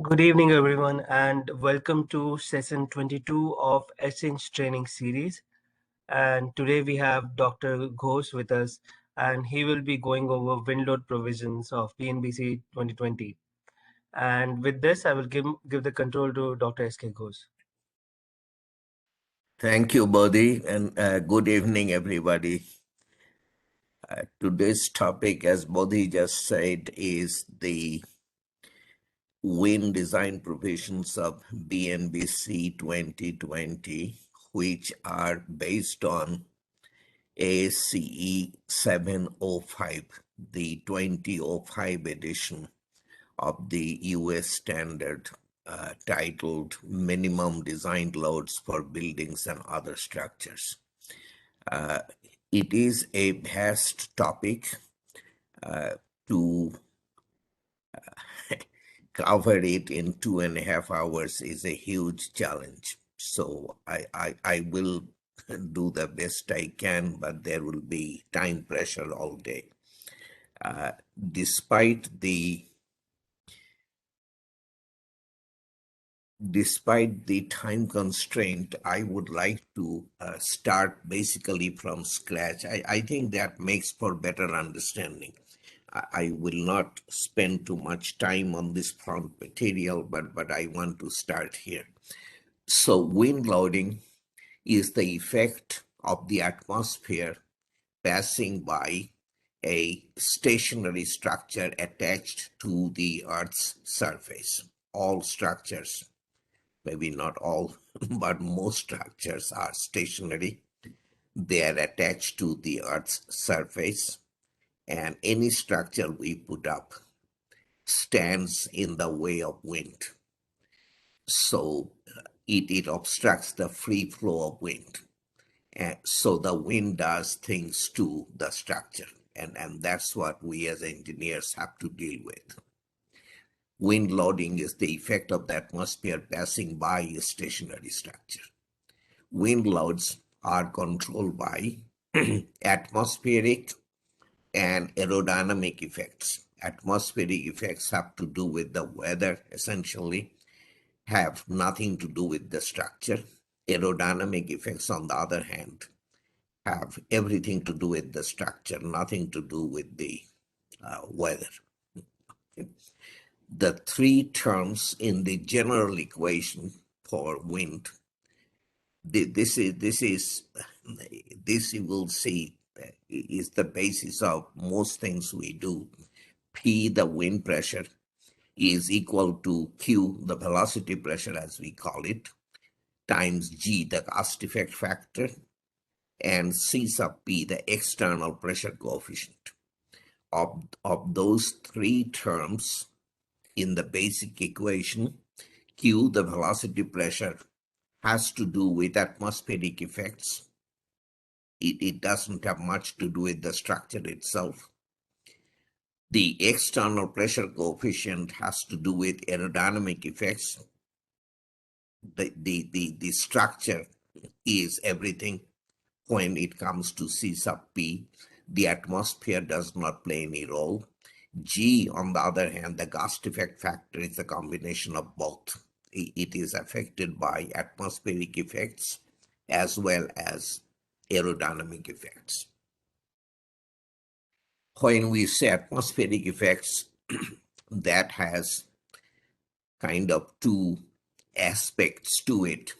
Good evening, everyone, and welcome to session 22 of Essence Training Series. And today we have Dr. Ghosh with us, and he will be going over wind load provisions of PNBC 2020. And with this, I will give the control to Dr. S.K. Ghosh. Thank you, Bodhi, and good evening, everybody. Today's topic, as Bodhi just said, is the wind design provisions of BNBC 2020, which are based on ACE 705, the 2005 edition of the US standard titled Minimum Design Loads for Buildings and Other Structures. It is a vast topic. To cover it in 2.5 hours is a huge challenge. So I will do the best I can, but there will be time pressure all day. Despite the time constraint, I would like to start basically from scratch. I think that makes for better understanding. I will not spend too much time on this front material, but I want to start here. So wind loading is the effect of the atmosphere passing by a stationary structure attached to the Earth's surface. All structures, maybe not all, but most structures are stationary. They are attached to the Earth's surface, and any structure we put up stands in the way of wind. So it obstructs the free flow of wind. And so the wind does things to the structure. And that's what we as engineers have to deal with. Wind loading is the effect of the atmosphere passing by a stationary structure. Wind loads are controlled by atmospheric and aerodynamic effects. Atmospheric effects have to do with the weather, essentially, have nothing to do with the structure. Aerodynamic effects, on the other hand, have everything to do with the structure, nothing to do with the weather. The three terms in the general equation for wind, this you will see is the basis of most things we do. P, the wind pressure, is equal to Q, the velocity pressure as we call it, times G, the gust effect factor, and C sub P, the external pressure coefficient. Of those three terms in the basic equation, Q, the velocity pressure, has to do with atmospheric effects. It doesn't have much to do with the structure itself. The external pressure coefficient has to do with aerodynamic effects. The structure is everything when it comes to C sub P. The atmosphere does not play any role. G, on the other hand, the gust effect factor, is a combination of both. It is affected by atmospheric effects as well as aerodynamic effects. When we say atmospheric effects, that has kind of two aspects to it: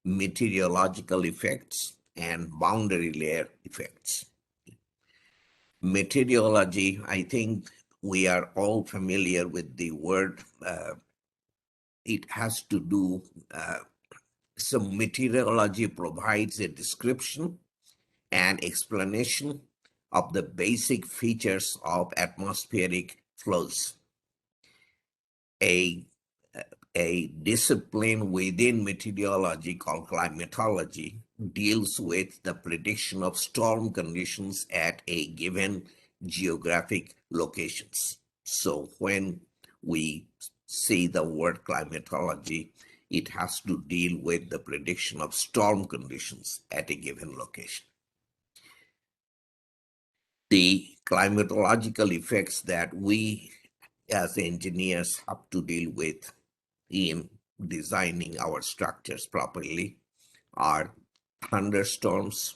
meteorological effects and boundary layer effects. Meteorology, I think we are all familiar with the word. It has to do, so meteorology provides a description and explanation of the basic features of atmospheric flows. A discipline within meteorology called climatology deals with the prediction of storm conditions at a given geographic locations. So when we see the word climatology, it has to deal with the prediction of storm conditions at a given location. The climatological effects that we as engineers have to deal with in designing our structures properly are thunderstorms,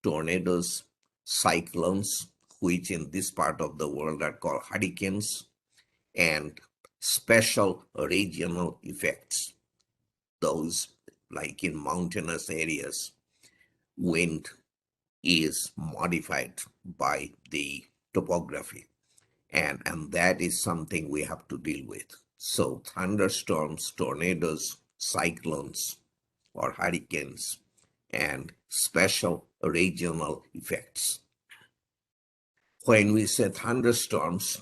tornadoes, cyclones, which in this part of the world are called hurricanes, and special regional effects. Those, like in mountainous areas, wind is modified by the topography, and that is something we have to deal with. So thunderstorms, tornadoes, cyclones, or hurricanes, and special regional effects. When we say thunderstorms,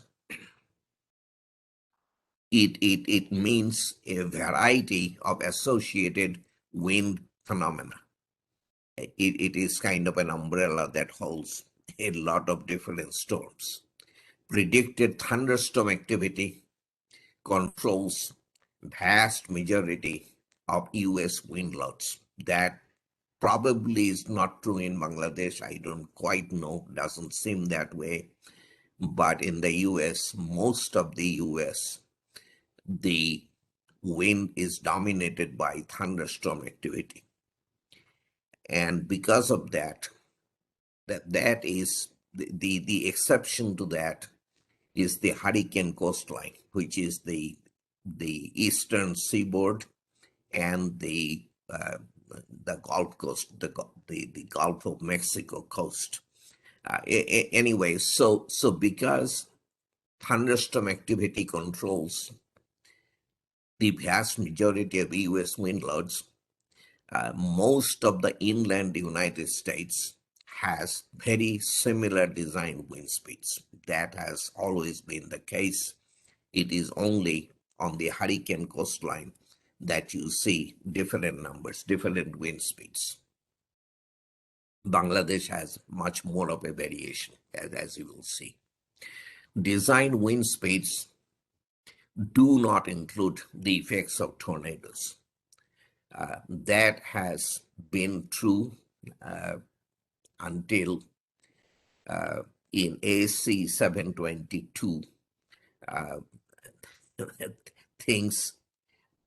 it means a variety of associated wind phenomena. It is kind of an umbrella that holds a lot of different storms. Predicted thunderstorm activity controls vast majority of US wind loads. That probably is not true in Bangladesh. I don't quite know, doesn't seem that way. But in the US, most of the US, the wind is dominated by thunderstorm activity. And because of that, that is the exception to that is the hurricane coastline, which is the eastern seaboard and the Gulf Coast, the Gulf of Mexico coast. Anyway, so because thunderstorm activity controls the vast majority of U.S. wind loads, most of the inland United States has very similar design wind speeds. That has always been the case. It is only on the hurricane coastline that you see different numbers, different wind speeds. Bangladesh has much more of a variation, as you will see. Design wind speeds do not include the effects of tornadoes. That has been true until in AC 722, things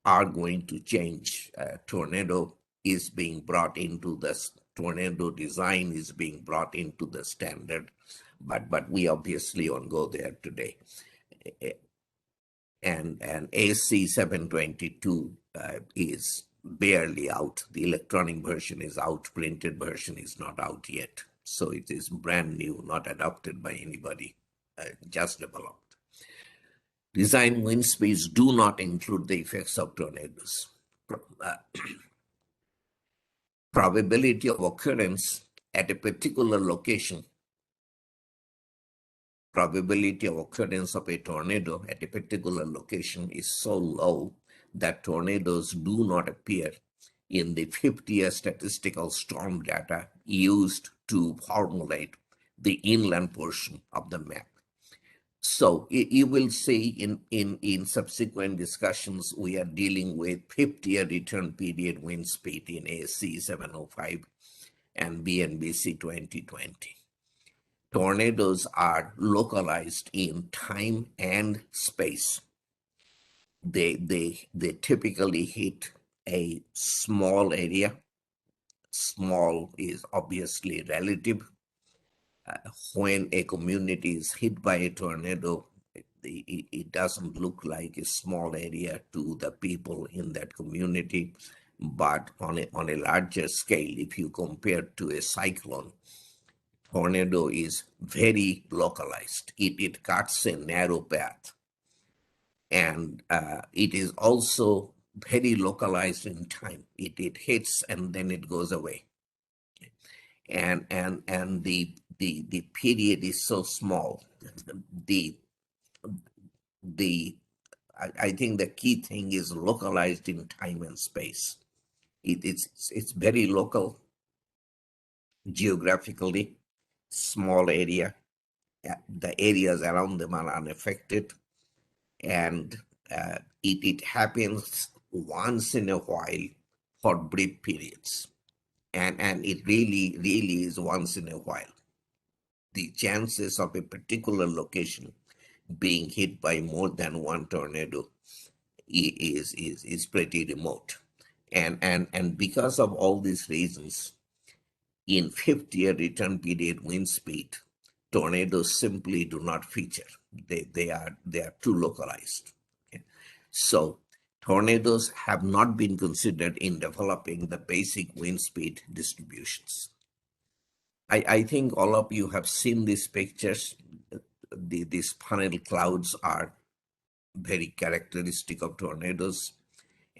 are going to change. Tornado is being brought into this, tornado design is being brought into the standard, but we obviously won't go there today. And AC 722 is barely out. The electronic version is out, printed version is not out yet. So it is brand new, not adopted by anybody, just developed. Design wind speeds do not include the effects of tornadoes. Probability of occurrence at a particular location, probability of occurrence of a tornado at a particular location is so low that tornadoes do not appear in the 50-year statistical storm data used to formulate the inland portion of the map. So you will see in subsequent discussions, we are dealing with 50-year return period wind speed in AC 705 and BNBC 2020. Tornadoes are localized in time and space. They typically hit a small area. Small is obviously relative. When a community is hit by a tornado, it doesn't look like a small area to the people in that community. But on a larger scale, if you compare to a cyclone, tornado is very localized. It cuts a narrow path. And it is also very localized in time. It hits and then it goes away. And the period is so small. I think the key thing is localized in time and space. It's very local, geographically, small area. The areas around them are unaffected, and it happens once in a while for brief periods, and it really is once in a while. The chances of a particular location being hit by more than one tornado is pretty remote. And because of all these reasons, in 50-year return period wind speed, tornadoes simply do not feature. They are too localized. Okay? So tornadoes have not been considered in developing the basic wind speed distributions. I think all of you have seen these pictures. These funnel clouds are very characteristic of tornadoes.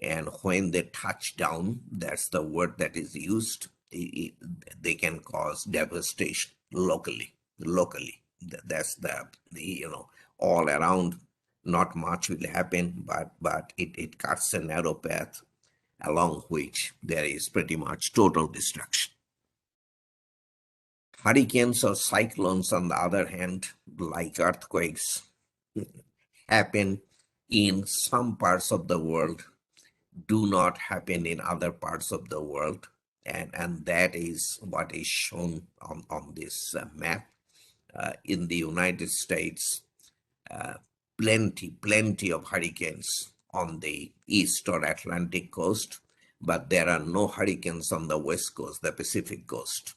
And when they touch down, that's the word that is used, they can cause devastation locally. Locally, that's the all around. Not much will happen, but it cuts a narrow path along which there is pretty much total destruction. Hurricanes or cyclones, on the other hand, like earthquakes, happen in some parts of the world, do not happen in other parts of the world. And that is what is shown on this map. In the United States, uh, plenty of hurricanes on the east or Atlantic coast, but there are no hurricanes on the west coast, the Pacific coast.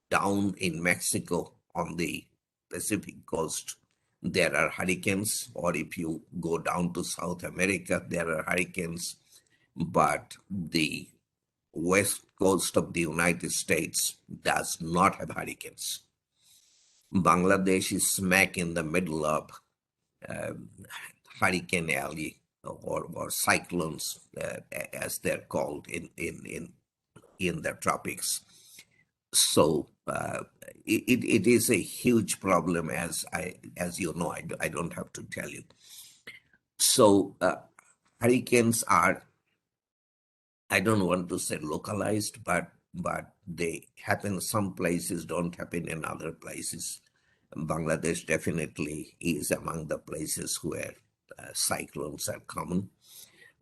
Down in Mexico on the Pacific coast, there are hurricanes, or if you go down to South America, there are hurricanes, but the west coast of the United States does not have hurricanes. Bangladesh is smack in the middle of um, Hurricane Alley, or cyclones, as they're called in the tropics. So it is a huge problem, as you know. I don't have to tell you. So hurricanes are, I don't want to say localized, but they happen some places, don't happen in other places. Bangladesh definitely is among the places where cyclones are common.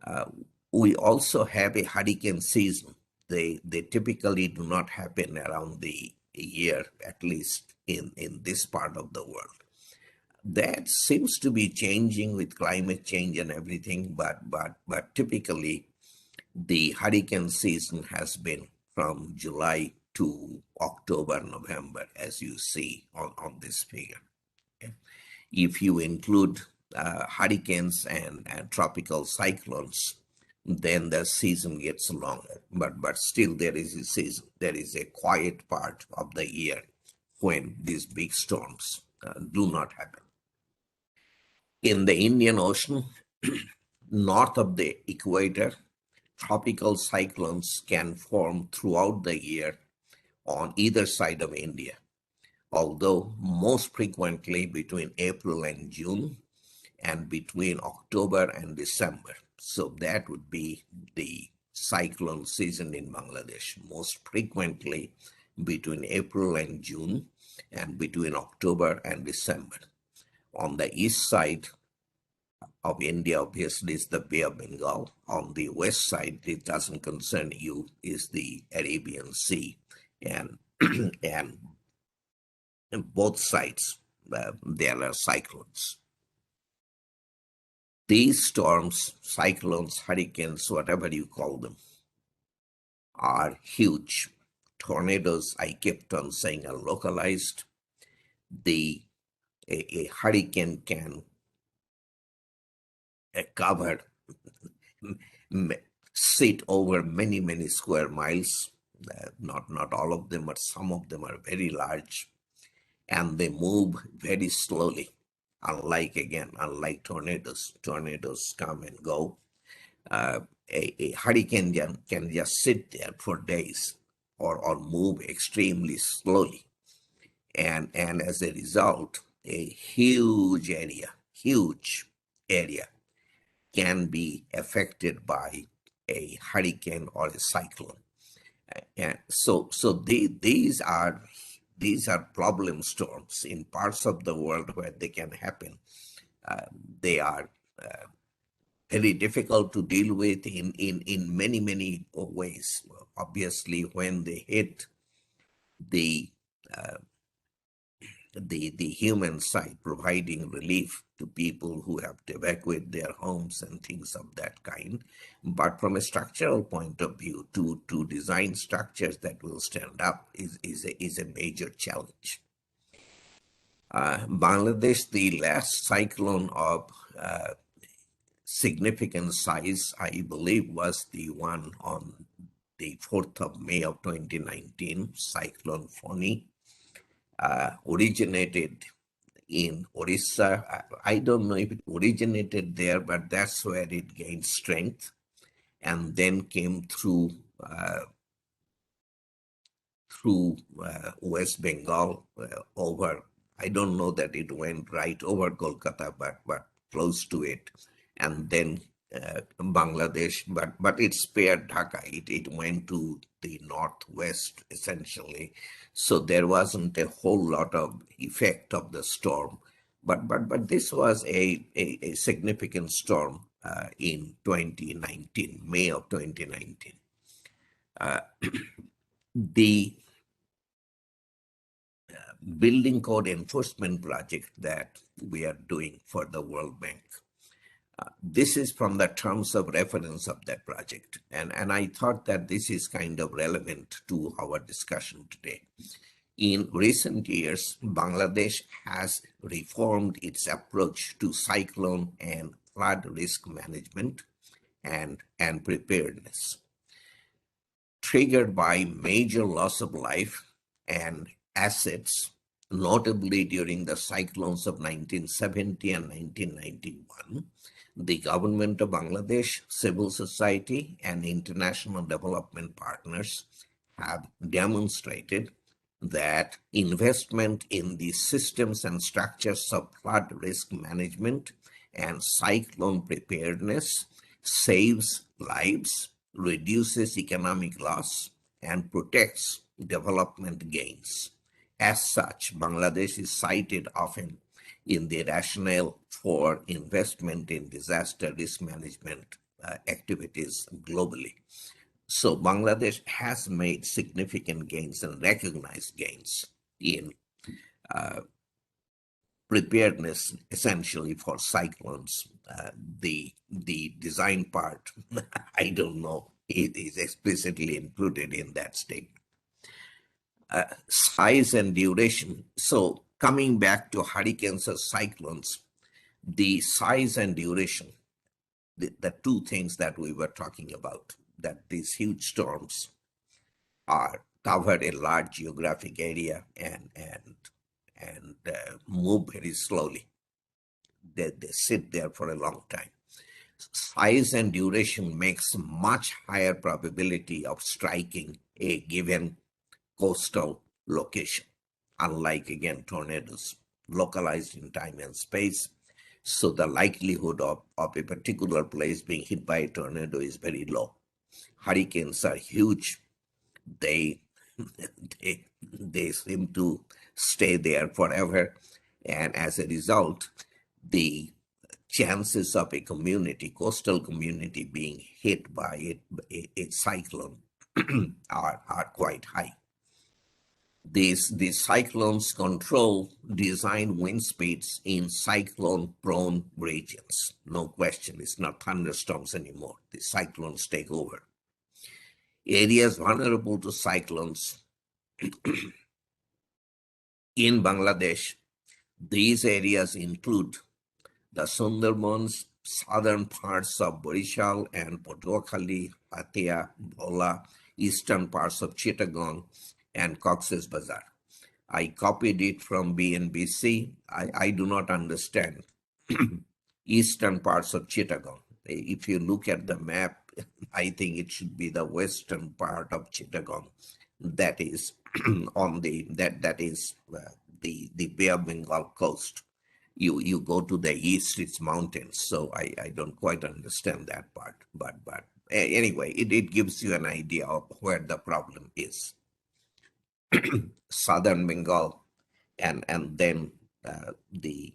Uh, we also have a hurricane season. They typically do not happen around the year, at least in this part of the world. That seems to be changing with climate change and everything, but typically the hurricane season has been from July to October, November, as you see on this figure. Okay? If you include hurricanes and tropical cyclones, then the season gets longer. But still, there is a season. There is a quiet part of the year when these big storms do not happen. In the Indian Ocean, north of the equator, tropical cyclones can form throughout the year on either side of India, although most frequently between April and June and between October and December. So that would be the cyclone season in Bangladesh, most frequently between April and June and between October and December. On the east side of India, obviously, is the Bay of Bengal. On the west side, it doesn't concern you, is the Arabian Sea. And, and both sides, there are cyclones. These storms, cyclones, hurricanes, whatever you call them, are huge. Tornadoes, I kept on saying, are localized. A hurricane can cover, sit over many square miles. Not all of them, but some of them are very large, and they move very slowly. Unlike tornadoes come and go. A hurricane can just sit there for days, or move extremely slowly, and as a result, a huge area can be affected by a hurricane or a cyclone. And these are problem storms in parts of the world where they can happen. They are very difficult to deal with in many ways. Obviously, when they hit the the human side, providing relief to people who have to evacuate their homes and things of that kind. But from a structural point of view, to design structures that will stand up is a major challenge. Bangladesh, the last cyclone of significant size, I believe, was the one on the 4th of May of 2019, Cyclone Fani, originated in Orissa. I don't know if it originated there, but that's where it gained strength and then came through West Bengal over. I don't know that it went right over Kolkata, but close to it, and then Bangladesh. But it spared Dhaka. It went to the northwest essentially, so there wasn't a whole lot of effect of the storm. But this was a significant storm in 2019, May of 2019. The building code enforcement project that we are doing for the World Bank. This is from the terms of reference of that project. And I thought that this is kind of relevant to our discussion today. In recent years, Bangladesh has reformed its approach to cyclone and flood risk management and preparedness, triggered by major loss of life and assets, notably during the cyclones of 1970 and 1991. The government of Bangladesh, civil society, and international development partners have demonstrated that investment in the systems and structures of flood risk management and cyclone preparedness saves lives, reduces economic loss, and protects development gains. As such, Bangladesh is cited often in the rationale for investment in disaster risk management activities globally. So Bangladesh has made significant gains and recognized gains in preparedness, essentially for cyclones. The design part, I don't know, it is explicitly included in that statement. Size and duration. So coming back to hurricanes or cyclones, the size and duration, the two things that we were talking about, that these huge storms cover a large geographic area and move very slowly. They sit there for a long time. Size and duration makes much higher probability of striking a given coastal location, unlike, again, tornadoes, localized in time and space. So the likelihood of a particular place being hit by a tornado is very low. Hurricanes are huge. They seem to stay there forever. And as a result, the chances of a community, coastal community, being hit by a cyclone are quite high. These cyclones control design wind speeds in cyclone-prone regions. No question, it's not thunderstorms anymore. The cyclones take over. Areas vulnerable to cyclones in Bangladesh, these areas include the Sundarbans, southern parts of Barishal and Patuakhali, Hatia, Bhola, eastern parts of Chittagong, and Cox's Bazar. I copied it from BNBC. I do not understand eastern parts of Chittagong. If you look at the map, I think it should be the western part of Chittagong that is on the Bay of Bengal coast. You go to the east, it's mountains. So I don't quite understand that part. But anyway, it gives you an idea of where the problem is. Southern Bengal, and then the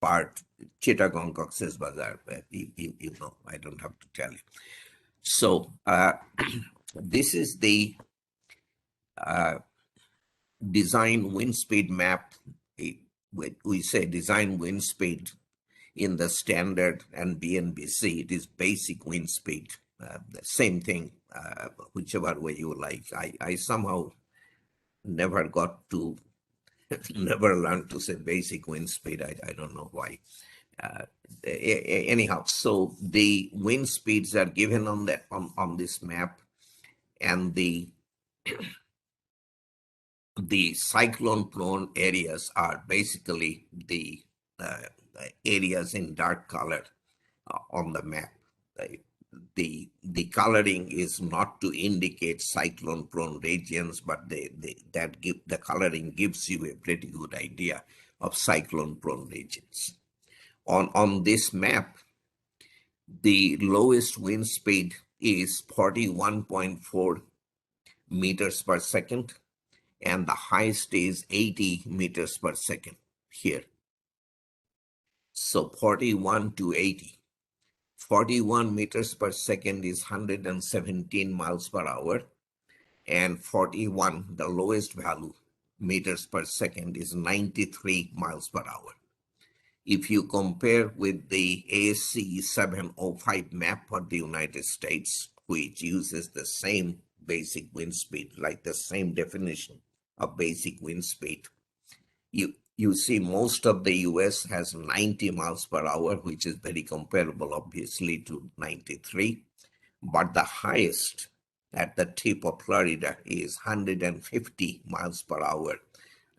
part Chittagong, Cox's Bazar, you know, I don't have to tell you. So this is the design wind speed map, we say design wind speed in the standard and BNBC, it is basic wind speed. The same thing, whichever way you like. I somehow never got to, never learned to say basic wind speed. I don't know why. Uh, Anyhow, so the wind speeds are given on that on this map, and the cyclone prone areas are basically the areas in dark color on the map. The coloring is not to indicate cyclone prone regions, but the coloring gives you a pretty good idea of cyclone prone regions. On this map, the lowest wind speed is 41.4 meters per second, and the highest is 80 meters per second here. So 41 to 80. 41 meters per second is 117 miles per hour, and 41, the lowest value, meters per second, is 93 miles per hour. If you compare with the ASCE 705 map for the United States, which uses the same basic wind speed, like the same definition of basic wind speed, you see most of the US has 90 miles per hour, which is very comparable, obviously, to 93. But the highest at the tip of Florida is 150 miles per hour.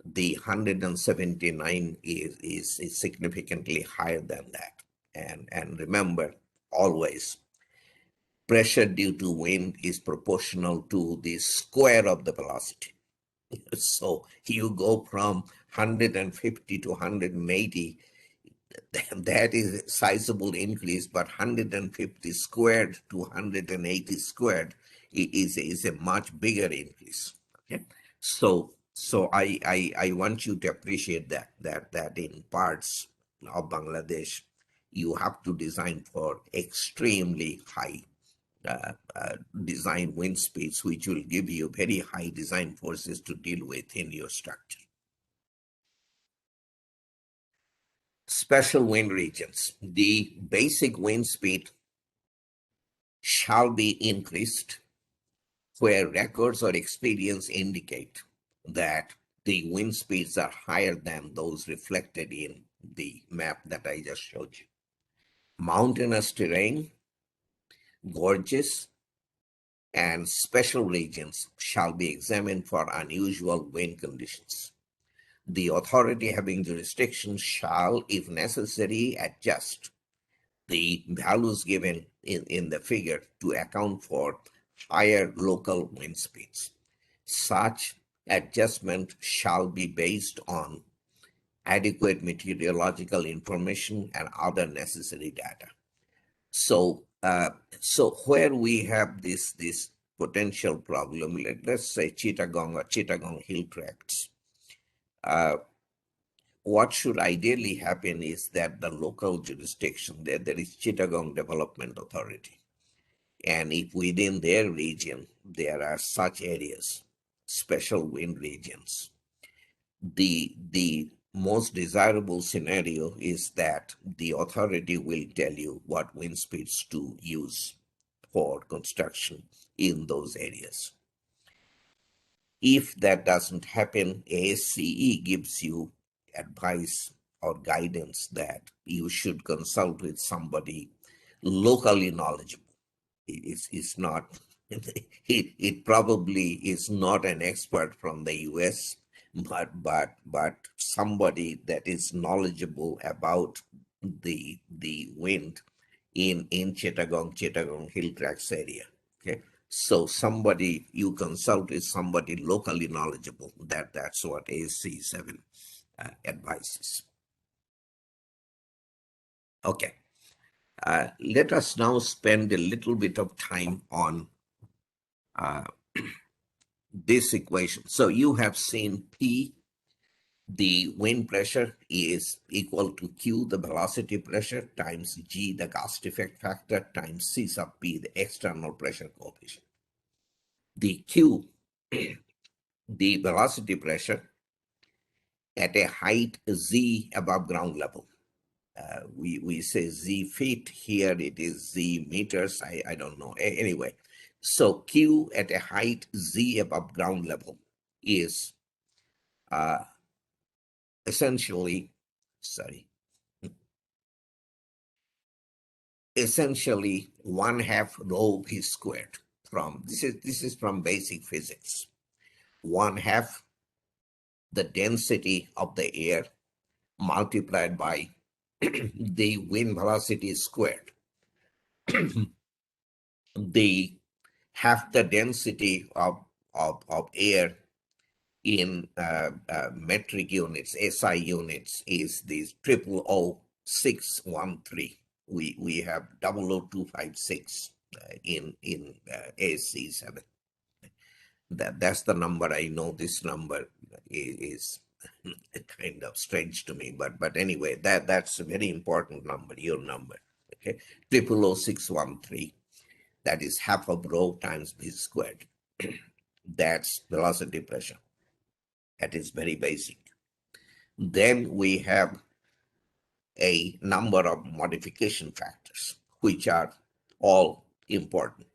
The 179 is significantly higher than that. And remember, always, pressure due to wind is proportional to the square of the velocity. So you go from 150 to 180, that is a sizable increase, but 150 squared to 180 squared is a much bigger increase. Okay, so I want you to appreciate that in parts of Bangladesh, you have to design for extremely high design wind speeds, which will give you very high design forces to deal with in your structure. Special wind regions. The basic wind speed shall be increased where records or experience indicate that the wind speeds are higher than those reflected in the map that I just showed you. Mountainous terrain, gorges, and special regions shall be examined for unusual wind conditions. The authority having jurisdiction shall, if necessary, adjust the values given in the figure to account for higher local wind speeds. Such adjustment shall be based on adequate meteorological information and other necessary data. So where we have this potential problem, let's say Chittagong or Chittagong Hill Tracts, what should ideally happen is that the local jurisdiction, there is Chittagong Development Authority. And if within their region there are such areas, special wind regions, the most desirable scenario is that the authority will tell you what wind speeds to use for construction in those areas. If that doesn't happen, ASCE gives you advice or guidance that you should consult with somebody locally knowledgeable. It's not, it probably is not an expert from the US, but somebody that is knowledgeable about the wind in Chittagong Hill Tracts area. Okay, so somebody you consult is somebody locally knowledgeable. That's what ASCE 7 advises. Okay, let us now spend a little bit of time on this equation. So you have seen P, the wind pressure, is equal to Q, the velocity pressure, times G, the gust effect factor, times C sub P, the external pressure coefficient. The Q the velocity pressure at a height z above ground level. We say z feet, here it is z meters, I don't know. Anyway, so Q at a height z above ground level is essentially, essentially 1/2 rho v squared. From this is from basic physics. 1/2 the density of the air multiplied by the wind velocity squared. The half the density of air in metric units, SI units, is this 00613. We have 00256 in ASC7. That's the number. I know this number is kind of strange to me, but anyway, that's a very important number, your number. Okay, 00613. That is half of rho times v squared. That's velocity pressure. That is very basic. Then we have a number of modification factors, which are all important.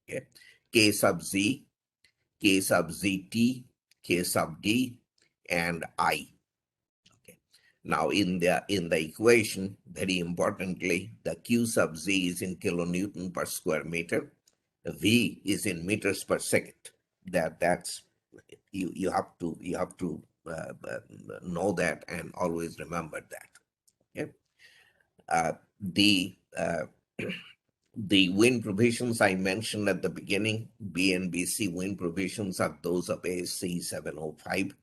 Okay? K sub z, K sub zt, K sub d, and I. Okay. Now in the equation, very importantly, the Q sub z is in kilonewton per square meter. The V is in meters per second. That's you have to know that and always remember that. Okay? The the wind provisions I mentioned at the beginning, B and BC wind provisions, are those of ASC 705.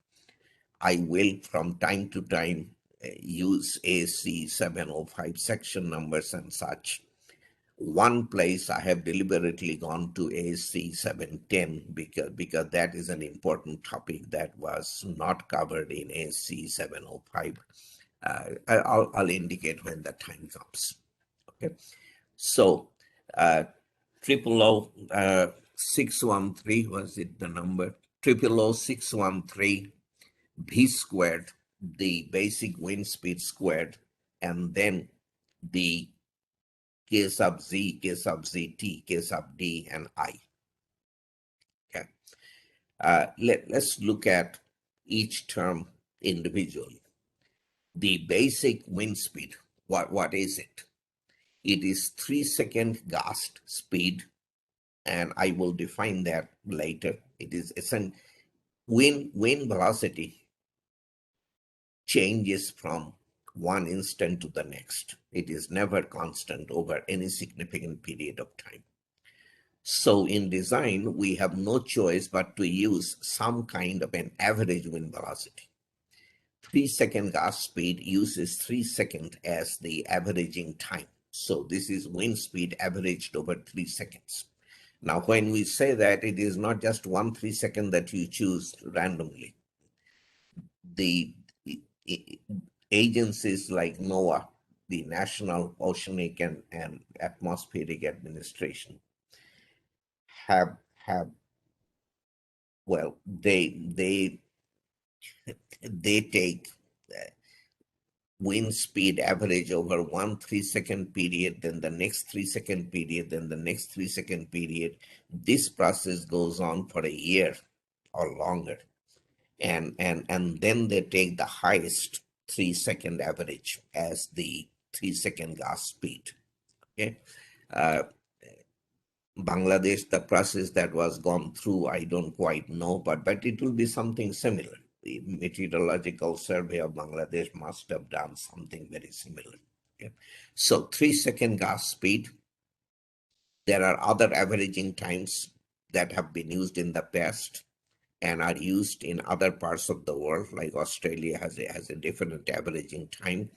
I will from time to time use ASC 705 section numbers and such. One place I have deliberately gone to ASC 710 because that is an important topic that was not covered in ASC 705. I'll indicate when the time comes. Okay, so 613, was it the number? 613 v squared, the basic wind speed squared, and then the K sub z, K sub zt, K sub d, and I. Okay. Let's look at each term individually. The basic wind speed, what is it? It is 3-second gust speed, and I will define that later. It is wind velocity changes from one instant to the next. It is never constant over any significant period of time. So in design, we have no choice but to use some kind of an average wind velocity. 3-second gust speed uses 3 seconds as the averaging time. So this is wind speed averaged over 3 seconds. Now, when we say that, it is not just 1 3-second that you choose randomly. The agencies like NOAA, the National Oceanic and Atmospheric Administration, have well, they take wind speed average over 1 3-second period, then the next 3-second period, then the next 3-second period. This process goes on for a year or longer. And then they take the highest 3-second average as the 3-second gust speed. Okay. Bangladesh, the process that was gone through, I don't quite know, but it will be something similar. The Meteorological Survey of Bangladesh must have done something very similar. Okay. So 3-second gust speed. There are other averaging times that have been used in the past and are used in other parts of the world, like Australia has a different averaging time,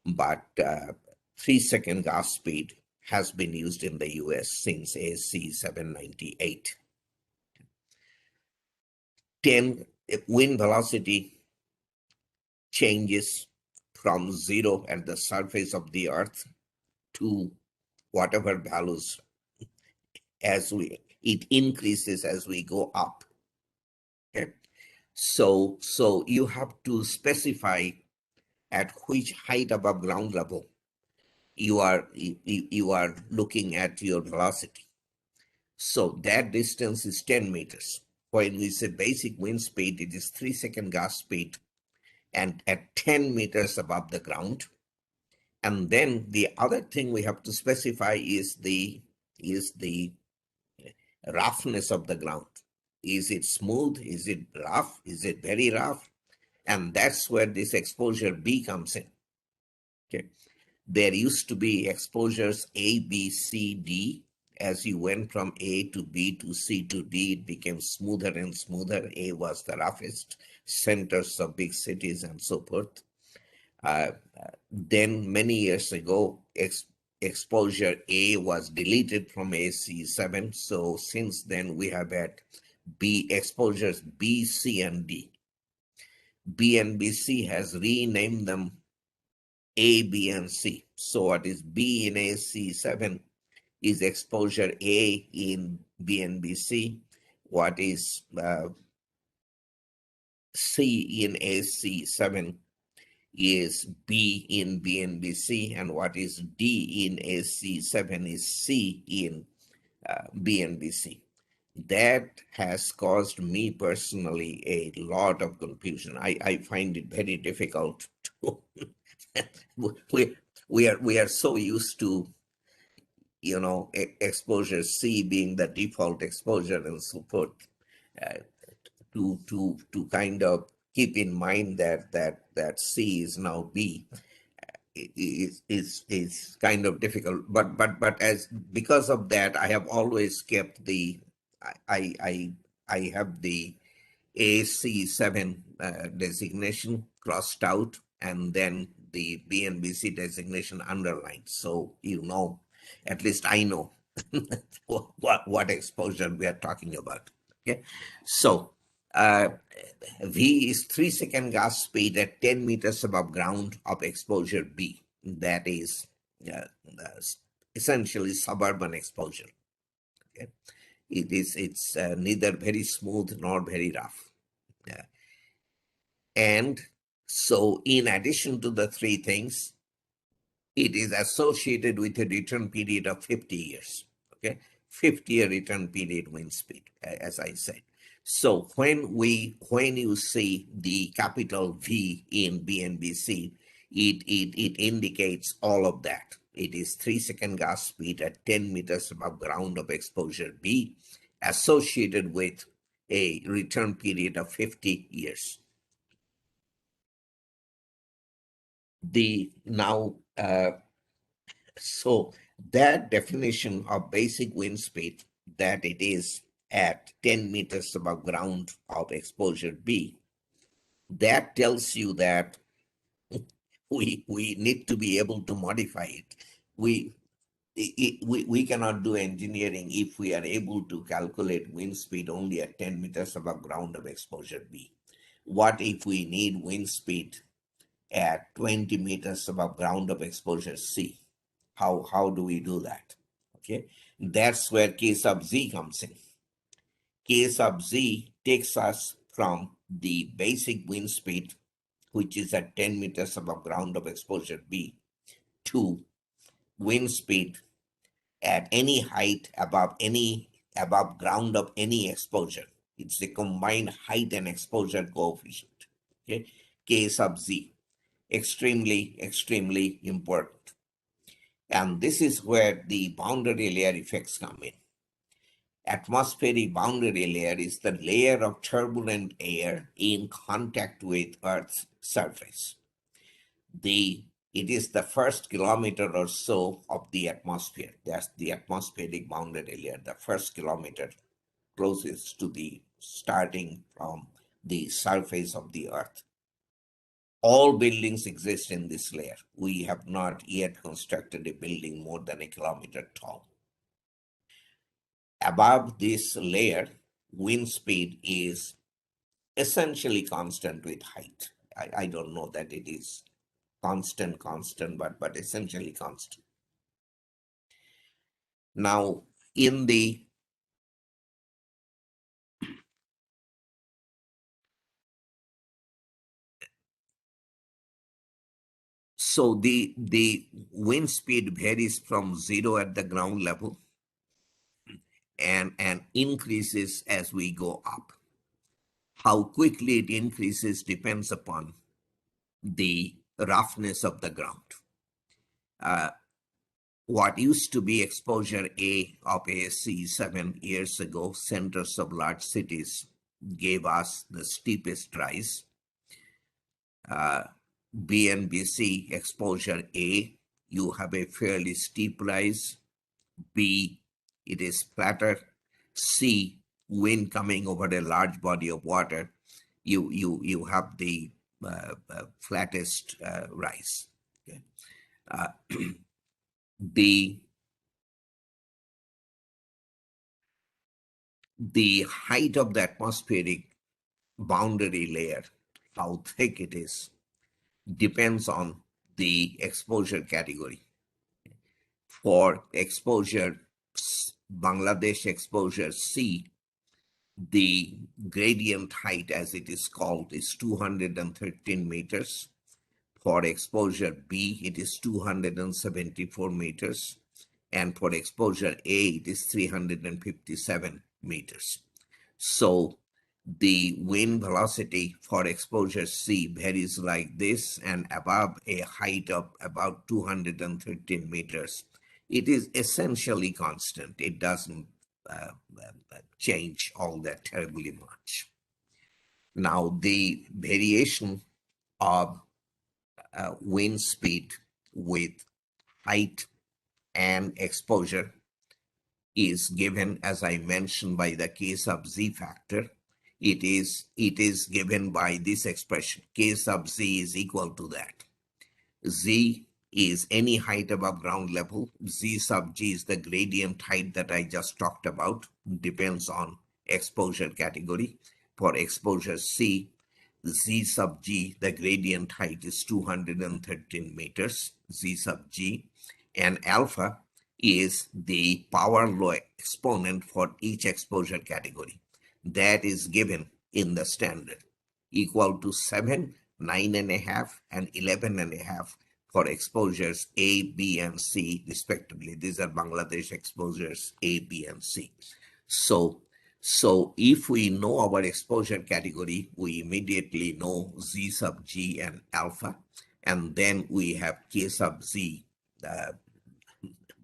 but 3-second gust speed has been used in the US since ASC 798. 10 wind velocity changes from 0 at the surface of the earth to whatever values it increases as we go up. Okay. So you have to specify at which height above ground level you are looking at your velocity. So that distance is 10 meters. When we say basic wind speed, it is 3-second gust speed and at 10 meters above the ground. And then the other thing we have to specify is the roughness of the ground. Is it smooth? Is it rough? Is it very rough? And that's where this exposure B comes in. Okay. There used to be exposures A, B, C, D. As you went from A to B to C to D, it became smoother and smoother. A was the roughest, centers of big cities and so forth. Then many years ago, exposure A was deleted from AC7. So since then, we have had B exposures B, C, and D. BNBC has renamed them A, B, and C. So what is B in AC7 is exposure A in BNBC. What is C in AC7 is B in BNBC, and what is D in AC7 is C in BNBC. That has caused me personally a lot of confusion. I find it very difficult to we are so used to exposure C being the default exposure and so forth, uh, to kind of keep in mind that C is now B is kind of difficult. But as because of that, I have always kept the I have the AC7 designation crossed out, and then the BNBC designation underlined. So at least I know what exposure we are talking about. Okay, so uh, V is 3-second gust speed at 10 meters above ground of exposure B. That is uh, uh, essentially suburban exposure. Okay, it's neither very smooth nor very rough. Yeah. And so, in addition to the three things, it is associated with a return period of 50 years. Okay, 50-year return period wind speed, as I said. So when you see the capital V in BNBC, it indicates all of that. It is 3-second gust speed at 10 meters above ground of exposure B, associated with a return period of 50 years. The now So that definition of basic wind speed, that it is at 10 meters above ground of exposure B, that tells you that we need to be able to modify it. We we cannot do engineering if we are able to calculate wind speed only at 10 meters above ground of exposure B. What if we need wind speed at 20 meters above ground of exposure C? How do we do that? Okay, that's where K sub Z comes in. K sub Z takes us from the basic wind speed, which is at 10 meters above ground of exposure B, to wind speed at any height above ground of any exposure. It's the combined height and exposure coefficient. Okay, K sub Z, extremely important. And this is where the boundary layer effects come in. Atmospheric boundary layer is the layer of turbulent air in contact with Earth's surface. It is the first kilometer or so of the atmosphere. That's the atmospheric boundary layer, the first kilometer closest to the starting from the surface of the Earth. All buildings exist in this layer. We have not yet constructed a building more than a kilometer tall. Above this layer, wind speed is essentially constant with height. I don't know that it is constant, but essentially constant. Now, in the So the wind speed varies from zero at the ground level and increases as we go up. How quickly it increases depends upon the roughness of the ground. What used to be exposure A of ASC 7 years ago, centers of large cities, gave us the steepest rise. B and BC exposure A, you have a fairly steep rise. B, it is flatter. C, wind coming over a large body of water, you have the flattest rise. Okay. The height of the atmospheric boundary layer, how thick it is, depends on the exposure category. For exposure, Bangladesh exposure C, the gradient height, as it is called, is 213 meters. For exposure B, it is 274 meters. And for exposure A, it is 357 meters. So the wind velocity for exposure C varies like this, and above a height of about 213 meters, it is essentially constant. It doesn't change all that terribly much. Now, the variation of wind speed with height and exposure is given, as I mentioned, by the K sub z factor. It is given by this expression. K sub z is equal to that. Z is any height above ground level. Z sub g is the gradient height that I just talked about. Depends on exposure category. For exposure C, Z sub g, the gradient height is 213 meters, Z sub g, and alpha is the power law exponent for each exposure category. That is given in the standard, equal to 7, 9.5, and 11.5 for exposures A, B, and C, respectively. These are Bangladesh exposures A, B, and C. So if we know our exposure category, we immediately know Z sub G and alpha, and then we have K sub Z.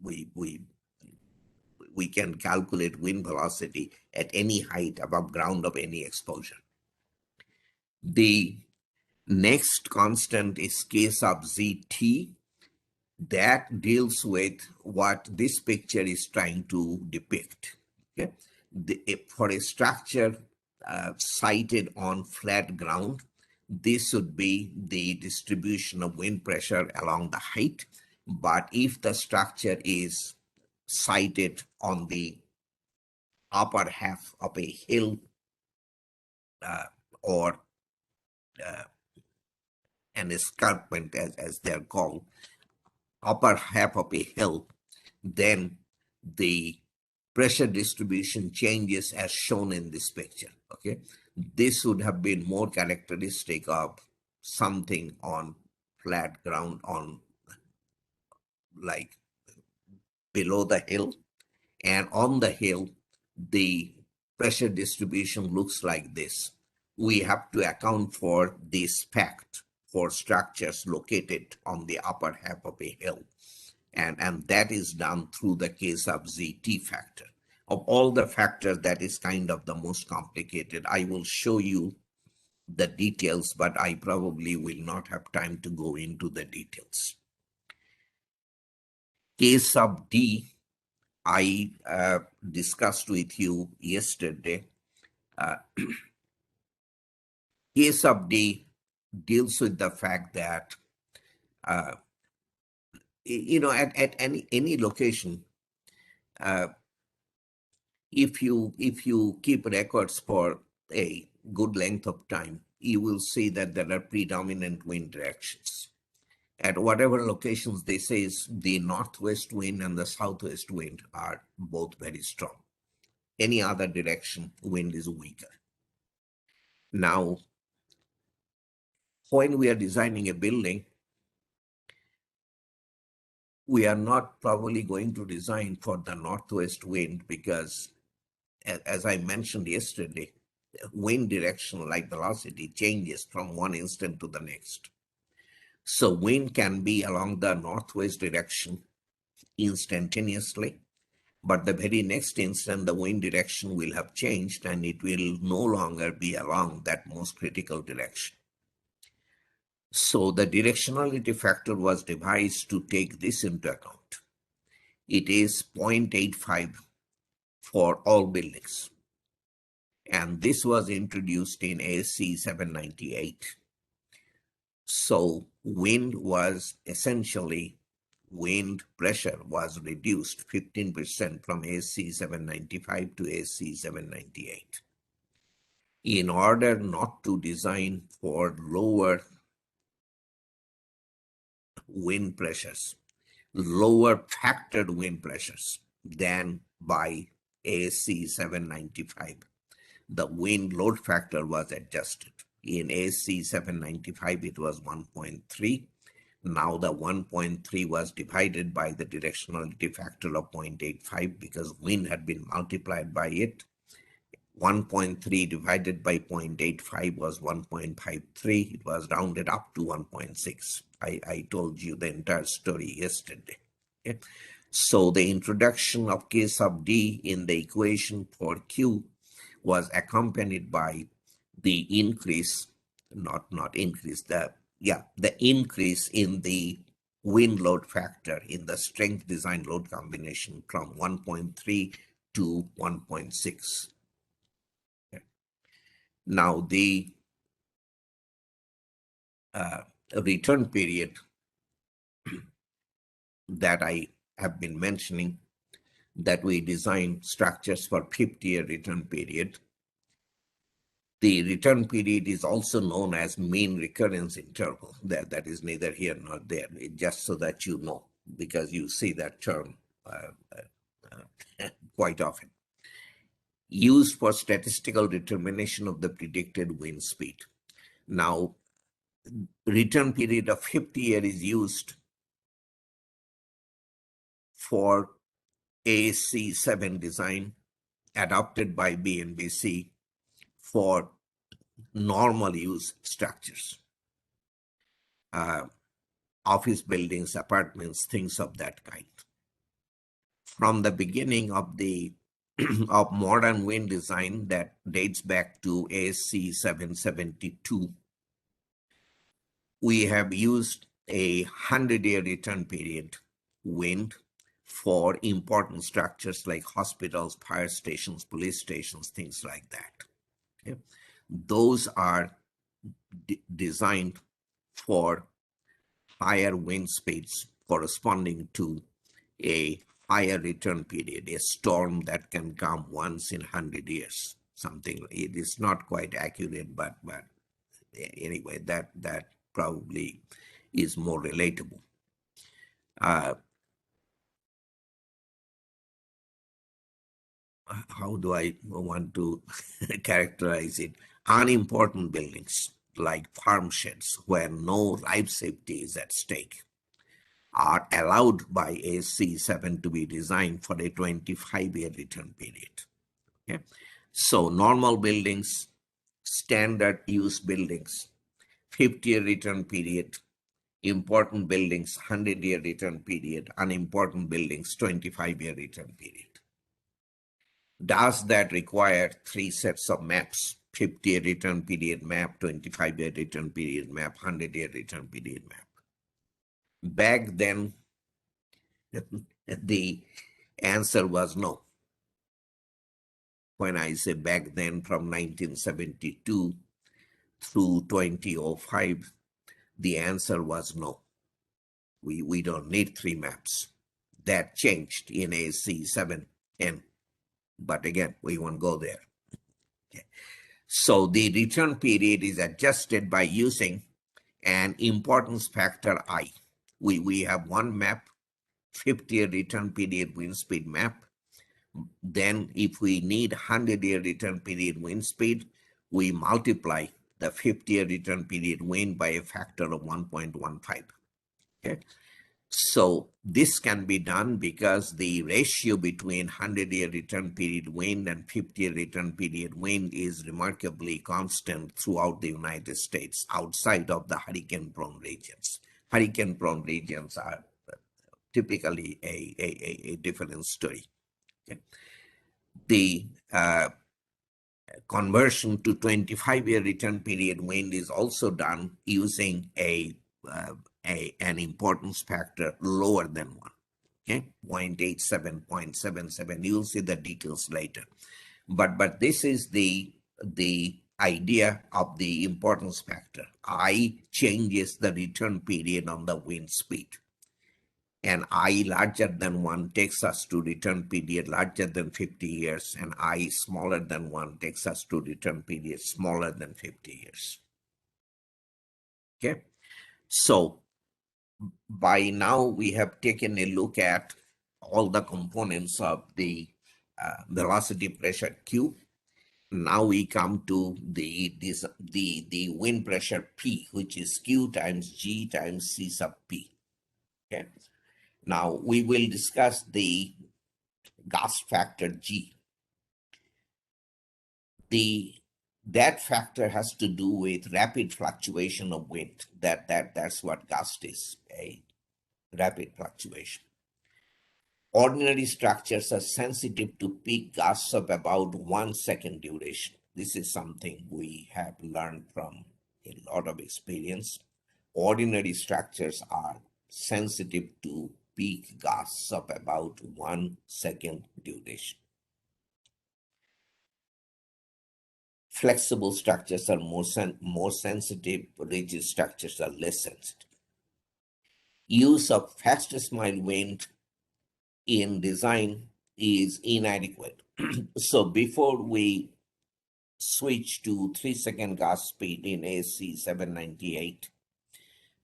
We can calculate wind velocity at any height above ground of any exposure. The next constant is K sub ZT. That deals with what this picture is trying to depict. Okay? For a structure sited on flat ground, this would be the distribution of wind pressure along the height. But if the structure is sited on the upper half of a hill or an escarpment, as they're called, upper half of a hill, then the pressure distribution changes as shown in this picture. Okay, this would have been more characteristic of something on flat ground, on like below the hill, and on the hill the pressure distribution looks like this. We have to account for this fact for structures located on the upper half of a hill, and that is done through the K sub ZT factor. Of all the factors, that is kind of the most complicated. I will show you the details, but I probably will not have time to go into the details. K sub D, I discussed with you yesterday. K sub D deals with the fact that, at any location, if you keep records for a good length of time, you will see that there are predominant wind directions. At whatever locations, they say the northwest wind and the southwest wind are both very strong. Any other direction, wind is weaker. Now, when we are designing a building, we are not probably going to design for the northwest wind because, as I mentioned yesterday, wind direction, like velocity, changes from one instant to the next. So wind can be along the northwest direction instantaneously, but the very next instant the wind direction will have changed and it will no longer be along that most critical direction. So the directionality factor was devised to take this into account. It is 0.85 for all buildings. And this was introduced in ASC 798. So wind pressure was reduced 15% from ASC 795 to ASC 798. In order not to design for lower wind pressures, lower factored wind pressures than by ASC 795, the wind load factor was adjusted. In ASC 795, it was 1.3. Now the 1.3 was divided by the directionality factor of 0.85 because wind had been multiplied by it. 1.3 divided by 0.85 was 1.53. It was rounded up to 1.6. I told you the entire story yesterday. Okay? So the introduction of K sub D in the equation for Q was accompanied by the increase, the increase in the wind load factor in the strength design load combination from 1.3 to 1.6. Now the return period that I have been mentioning, that we design structures for 50-year return period. The return period is also known as mean recurrence interval. That is neither here nor there, just so that you know, because you see that term quite often. Used for statistical determination of the predicted wind speed. Now, return period of 50 years is used for ASC 7 design adopted by BNBC for normal use structures, office buildings, apartments, things of that kind. From the beginning of the of modern wind design that dates back to ASC 772, we have used a 100-year return period wind for important structures like hospitals, fire stations, police stations, things like that. Okay? Those are designed for higher wind speeds corresponding to a higher return period, a storm that can come once in 100 years, something. It is not quite accurate, but anyway, that probably is more relatable. How do I want to characterize it? Unimportant buildings like farm sheds where no life safety is at stake are allowed by ASC 7 to be designed for a 25-year return period. Okay? So normal buildings, standard use buildings, 50-year return period, important buildings, 100-year return period, unimportant buildings, 25-year return period. Does that require 3 sets of maps? 50-year return period map, 25-year return period map, 100-year return period map. Back then, the answer was no. When I say back then, from 1972 through 2005, the answer was no. We don't need 3 maps. That changed in ASC 7N. But again, we won't go there. Okay. So the return period is adjusted by using an importance factor I. We have one map, 50-year return period wind speed map. Then if we need 100-year return period wind speed, we multiply the 50-year return period wind by a factor of 1.15. Okay. So this can be done because the ratio between 100-year return period wind and 50-year return period wind is remarkably constant throughout the United States outside of the hurricane-prone regions. Hurricane-prone regions are typically a different story. Okay. The conversion to 25-year return period wind is also done using an importance factor lower than 1. Okay, 0.87, 0.77. You'll see the details later. But this is the idea of the importance factor. I changes the return period on the wind speed. And I larger than 1 takes us to return period larger than 50 years, and I smaller than 1 takes us to return period smaller than 50 years. Okay, so by now we have taken a look at all the components of the velocity pressure Q. Now we come to the wind pressure P, which is Q times G times C sub P. Okay. Now we will discuss the gust factor G. That factor has to do with rapid fluctuation of wind. That's what gust is, a rapid fluctuation. Ordinary structures are sensitive to peak gusts of about 1 second duration. This is something we have learned from a lot of experience. Ordinary structures are sensitive to peak gusts of about 1 second duration. Flexible structures are more sensitive, rigid structures are less sensitive. Use of fastest mile wind in design is inadequate. So before we switch to 3-second gust speed in ASC 798,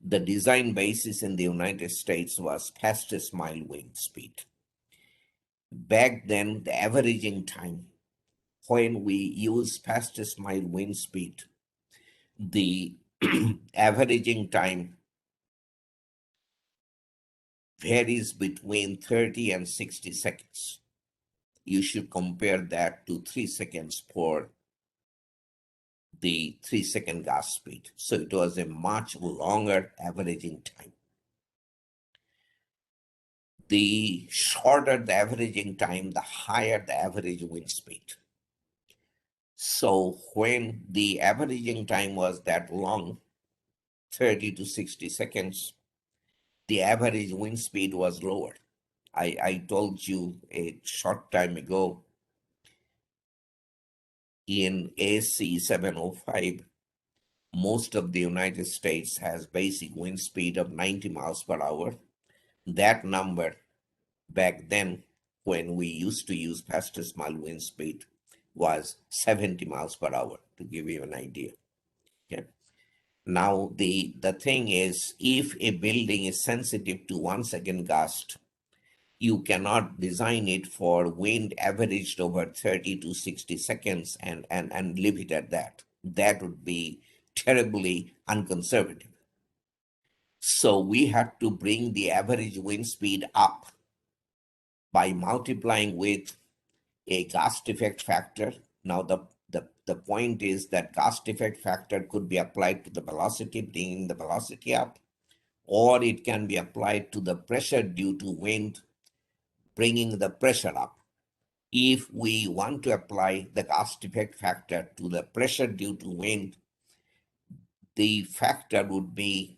the design basis in the United States was fastest mile wind speed. Back then, the averaging time, when we use fastest mile wind speed, the averaging time varies between 30 and 60 seconds. You should compare that to 3 seconds for the 3-second gust speed. So it was a much longer averaging time. The shorter the averaging time, the higher the average wind speed. So when the averaging time was that long, 30 to 60 seconds, the average wind speed was lower. I told you a short time ago in ASC 705, most of the United States has basic wind speed of 90 miles per hour. That number back then, when we used to use fastest mile wind speed, was 70 miles per hour, to give you an idea. Okay. Now, the thing is, if a building is sensitive to 1 second gust, you cannot design it for wind averaged over 30 to 60 seconds and leave it at that. That would be terribly unconservative. So we had to bring the average wind speed up by multiplying with a gust effect factor. Now the point is that gust effect factor could be applied to the velocity, bringing the velocity up, or it can be applied to the pressure due to wind, bringing the pressure up. If we want to apply the gust effect factor to the pressure due to wind, the factor would be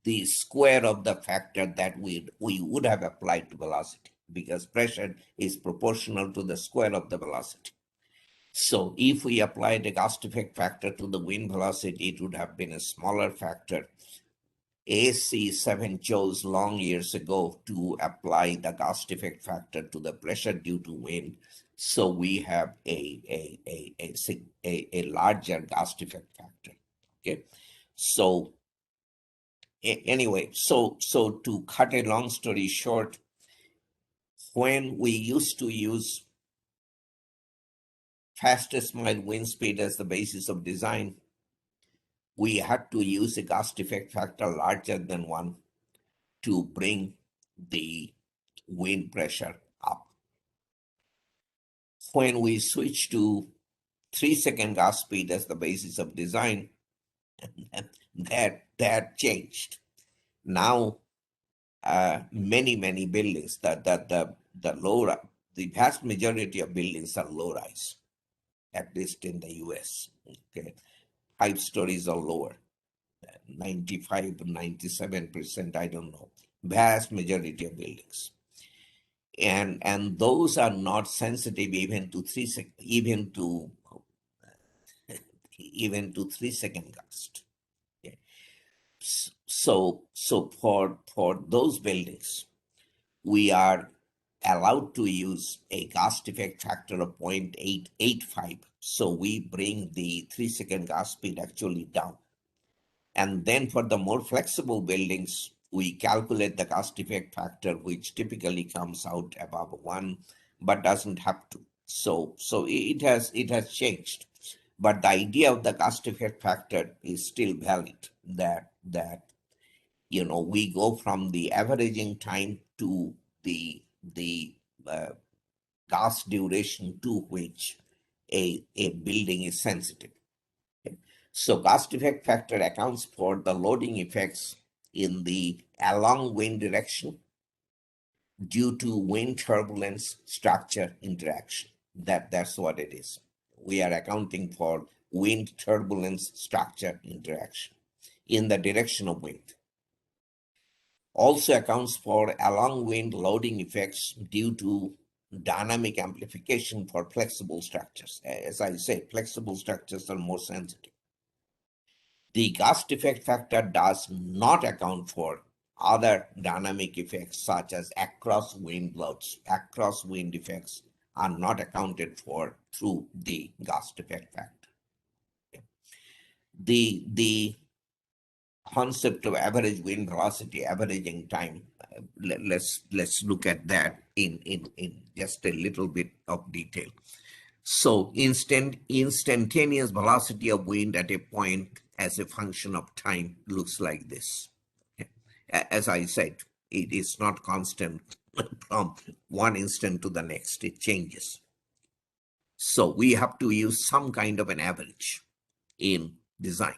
the square of the factor that we would have applied to velocity, because pressure is proportional to the square of the velocity. So if we apply the gust effect factor to the wind velocity, it would have been a smaller factor. ASC 7 chose long years ago to apply the gust effect factor to the pressure due to wind. So we have a larger gust effect factor. Okay. So anyway, so to cut a long story short, when we used to use fastest mile wind speed as the basis of design, we had to use a gust effect factor larger than 1. to bring the wind pressure up. When we switch to 3-second gas speed as the basis of design, that changed. Now, many buildings, the vast majority of buildings are low rise, at least in the US. Okay, 5 stories or lower, 95, 97%, I don't know. Vast majority of buildings. And those are not sensitive even to 3-second gust. Okay. So for those buildings, we are allowed to use a gust effect factor of 0.885. So we bring the 3-second gust speed actually down. And then for the more flexible buildings, we calculate the gust effect factor, which typically comes out above 1, but doesn't have to. So it has changed. But the idea of the gust effect factor is still valid, that we go from the averaging time to the gust duration to which a building is sensitive. Okay. So gust effect factor accounts for the loading effects in the along wind direction due to wind turbulence structure interaction. That's what it is. We are accounting for wind turbulence structure interaction in the direction of wind. Also accounts for along wind loading effects due to dynamic amplification for flexible structures. As I say, flexible structures are more sensitive. The gust effect factor does not account for other dynamic effects such as across wind loads. Across wind effects are not accounted for through the gust effect factor. Okay. The concept of average wind velocity, averaging time, let's look at that in just a little bit of detail. So instantaneous velocity of wind at a point as a function of time looks like this. As I said, it is not constant from one instant to the next. It changes. So we have to use some kind of an average in design.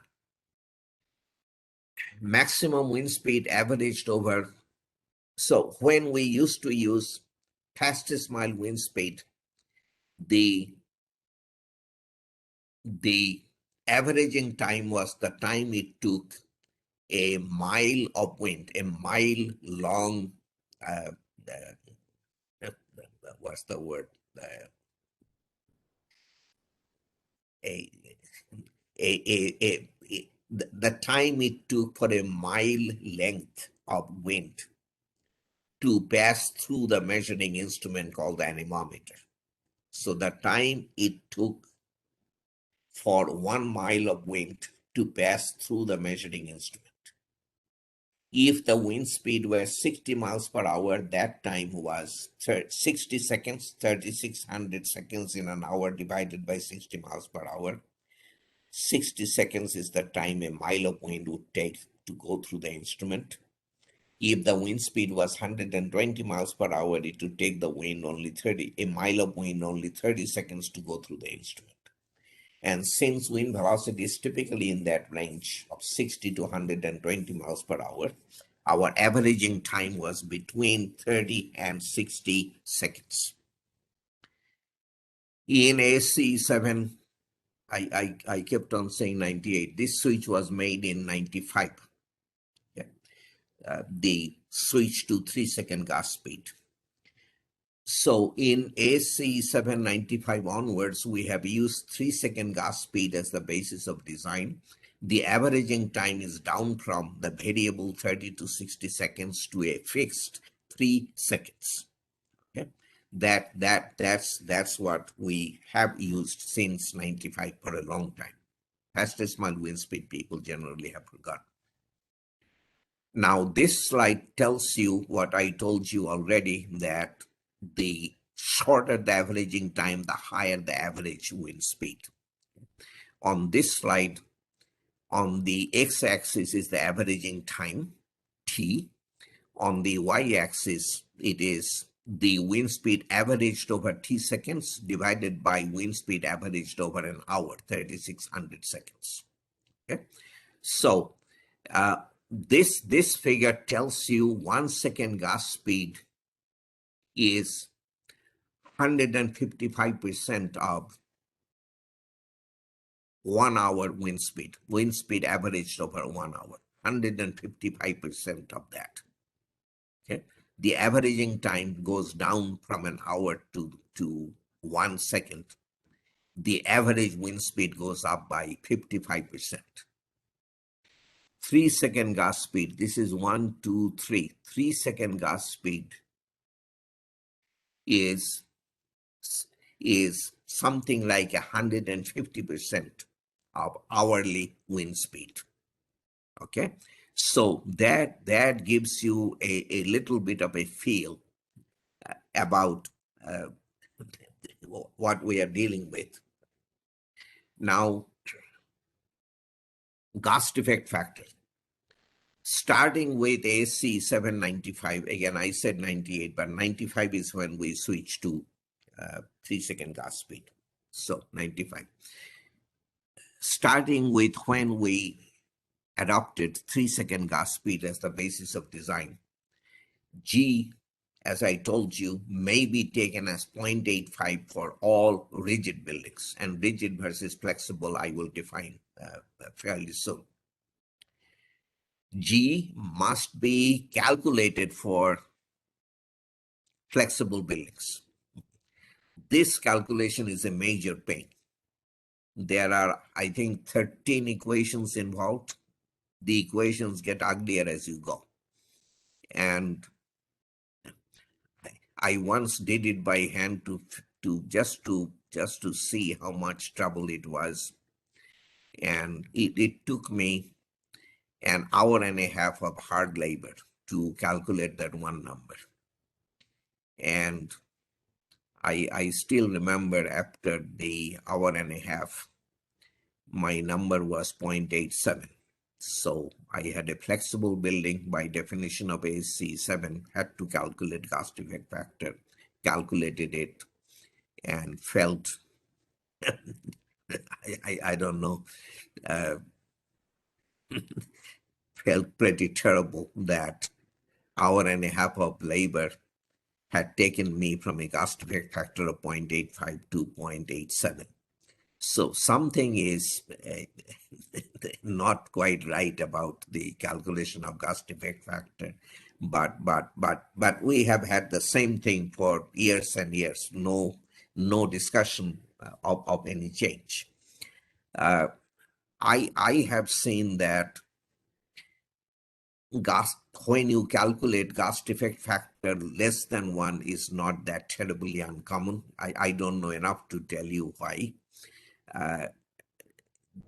Maximum wind speed averaged over. So when we used to use fastest mile wind speed, the averaging time was the time it took a mile of wind, a mile long, what's the word? The time it took for a mile length of wind to pass through the measuring instrument called the anemometer. So the time it took for 1 mile of wind to pass through the measuring instrument. If the wind speed was 60 miles per hour, that time was 60 seconds, 3,600 seconds in an hour divided by 60 miles per hour. 60 seconds is the time a mile of wind would take to go through the instrument. If the wind speed was 120 miles per hour, it would take the wind a mile of wind only 30 seconds to go through the instrument. And since wind velocity is typically in that range of 60 to 120 miles per hour, our averaging time was between 30 and 60 seconds. In AC7, I kept on saying 98. This switch was made in 95. The switch to 3-second gas speed. So in AC 795 onwards, we have used 3-second gas speed as the basis of design. The averaging time is down from the variable 30 to 60 seconds to a fixed 3 seconds. Okay, that's what we have used since 95 for a long time. Fastest mile wind speed people generally have forgotten. Now this slide tells you what I told you already, that the shorter the averaging time, the higher the average wind speed. On this slide, on the x-axis is the averaging time, t. On the y-axis, it is the wind speed averaged over t seconds divided by wind speed averaged over an hour, 3,600 seconds. Okay, so this figure tells you 1 second gust speed is 155% of 1 hour wind speed averaged over 1 hour, 155% of that. Okay, the averaging time goes down from an hour to 1 second. The average wind speed goes up by 55%. 3 second gust speed, this is 1, 2, 3. 3 second gust speed is something like 150% of hourly wind speed. Okay, so that gives you a little bit of a feel about what we are dealing with. Now, gust effect factor. Starting with AC 795, again, I said 98, but 95 is when we switch to 3 second gust speed. So 95. Starting with when we adopted 3 second gust speed as the basis of design, G, as I told you, may be taken as 0.85 for all rigid buildings, and rigid versus flexible I will define fairly soon. G must be calculated for flexible buildings. This calculation is a major pain. There are, I think, 13 equations involved. The equations get uglier as you go. And I once did it by hand just to see how much trouble it was. And it took me an hour and a half of hard labor to calculate that one number. And I still remember after the hour and a half, my number was 0.87. So I had a flexible building by definition of AC7, had to calculate gust effect factor, calculated it, and felt, I don't know, felt pretty terrible that hour and a half of labor had taken me from a gust effect factor of 0.85 to 0.87. So something is not quite right about the calculation of gust effect factor, but we have had the same thing for years and years. No discussion of any change. I have seen that when you calculate gust effect factor less than 1 is not that terribly uncommon. I don't know enough to tell you why.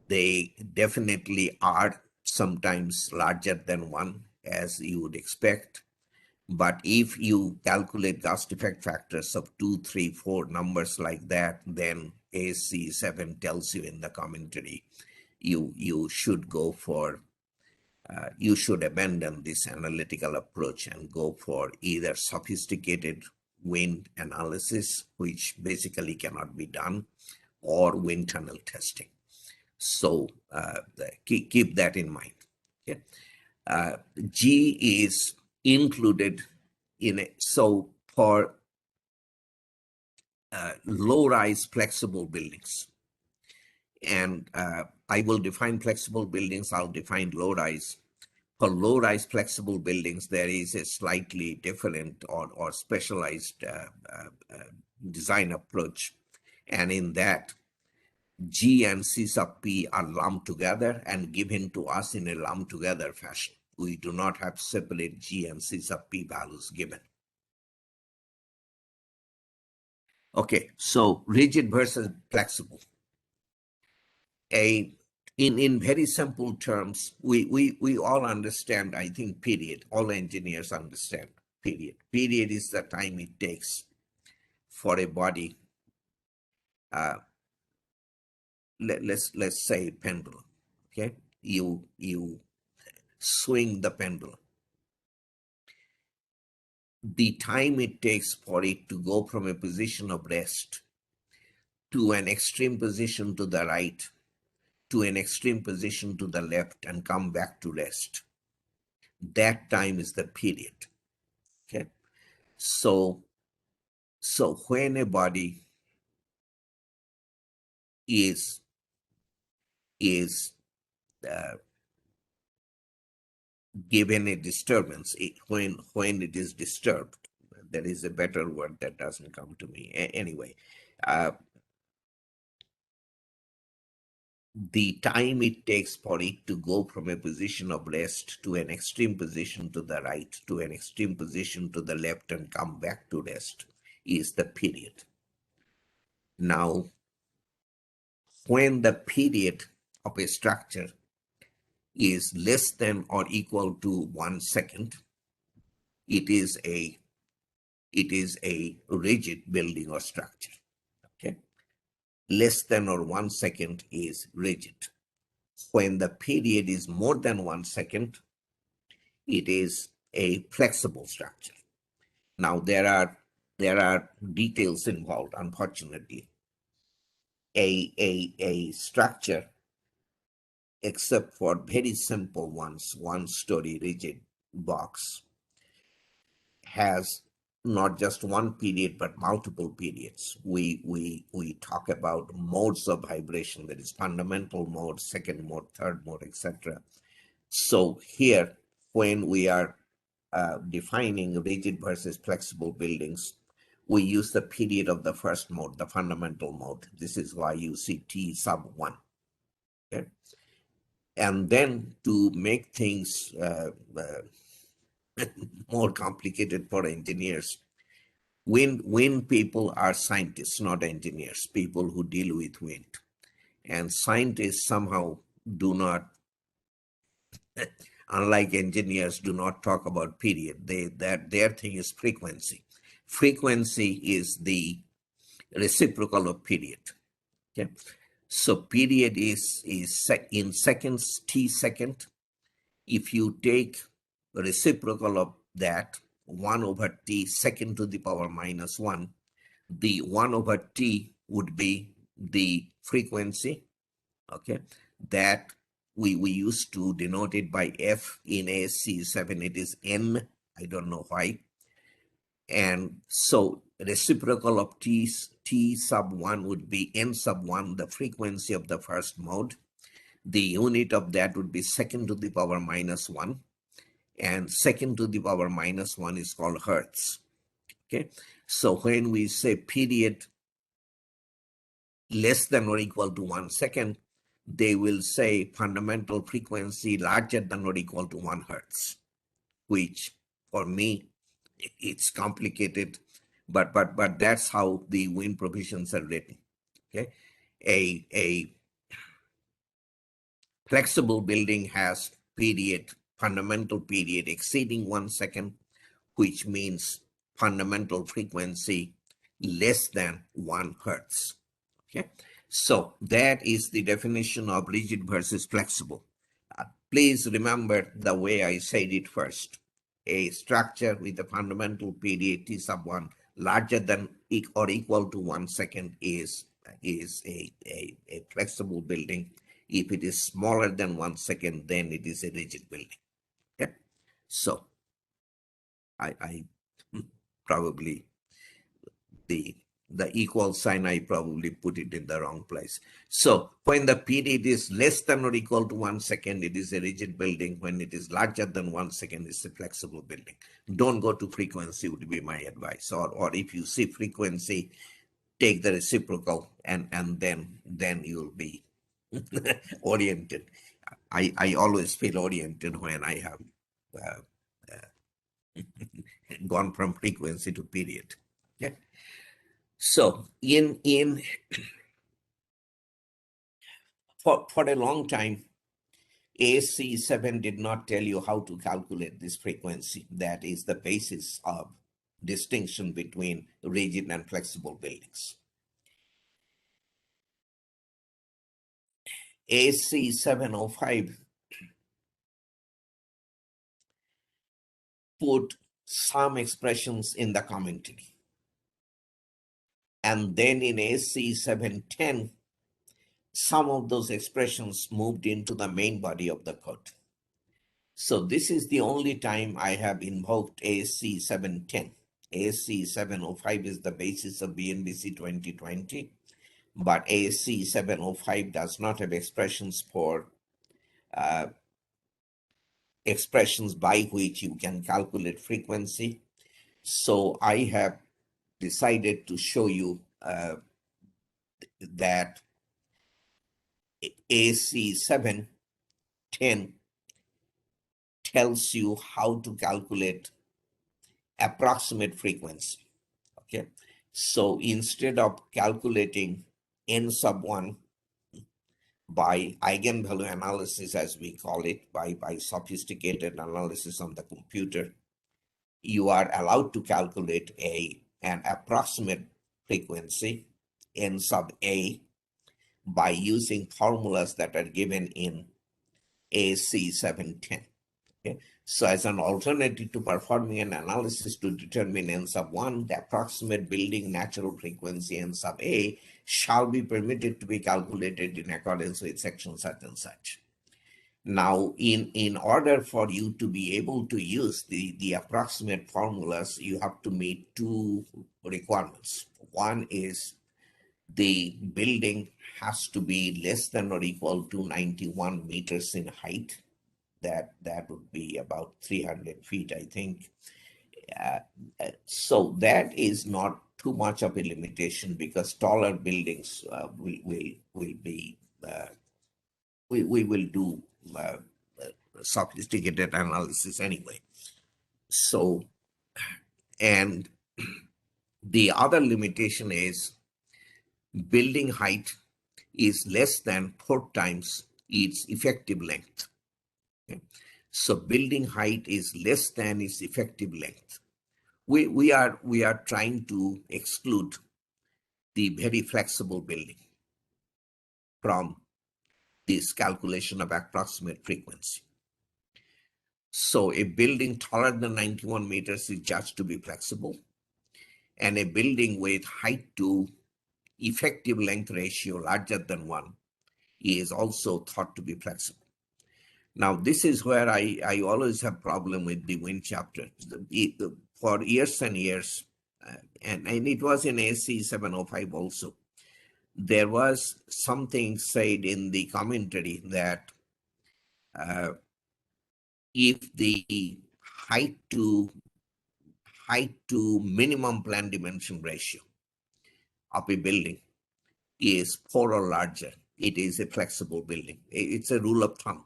They definitely are sometimes larger than 1, as you would expect. But if you calculate gust effect factors of 2, 3, 4 numbers like that, then AC7 tells you in the commentary, you should go for, you should abandon this analytical approach and go for either sophisticated wind analysis, which basically cannot be done, or wind tunnel testing. So keep that in mind. Okay? G is included in it. So for low-rise flexible buildings, and I will define flexible buildings, I'll define low-rise. For low-rise flexible buildings, there is a slightly different or specialized design approach. And in that, G and C sub P are lumped together and given to us in a lumped together fashion. We do not have separate G and C sub P values given. Okay, so rigid versus flexible. In very simple terms, we all understand, I think, period. All engineers understand period. Period is the time it takes for a body, let's say pendulum. Okay, you swing the pendulum. the time it takes for it to go from a position of rest to an extreme position to the right, to an extreme position to the left, and come back to rest. That time is the period. Okay. So when a body is uh, given a disturbance, when it is disturbed, there is a better word that doesn't come to me. Anyway, the time it takes for it to go from a position of rest to an extreme position to the right, to an extreme position to the left, and come back to rest is the period. Now, when the period of a structure is less than or equal to 1 second, it is a rigid building or structure. Okay, less than or 1 second is rigid. When the period is more than 1 second, it is a flexible structure. Now there are details involved, unfortunately. A structure, except for very simple ones, one-story rigid box, has not just one period but multiple periods. We talk about modes of vibration, that is fundamental mode, second mode, third mode, etc. So here, when we are defining rigid versus flexible buildings, we use the period of the first mode, the fundamental mode. This is why you see T sub 1. Okay? And then to make things more complicated for engineers, wind people are scientists, not engineers, people who deal with wind. And scientists somehow do not, unlike engineers, do not talk about period. Their thing is frequency. Frequency is the reciprocal of period. Okay, so period is in seconds, t second. If you take reciprocal of that, 1 over t second to the power minus 1, the 1 over t would be the frequency. Okay, that we used to denote it by F in ASC 7. It is N. I don't know why. And so reciprocal of t sub 1 would be N sub 1, the frequency of the first mode. The unit of that would be second to the power minus 1. And second to the power minus 1 is called hertz. Okay, so when we say period less than or equal to 1 second, they will say fundamental frequency larger than or equal to 1 hertz, which for me, it's complicated, but that's how the wind provisions are written. Okay, a flexible building has period, fundamental period exceeding 1 second, which means fundamental frequency less than 1 hertz. Okay, so that is the definition of rigid versus flexible. Please remember the way I said it first. A structure with a fundamental period T sub 1 larger than or equal to 1 second is a flexible building. If it is smaller than 1 second, then it is a rigid building. Okay, so I probably the equal sign, I probably put it in the wrong place. So when the period is less than or equal to 1 second, it is a rigid building. When it is larger than 1 second, it's a flexible building. Don't go to frequency would be my advice. Or if you see frequency, take the reciprocal and then you'll be oriented. I always feel oriented when I have gone from frequency to period. Okay. So for a long time, ASC 7 did not tell you how to calculate this frequency. That is the basis of distinction between rigid and flexible buildings. ASC 705 put some expressions in the commentary. And then in AC 710, some of those expressions moved into the main body of the code. So this is the only time I have invoked ASC 710. ASC 705 is the basis of BNBC 2020, but ASC 705 does not have expressions for expressions by which you can calculate frequency. So I have decided to show you that ASC 710 tells you how to calculate approximate frequency. Okay, so instead of calculating n sub 1 by eigenvalue analysis, as we call it, by sophisticated analysis on the computer, you are allowed to calculate an approximate frequency n sub a by using formulas that are given in AC 710. Okay. So as an alternative to performing an analysis to determine n sub 1, the approximate building natural frequency n sub a shall be permitted to be calculated in accordance with section such and such. Now, in order for you to be able to use the approximate formulas, you have to meet two requirements. One is the building has to be less than or equal to 91 meters in height. That would be about 300 feet, I think. So that is not too much of a limitation because taller buildings will be we will do sophisticated analysis anyway. So, and the other limitation is building height is less than 4 times its effective length. Okay. So building height is less than its effective length. We are trying to exclude the very flexible building from this calculation of approximate frequency. So a building taller than 91 meters is judged to be flexible, and a building with height to effective length ratio larger than 1 is also thought to be flexible. Now, this is where I always have problem with the wind chapter. For years and years, and it was in AC 705 also, there was something said in the commentary that if the height to minimum plan dimension ratio of a building is 4 or larger, it is a flexible building. It's a rule of thumb.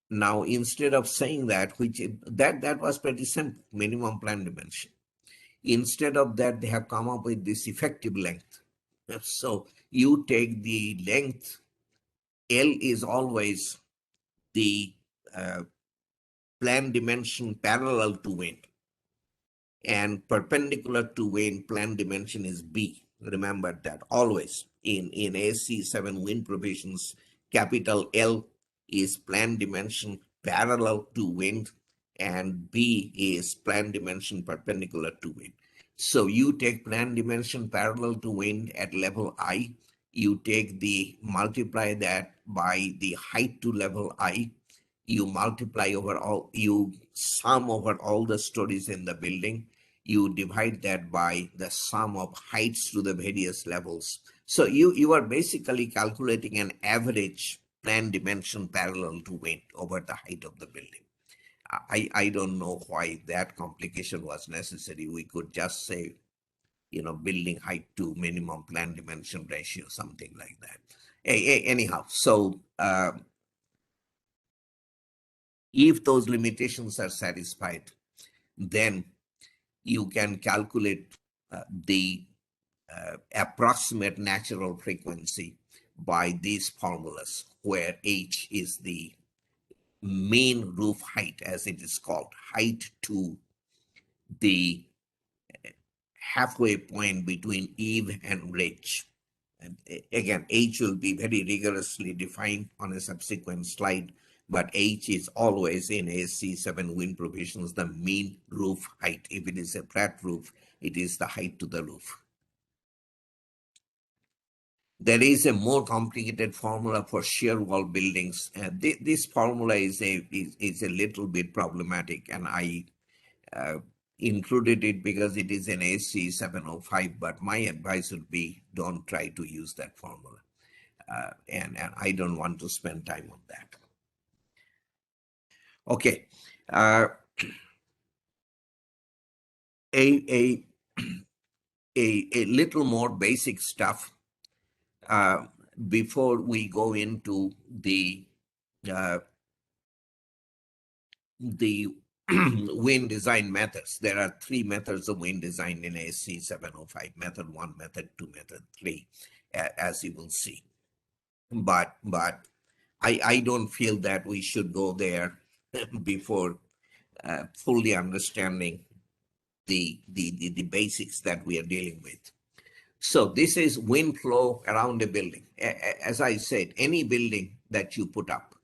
Now, instead of saying that, that was pretty simple, minimum plan dimension. Instead of that, they have come up with this effective length. So you take the length, L is always the plan dimension parallel to wind, and perpendicular to wind plan dimension is B. Remember that always in AC 7 wind provisions, capital L is plan dimension parallel to wind, and B is plan dimension perpendicular to wind. So you take plan dimension parallel to wind at level I, you take multiply that by the height to level I, you multiply over all, you sum over all the stories in the building, you divide that by the sum of heights to the various levels. So you are basically calculating an average plan dimension parallel to wind over the height of the building. I don't know why that complication was necessary. We could just say, building height to minimum plan dimension ratio, something like that. Anyhow, so if those limitations are satisfied, then you can calculate the approximate natural frequency by these formulas, where H is the mean roof height, as it is called, height to the halfway point between eave and ridge. And again, H will be very rigorously defined on a subsequent slide, but H is always in ASC 7 wind provisions the mean roof height. If it is a flat roof, it is the height to the roof. There is a more complicated formula for shear wall buildings. This formula is a little bit problematic, and I included it because it is an ASC 705, but my advice would be don't try to use that formula. And I don't want to spend time on that. Okay. A little more basic stuff before we go into the wind design methods. There are three methods of wind design in ASC 705, method 1, method 2, method 3, as you will see. But I don't feel that we should go there before fully understanding the basics that we are dealing with. So this is wind flow around a building. As I said, any building that you put up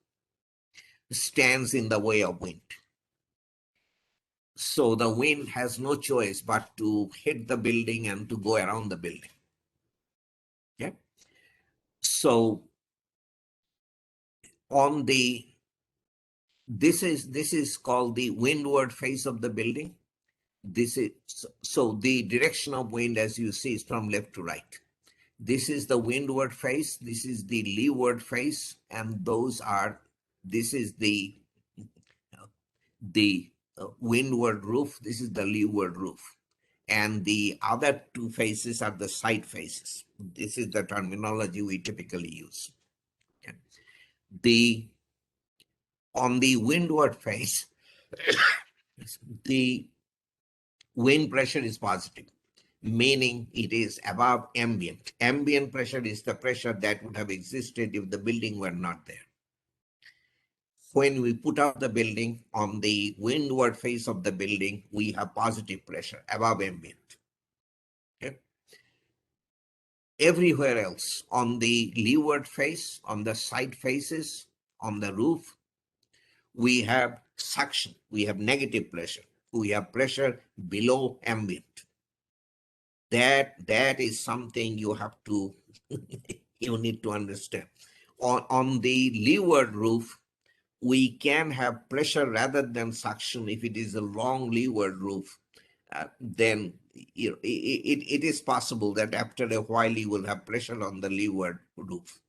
stands in the way of wind. So the wind has no choice but to hit the building and to go around the building. Okay. So on the this is called the windward face of the building. This is so the direction of wind, as you see, is from left to right. This is the windward face. This is the leeward face, and this is the windward roof. This is the leeward roof, and the other two faces are the side faces. This is the terminology we typically use. Okay. On the windward face, the wind pressure is positive, meaning it is above ambient. Ambient pressure is the pressure that would have existed if the building were not there. When we put up the building on the windward face of the building, we have positive pressure above ambient. Okay. Everywhere else, on the leeward face, on the side faces, on the roof, we have suction, we have negative pressure, we have pressure below ambient. That is something you have to you need to understand. On the leeward roof, we can have pressure rather than suction. If it is a long leeward roof, then it is possible that after a while you will have pressure on the leeward roof.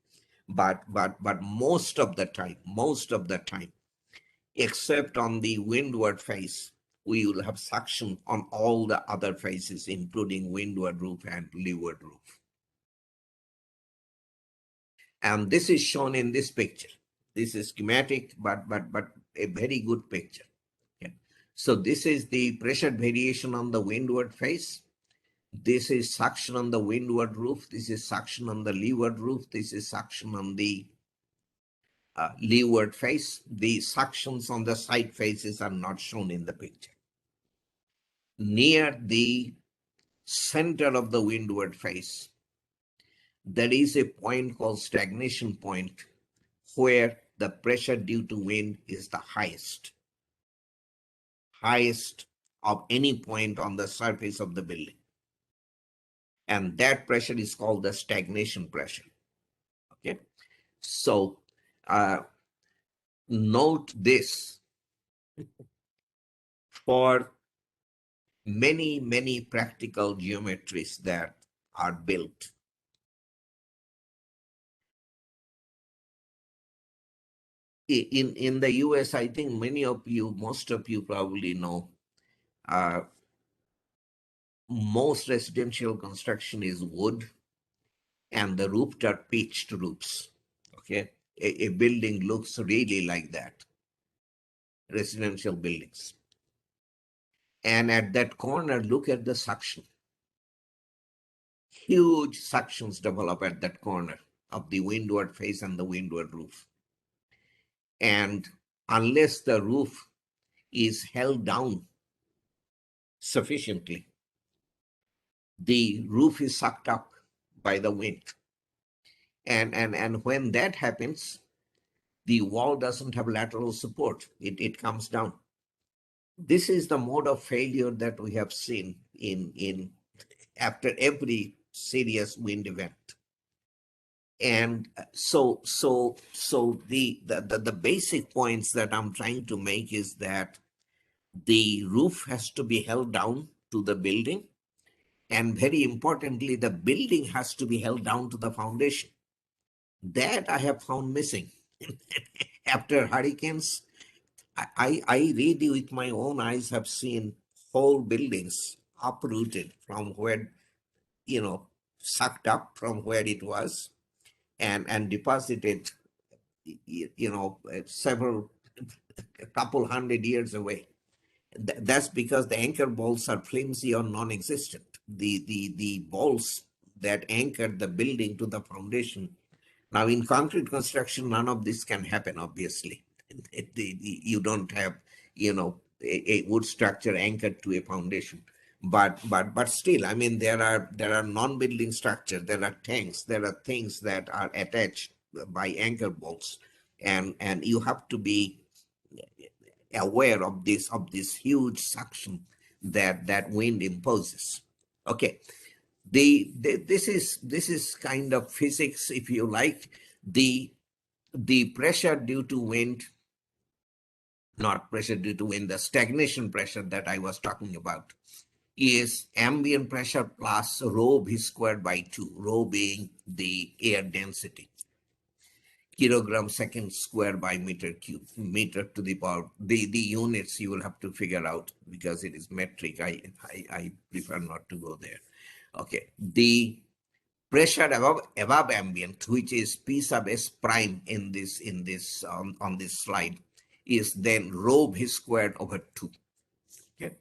But most of the time, except on the windward face, we will have suction on all the other faces, including windward roof and leeward roof. And this is shown in this picture. This is schematic, but a very good picture. Okay. So this is the pressure variation on the windward face. This is suction on the windward roof. This is suction on the leeward roof. This is suction on the leeward face. The suctions on the side faces are not shown in the picture. Near the center of the windward face, there is a point called stagnation point where the pressure due to wind is the highest of any point on the surface of the building. And that pressure is called the stagnation pressure. Okay. So note this: for many practical geometries that are built, in the US, I think most of you probably know, most residential construction is wood and the roofs are pitched roofs. Okay. A building looks really like that, residential buildings. And at that corner, look at the suction. Huge suctions develop at that corner of the windward face and the windward roof. And unless the roof is held down sufficiently, the roof is sucked up by the wind. And when that happens, the wall doesn't have lateral support. It comes down. This is the mode of failure that we have seen in after every serious wind event. And so the basic points that I'm trying to make is that the roof has to be held down to the building, and very importantly, the building has to be held down to the foundation. That I have found missing. After hurricanes, I really with my own eyes have seen whole buildings uprooted from where, sucked up from where it was, and deposited, several, a couple 100 years away. That's because the anchor bolts are flimsy or non-existent. The bolts that anchored the building to the foundation. Now, in concrete construction, none of this can happen, obviously. You don't have, a wood structure anchored to a foundation. But still, I mean, there are non-building structures, there are tanks, there are things that are attached by anchor bolts, and you have to be aware of this huge suction that wind imposes. Okay, this is kind of physics, if you like. The pressure due to wind, not pressure due to wind, the stagnation pressure that I was talking about is ambient pressure plus rho v squared by 2, rho being the air density, kilogram second square by meter cube, meter to the power. The units you will have to figure out because it is metric. I prefer not to go there. Okay, the pressure above ambient, which is P sub S prime on this slide, is then rho v squared over 2. Okay.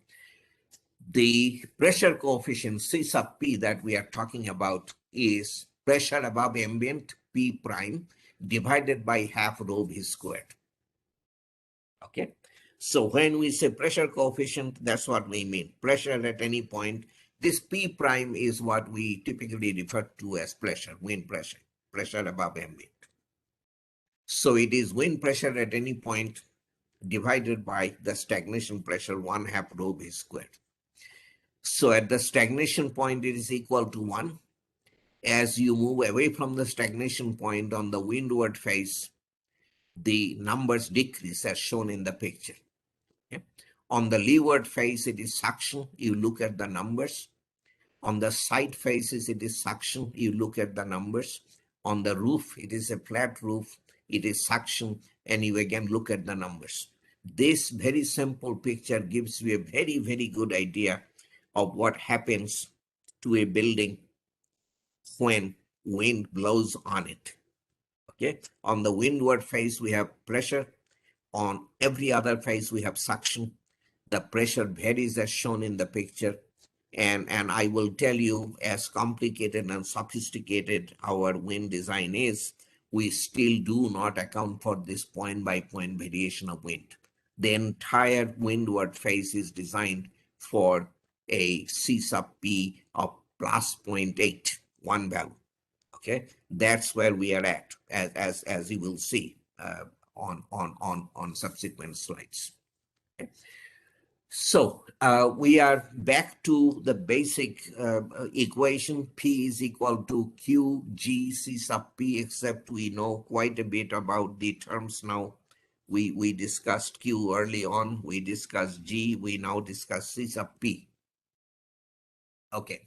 The pressure coefficient C sub P that we are talking about is pressure above ambient P prime divided by half rho v squared. Okay. So when we say pressure coefficient, that's what we mean. Pressure at any point. This P prime is what we typically refer to as pressure, wind pressure, pressure above ambient. So it is wind pressure at any point divided by the stagnation pressure, 1/2 rho v squared. So at the stagnation point, it is equal to 1. As you move away from the stagnation point on the windward face, the numbers decrease as shown in the picture. Okay. On the leeward face, it is suction. You look at the numbers. On the side faces, it is suction. You look at the numbers. On the roof, it is a flat roof. It is suction, and you again look at the numbers. This very simple picture gives you a very, very good idea of what happens to a building when wind blows on it. Okay. On the windward face, we have pressure. On every other face, we have suction. The pressure varies as shown in the picture. And I will tell you, as complicated and sophisticated our wind design is, we still do not account for this point by point variation of wind. The entire windward face is designed for a C sub P of plus 0.8, one value. Okay, that's where we are at, as you will see on subsequent slides. Okay. So we are back to the basic equation. P is equal to Q G C sub P, except we know quite a bit about the terms now. We discussed Q early on. We discussed G. We now discuss C sub P. Okay.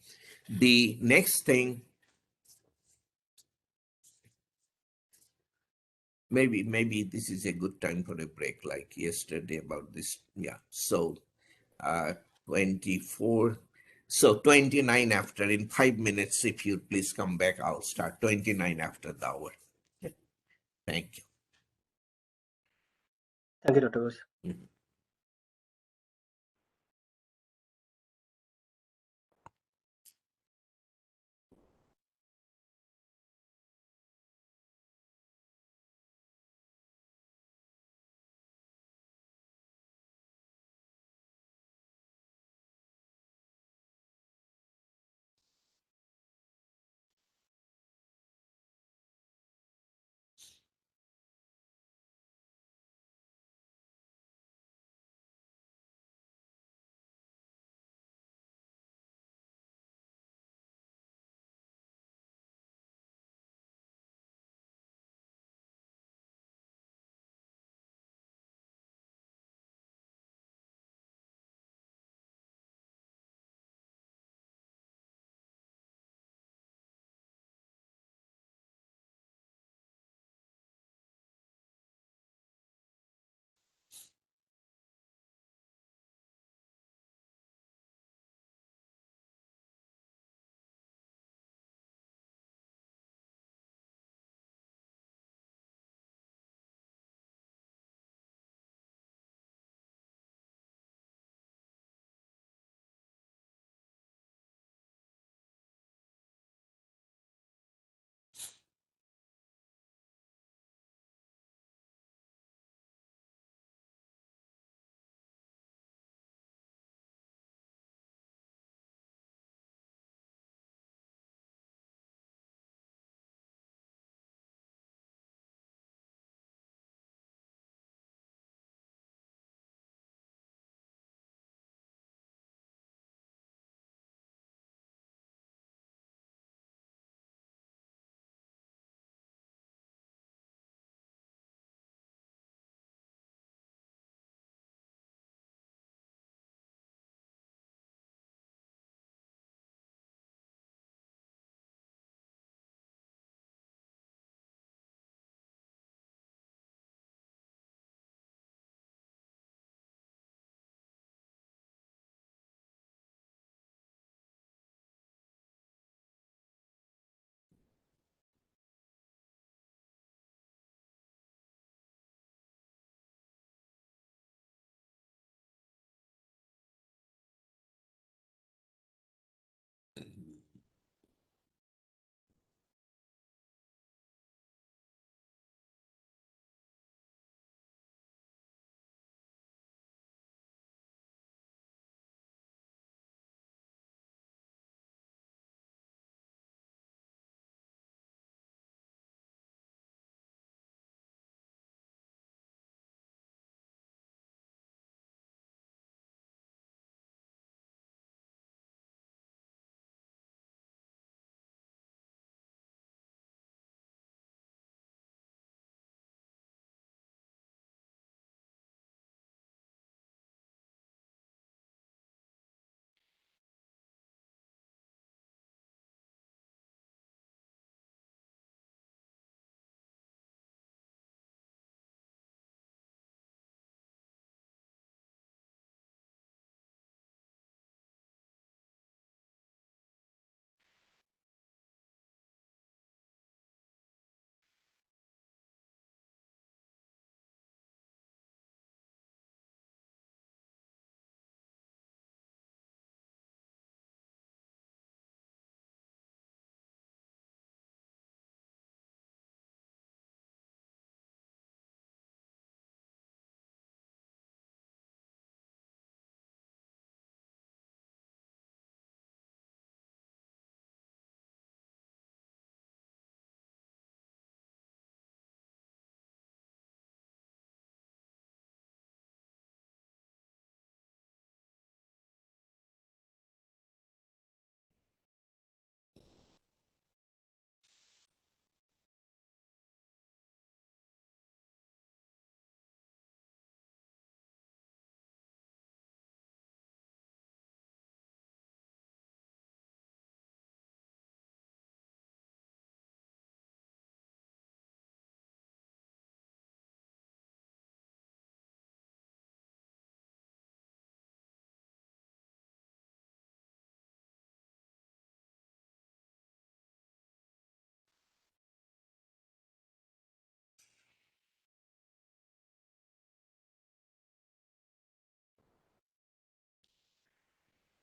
The next thing, maybe this is a good time for a break, like yesterday about this. Yeah. So 24. So 29 after, in 5 minutes, if you please come back, I'll start 29 after the hour. Okay. Thank Thank you, Dr. Ghosh. you.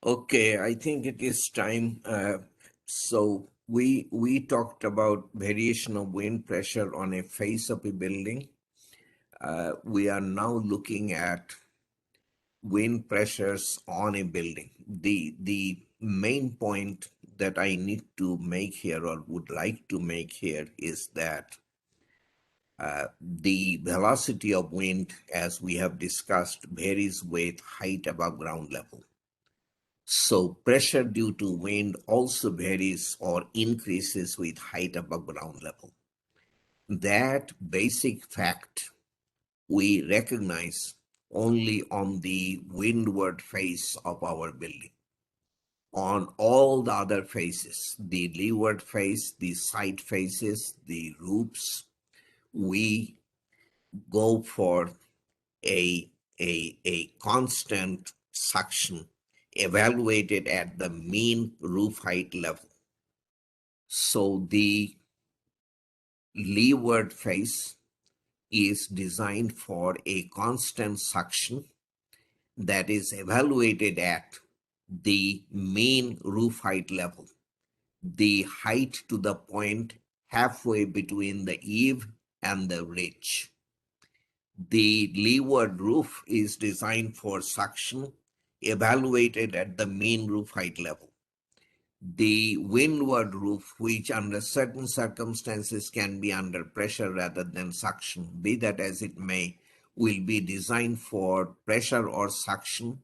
Okay, I think it is time. So we talked about variation of wind pressure on a face of a building. We are now looking at wind pressures on a building. The main point that I need to make here or would like to make here is that the velocity of wind, as we have discussed, varies with height above ground level. So pressure due to wind also varies or increases with height above ground level. That basic fact we recognize only on the windward face of our building. On all the other faces, the leeward face, the side faces, the roofs, we go for a constant suction evaluated at the mean roof height level. So the leeward face is designed for a constant suction that is evaluated at the mean roof height level, the height to the point halfway between the eave and the ridge. The leeward roof is designed for suction evaluated at the mean roof height level. The windward roof, which under certain circumstances can be under pressure rather than suction, be that as it may, will be designed for pressure or suction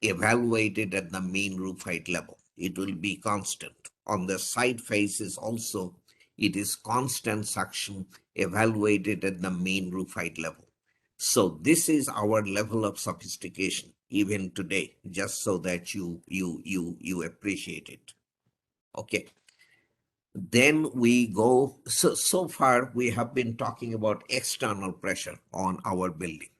evaluated at the mean roof height level. It will be constant. On the side faces also, it is constant suction evaluated at the mean roof height level. So this is our level of sophistication even today, just so that you appreciate it. Okay. Then we go, so far we have been talking about external pressure on our building.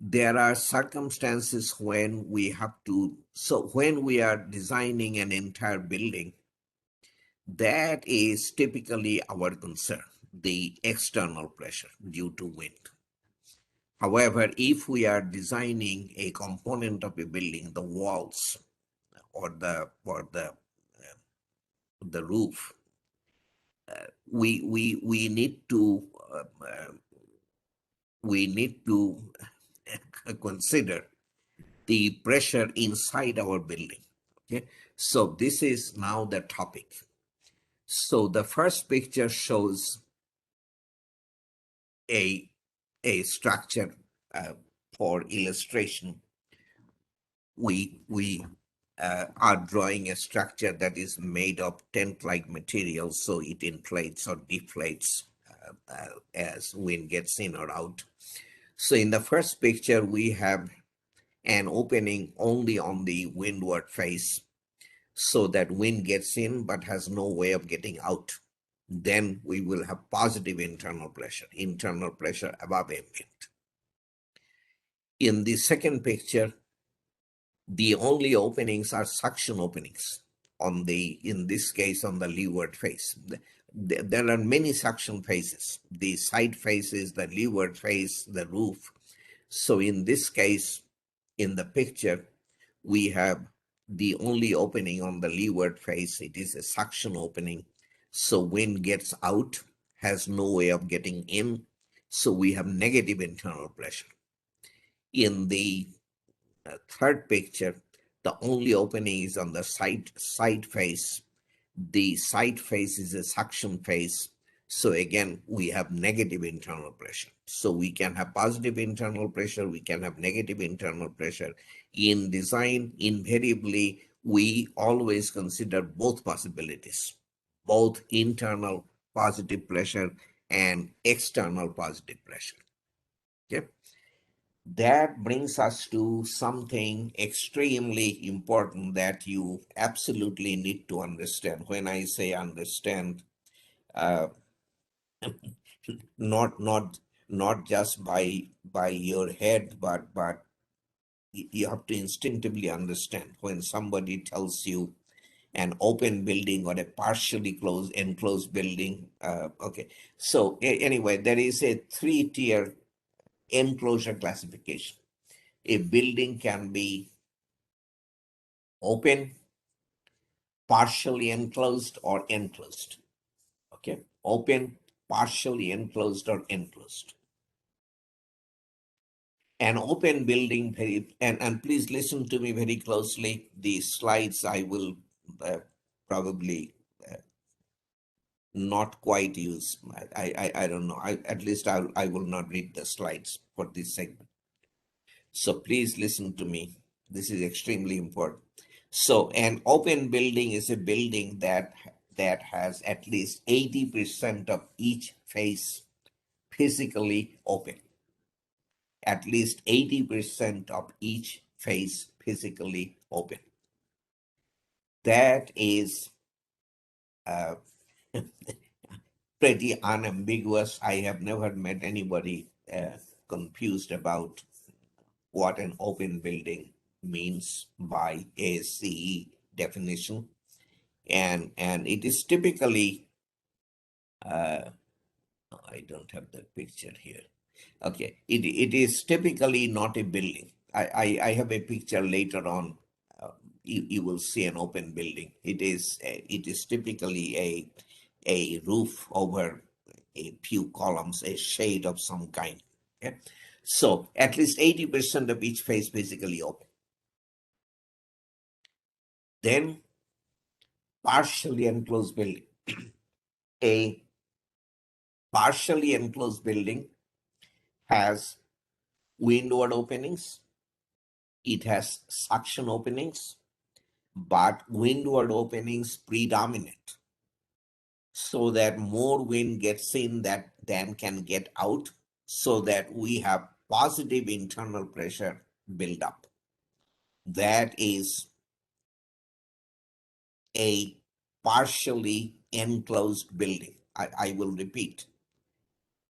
There are circumstances when we have to, so when we are designing an entire building, that is typically our concern, the external pressure due to wind. However, if we are designing a component of a building, the walls or the roof, we need to we need to consider the pressure inside our building. Okay, so this is now the topic. So the first picture shows a structure for illustration. We are drawing a structure that is made of tent-like material, so it inflates or deflates as wind gets in or out. So in the first picture, we have an opening only on the windward face, so that wind gets in but has no way of getting out. Then we will have positive internal pressure above ambient. In the second picture, the only openings are suction openings on the, in this case, on the leeward face. There are many suction faces, the side faces, the leeward face, the roof. So in this case, in the picture, we have the only opening on the leeward face. It is a suction opening. So wind gets out, has no way of getting in. So we have negative internal pressure. In the third picture, the only opening is on the side face. The side face is a suction face. So again, we have negative internal pressure. So we can have positive internal pressure, we can have negative internal pressure. In design, invariably, we always consider both possibilities, both internal positive pressure and external positive pressure. Okay. That brings us to something extremely important that you absolutely need to understand. When I say understand, uh, not just by your head, but you have to instinctively understand when somebody tells you an open building or a partially closed enclosed building. Okay, so anyway, there is a 3-tier enclosure classification. A building can be open, partially enclosed, or enclosed. Okay, open, partially enclosed, or enclosed. An open building, and please listen to me very closely. The slides I will probably not quite use. I don't know. At least I will not read the slides for this segment. So please listen to me. This is extremely important. So an open building is a building that has at least 80% of each face physically open. At least 80% of each face physically open. That is pretty unambiguous. I have never met anybody confused about what an open building means by ASCE definition. And it is typically, I don't have the picture here. Okay, it is typically not a building. I have a picture later on. You will see an open building. It is typically a roof over a few columns, a shade of some kind. Okay? So at least 80% of each face basically open. Then partially enclosed building. A partially enclosed building has windward openings. It has suction openings, but windward openings predominate so that more wind gets in than can get out, so that we have positive internal pressure build up. That is a partially enclosed building. I will repeat.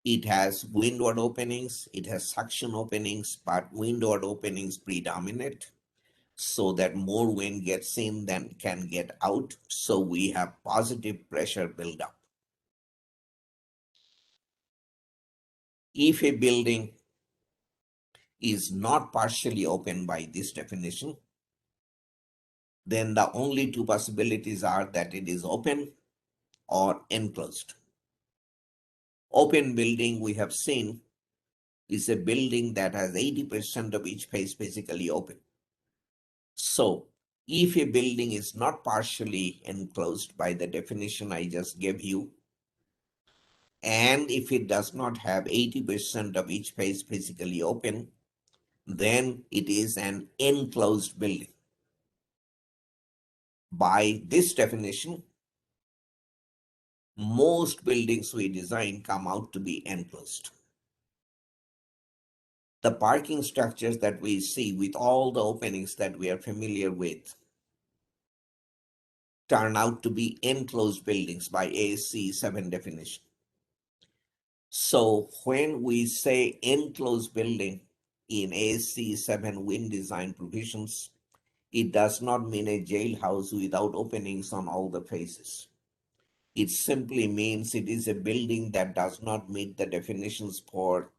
It has windward openings, it has suction openings, but windward openings predominate so that more wind gets in than can get out. So we have positive pressure buildup. If a building is not partially open by this definition, then the only two possibilities are that it is open or enclosed. Open building, we have seen, is a building that has 80% of each face basically open. So if a building is not partially enclosed by the definition I just gave you, and if it does not have 80% of each face physically open, then it is an enclosed building. By this definition, most buildings we design come out to be enclosed. The parking structures that we see with all the openings that we are familiar with turn out to be enclosed buildings by ASCE 7 definition. So when we say enclosed building in ASCE 7 wind design provisions, it does not mean a jailhouse without openings on all the faces. It simply means it is a building that does not meet the definitions for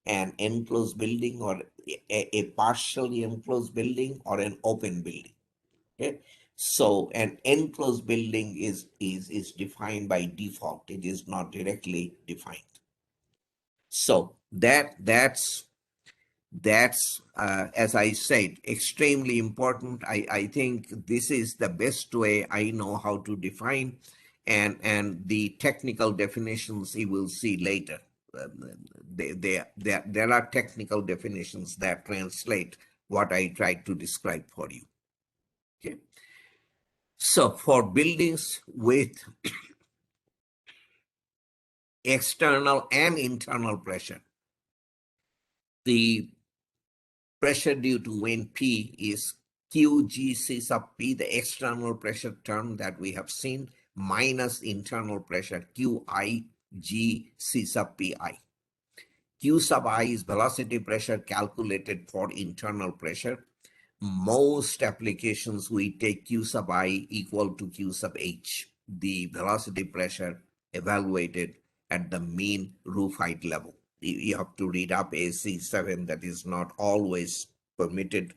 an enclosed building or a partially enclosed building or an open building. Okay? So an enclosed building is defined by default. It is not directly defined. So that's as I said, extremely important. I think this is the best way I know how to define, and the technical definitions you will see later. There are technical definitions that translate what I tried to describe for you. Okay. So for buildings with external and internal pressure, the pressure due to wind P is QGC sub P, the external pressure term that we have seen, minus internal pressure QIGC sub PI. Q sub I is velocity pressure calculated for internal pressure. Most applications we take Q sub I equal to Q sub H, the velocity pressure evaluated at the mean roof height level. You have to read up ASCE 7, that is not always permitted,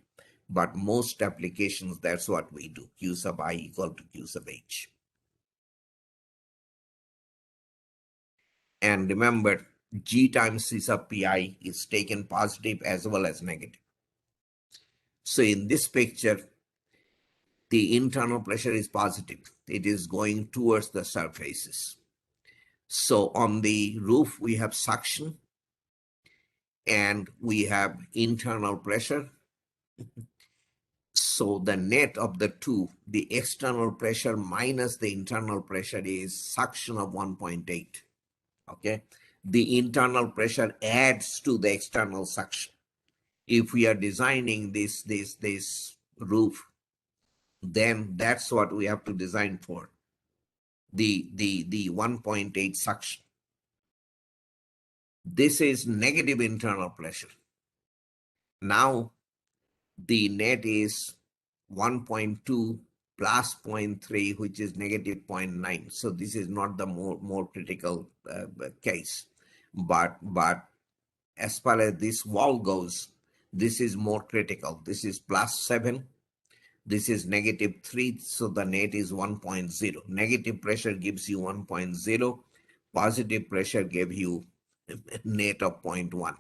but most applications, that's what we do. Q sub I equal to Q sub H. And remember, G times C sub Pi is taken positive as well as negative. So in this picture, the internal pressure is positive. It is going towards the surfaces. So on the roof, we have suction and we have internal pressure. So the net of the two, the external pressure minus the internal pressure, is suction of 1.8. Okay. The internal pressure adds to the external suction. If we are designing this roof, then that's what we have to design for. The 1.8 suction. This is negative internal pressure. Now the net is 1.2 plus 0.3, which is negative 0.9. So this is not the more critical case. But as far as this wall goes, this is more critical. This is plus 7. This is negative 3. So the net is 1.0. Negative pressure gives you 1.0. Positive pressure gives you a net of 0.1.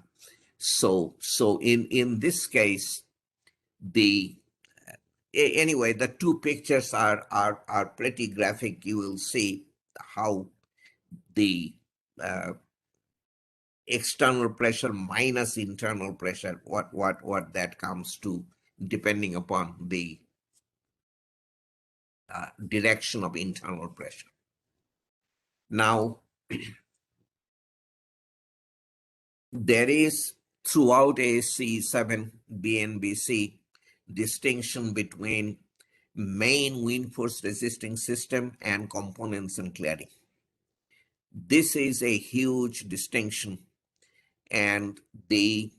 So in this case, anyway, the two pictures are pretty graphic. You will see how the external pressure minus internal pressure, what that comes to, depending upon the direction of internal pressure. Now, there is throughout ASCE 7 BNBC distinction between main wind force resisting system and components and cladding. This is a huge distinction, and there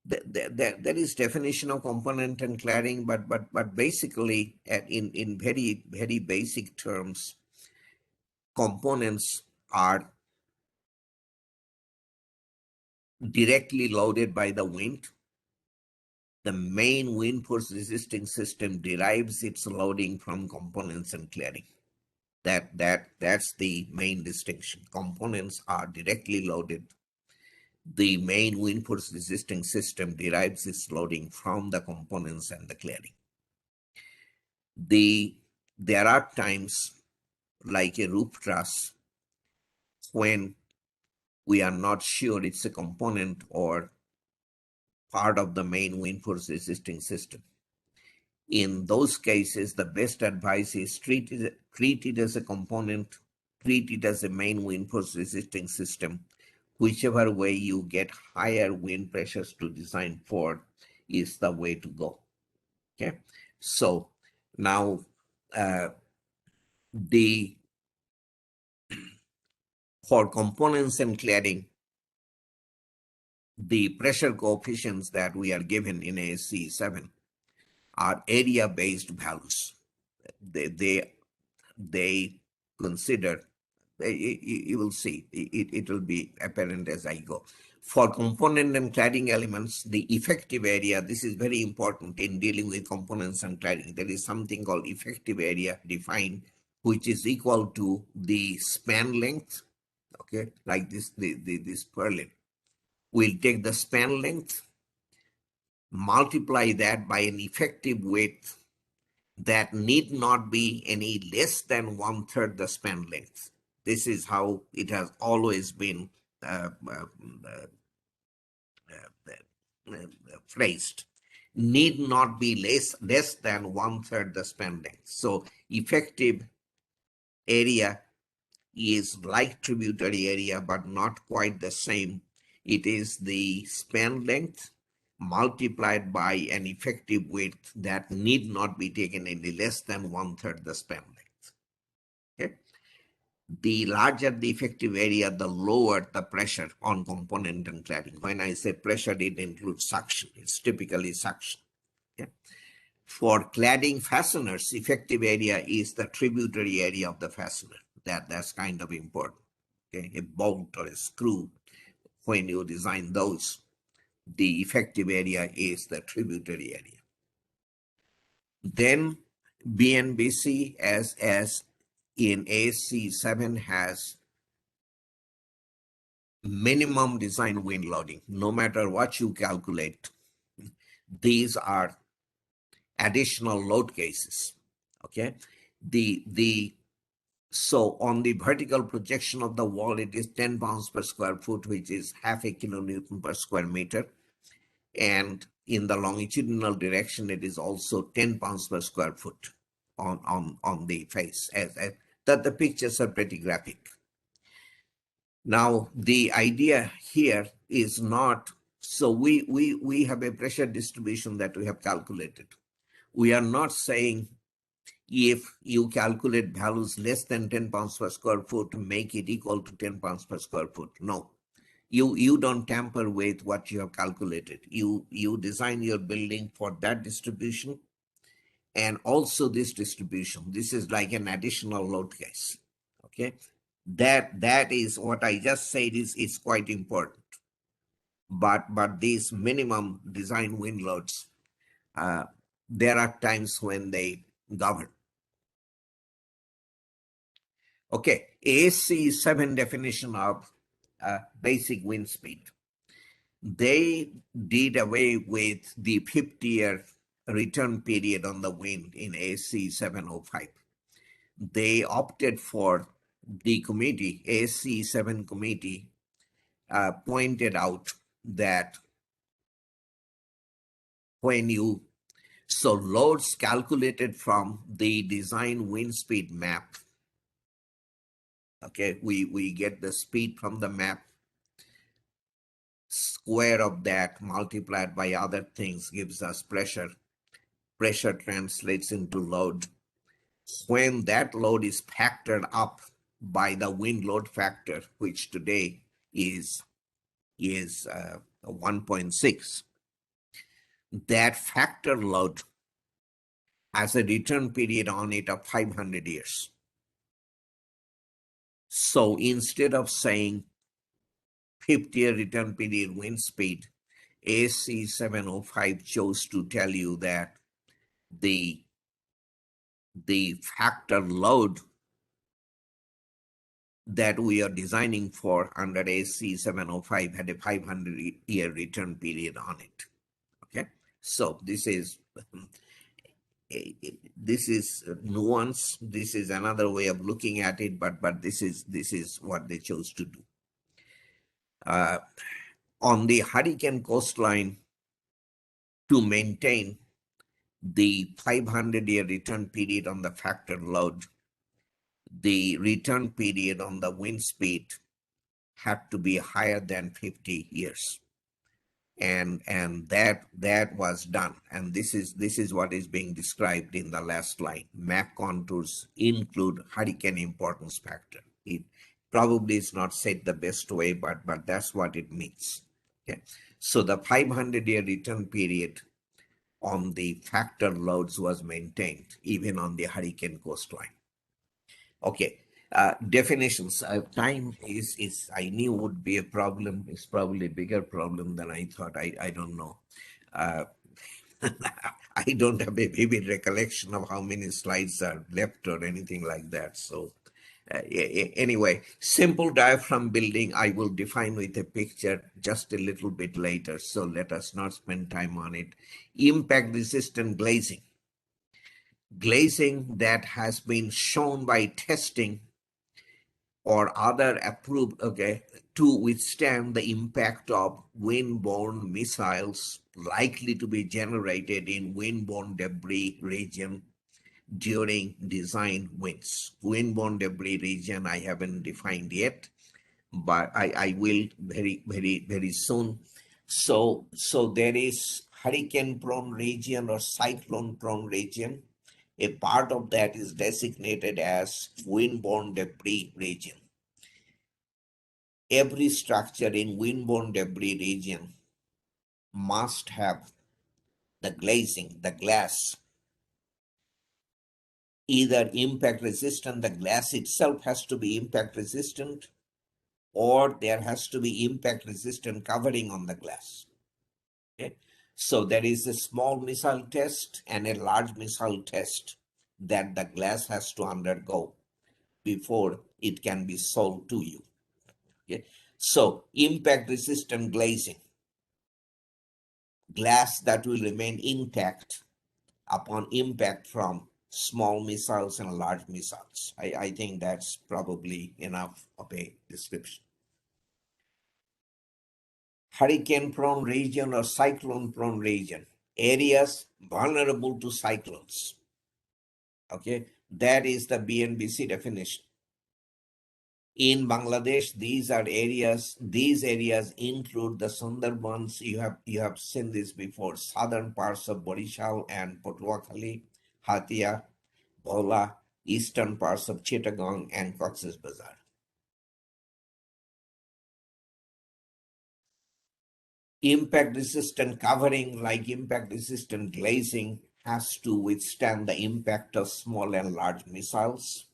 is definition of component and cladding, but basically in very basic terms, components are directly loaded by the wind. The main wind force resisting system derives its loading from components and cladding. That's the main distinction. Components are directly loaded. The main wind force resisting system derives its loading from the components and the cladding. There are times, like a roof truss, when we are not sure it's a component or part of the main wind force resisting system. In those cases, the best advice is treat it as a component, treat it as a main wind force resisting system. Whichever way you get higher wind pressures to design for is the way to go. Okay, so now for components and cladding, the pressure coefficients that we are given in ASCE 7 are area-based values. They consider, you will see, it will be apparent as I go. For component and cladding elements, the effective area, this is very important in dealing with components and cladding. There is something called effective area defined, which is equal to the span length, okay, like this purlin. We'll take the span length, multiply that by an effective width that need not be any less than 1/3 the span length. This is how it has always been phrased. Need not be less than 1/3 the span length. So effective area is like tributary area, but not quite the same. It is the span length multiplied by an effective width that need not be taken any less than 1/3 the span length. Okay. The larger the effective area, the lower the pressure on component and cladding. When I say pressure, it includes suction. It's typically suction. Okay. For cladding fasteners, effective area is the tributary area of the fastener. That's kind of important. Okay. A bolt or a screw, when you design those, the effective area is the tributary area. Then BNBC as in ASC 7 has minimum design wind loading. No matter what you calculate, these are additional load cases. Okay, so on the vertical projection of the wall, it is 10 pounds per square foot, which is half a kilonewton per square meter. And in the longitudinal direction, it is also 10 pounds per square foot on the face. That the pictures are pretty graphic. Now, the idea here is not, so we have a pressure distribution that we have calculated. We are not saying if you calculate values less than 10 pounds per square foot, make it equal to 10 pounds per square foot. No, you don't tamper with what you have calculated. You design your building for that distribution and also this distribution. This is like an additional load case. Okay, that is what I just said is quite important. But these minimum design wind loads, there are times when they govern. Okay, ASC 7 definition of basic wind speed. They did away with the 50-year return period on the wind in ASC 705. They opted for the committee, ASC 7 committee, pointed out that when you, so loads calculated from the design wind speed map, okay, we get the speed from the map, square of that multiplied by other things gives us pressure. Pressure translates into load. When that load is factored up by the wind load factor, which today is 1.6, that factor load has a return period on it of 500 years. So instead of saying 50-year return period wind speed, ASC 705 chose to tell you that the factor load that we are designing for under ASC 705 had a 500-year return period on it. Okay, so this is nuance. This is another way of looking at it, but this is what they chose to do. On the hurricane coastline, to maintain the 500-year return period on the factor load, the return period on the wind speed had to be higher than 50 years. And that was done. And this is what is being described in the last line. Map contours include hurricane importance factor. It probably is not said the best way, but that's what it means. Okay. So the 500-year return period on the factor loads was maintained even on the hurricane coastline. Okay, definitions. Time is I knew would be a problem. It's probably a bigger problem than I thought. I don't know. I don't have a vivid recollection of how many slides are left or anything like that. So anyway, simple diaphragm building I will define with a picture just a little bit later. So let us not spend time on it. Impact resistant glazing. Glazing that has been shown by testing or other approved, okay, to withstand the impact of wind-borne missiles likely to be generated in wind-borne debris region during design winds. Wind-borne debris region I haven't defined yet, but I will very soon. So there is hurricane-prone region or cyclone-prone region. A part of that is designated as wind-borne debris region. Every structure in wind-borne debris region must have the glazing, the glass, either impact resistant, the glass itself has to be impact resistant, or there has to be impact resistant covering on the glass. Okay? So there is a small missile test and a large missile test that the glass has to undergo before it can be sold to you. Okay. So impact resistant glazing, glass that will remain intact upon impact from small missiles and large missiles. I think that's probably enough of a description. Hurricane prone region or cyclone prone region, areas vulnerable to cyclones. Okay, that is the BNBC definition. In Bangladesh, these areas include the Sundarbans. You have seen this before, southern parts of Borishal and Patuakhali, Hatia, Bhola, eastern parts of Chittagong and Cox's Bazar. Impact resistant covering, like impact resistant glazing, has to withstand the impact of small and large missiles.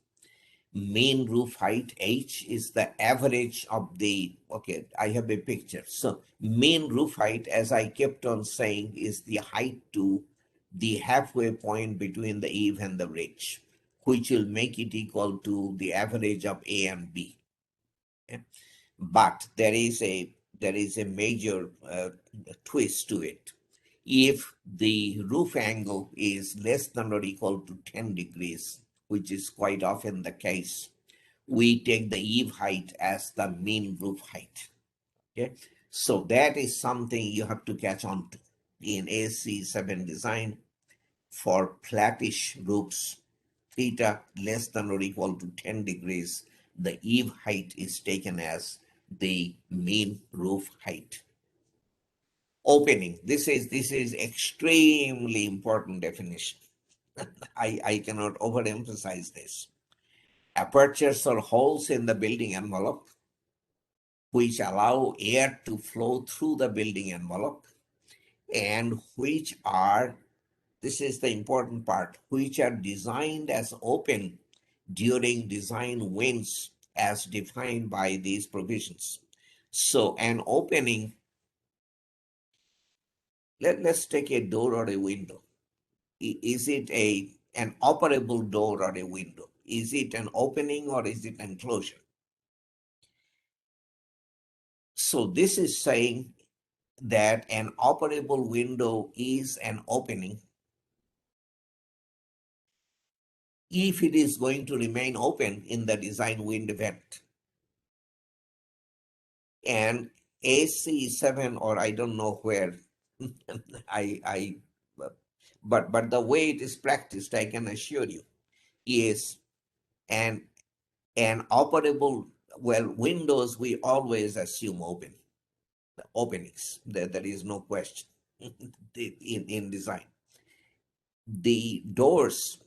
Mean roof height, H, is the average of the, okay, I have a picture. So mean roof height, as I kept on saying, is the height to the halfway point between the eave and the ridge, which will make it equal to the average of A and B. Okay? But there is a major twist to it. If the roof angle is less than or equal to 10 degrees, which is quite often the case, we take the eave height as the mean roof height. Okay, so that is something you have to catch on to in AC7 design. For flattish roofs, theta less than or equal to 10 degrees, the eave height is taken as the mean roof height. Opening, this is extremely important definition. I cannot overemphasize this. Apertures or holes in the building envelope which allow air to flow through the building envelope, and which are, this is the important part, which are designed as open during design winds as defined by these provisions. So an opening, let's take a door or a window. Is it an operable door or a window? Is it an opening or is it an enclosure? So this is saying that an operable window is an opening if it is going to remain open in the design wind event. And AC7, or I don't know where, but the way it is practiced, I can assure you, is an operable, well, windows we always assume open, the openings, there is no question in design. The doors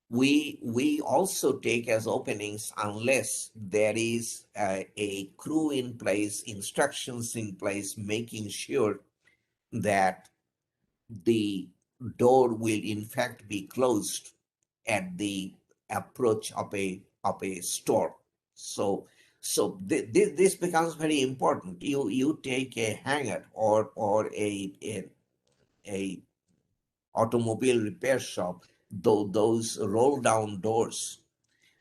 we also take as openings unless there is a crew in place, instructions in place, making sure that the door will in fact be closed at the approach of a store. So this becomes very important. You take a hangar or a automobile repair shop, those roll down doors,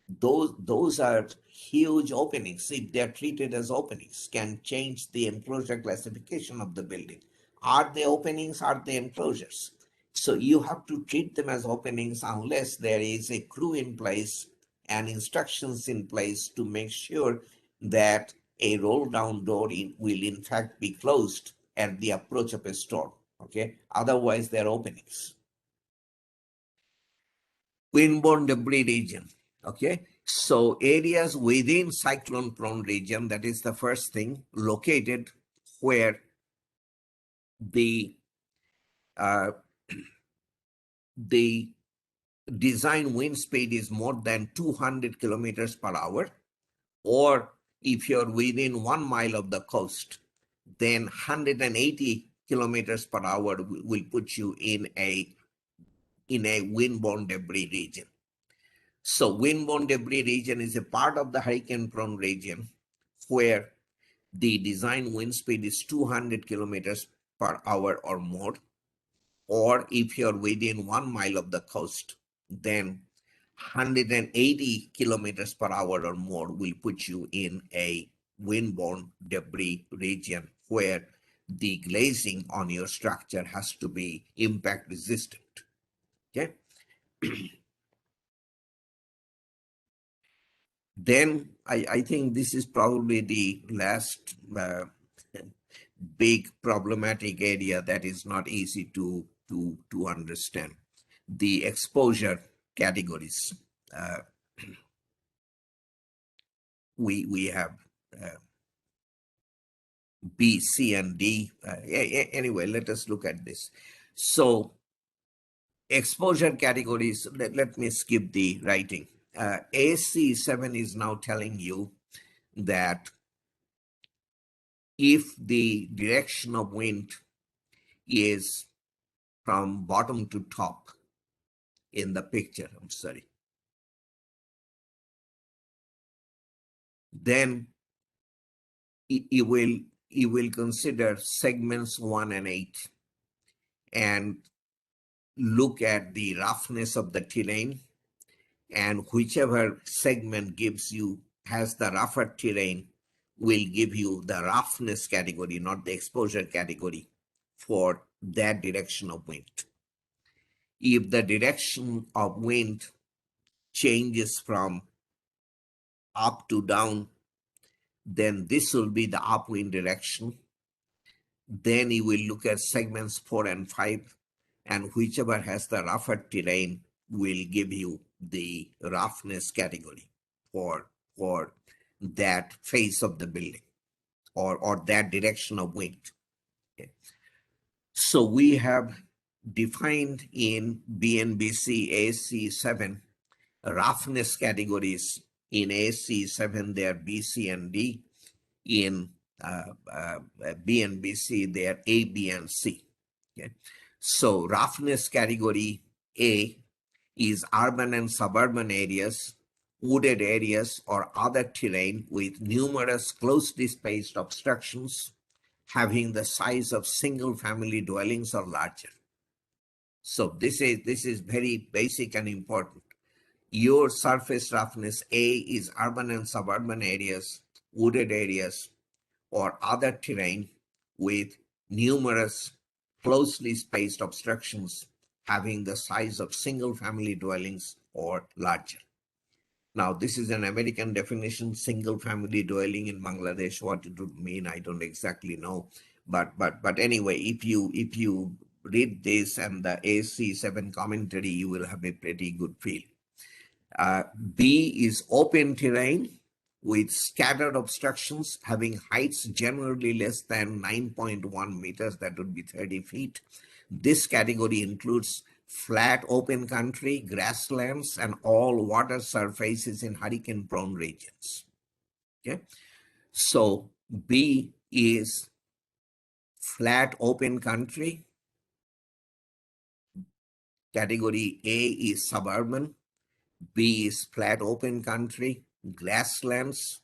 those are huge openings. If they're treated as openings, can change the enclosure classification of the building. Are they openings? Are they enclosures? So you have to treat them as openings unless there is a crew in place and instructions in place to make sure that a roll down door will in fact be closed at the approach of a store. Okay, otherwise they're openings. Windborne debris region. Okay, so areas within cyclone prone region, that is the first thing, located where the the design wind speed is more than 200 kilometers per hour, or if you're within 1 mile of the coast, then 180 kilometers per hour will put you in a windborne debris region. So windborne debris region is a part of the hurricane prone region where the design wind speed is 200 kilometers per hour or more, or if you're within 1 mile of the coast, then 180 kilometers per hour or more will put you in a windborne debris region where the glazing on your structure has to be impact resistant. Okay. Then I think this is probably the last big problematic area that is not easy to understand. The exposure categories. We have B, C, and D. Anyway, let us look at this. So exposure categories, let me skip the writing. AC7 is now telling you that if the direction of wind is from bottom to top in the picture, I'm sorry, then you will consider segments 1 and 8 and look at the roughness of the terrain, and whichever segment has the rougher terrain will give you the roughness category, not the exposure category for that direction of wind. If the direction of wind changes from up to down, then this will be the upwind direction. Then you will look at segments 4 and 5, and whichever has the rougher terrain will give you the roughness category for that face of the building or that direction of wind. Okay. So we have defined in BNBC AC7 roughness categories. In AC7 they are B, C, and D. In BNBC they are A, B, and C. Okay. So roughness category A is urban and suburban areas, wooded areas, or other terrain with numerous closely spaced obstructions having the size of single-family dwellings or larger. So this is very basic and important. Your surface roughness A is urban and suburban areas, wooded areas, or other terrain with numerous closely spaced obstructions having the size of single-family dwellings or larger. Now, this is an American definition, single-family dwelling in Bangladesh. What it would mean, I don't exactly know. But anyway, if you read this and the AC7 commentary, you will have a pretty good feel. B is open terrain with scattered obstructions having heights generally less than 9.1 meters, that would be 30 feet. This category includes flat open country, grasslands, and all water surfaces in hurricane-prone regions. Okay, so B is flat open country. Category A is suburban. B is flat open country, grasslands,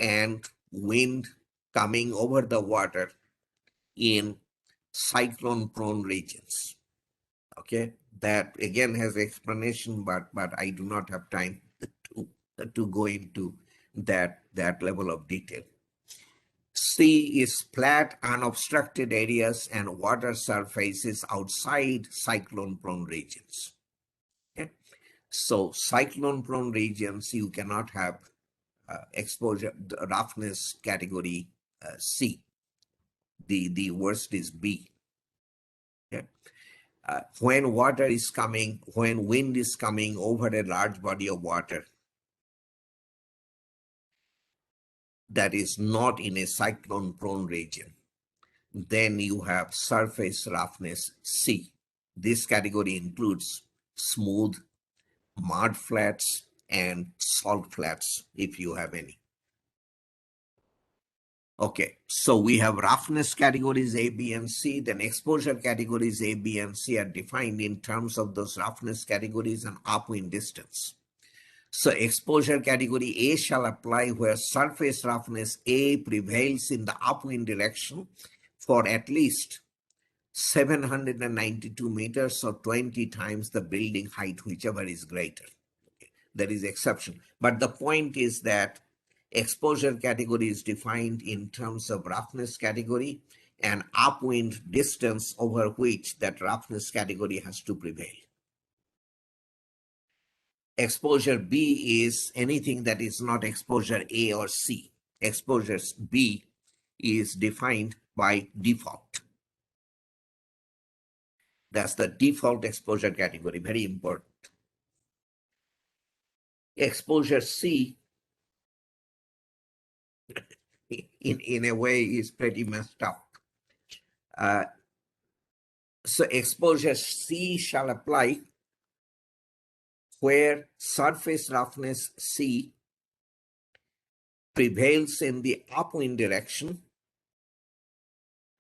and wind coming over the water in cyclone-prone regions. Okay, that again has explanation, but I do not have time to go into that level of detail. C is flat, unobstructed areas and water surfaces outside cyclone-prone regions. Okay, so cyclone-prone regions you cannot have exposure roughness category C. The worst is B. Okay. When wind is coming over a large body of water that is not in a cyclone-prone region, then you have surface roughness C. This category includes smooth, mud flats, and salt flats, if you have any. Okay, so we have roughness categories A, B, and C. Then exposure categories A, B, and C are defined in terms of those roughness categories and upwind distance. So exposure category A shall apply where surface roughness A prevails in the upwind direction for at least 792 meters or 20 times the building height, whichever is greater. There is exception. But the point is that exposure category is defined in terms of roughness category and upwind distance over which that roughness category has to prevail. Exposure B is anything that is not exposure A or C. Exposure B is defined by default. That's the default exposure category, very important. Exposure C, in a way, is pretty messed up. So exposure C shall apply where surface roughness C prevails in the upwind direction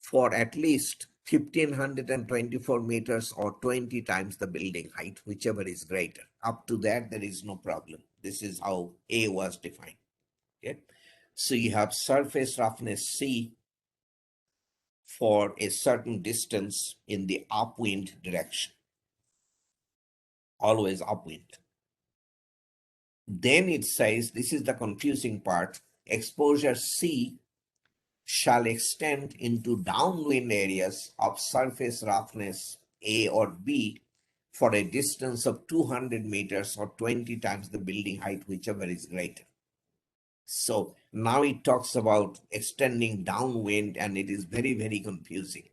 for at least 1524 meters or 20 times the building height, whichever is greater. Up to that, there is no problem. This is how A was defined. Okay? So you have surface roughness C for a certain distance in the upwind direction, always upwind. Then it says, this is the confusing part, exposure C shall extend into downwind areas of surface roughness A or B for a distance of 200 meters or 20 times the building height, whichever is greater. So now it talks about extending downwind, and it is very, very confusing.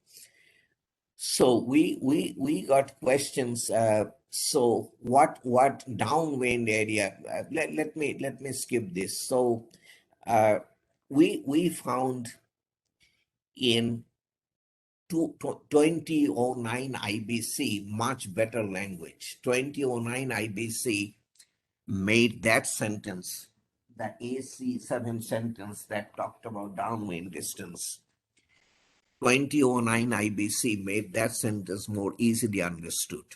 So we got questions. So what downwind area? Let me skip this. So we found in 2009 IBC much better language. 2009 IBC made that sentence, the AC7 sentence that talked about downwind distance. 2009 IBC made that sentence more easily understood.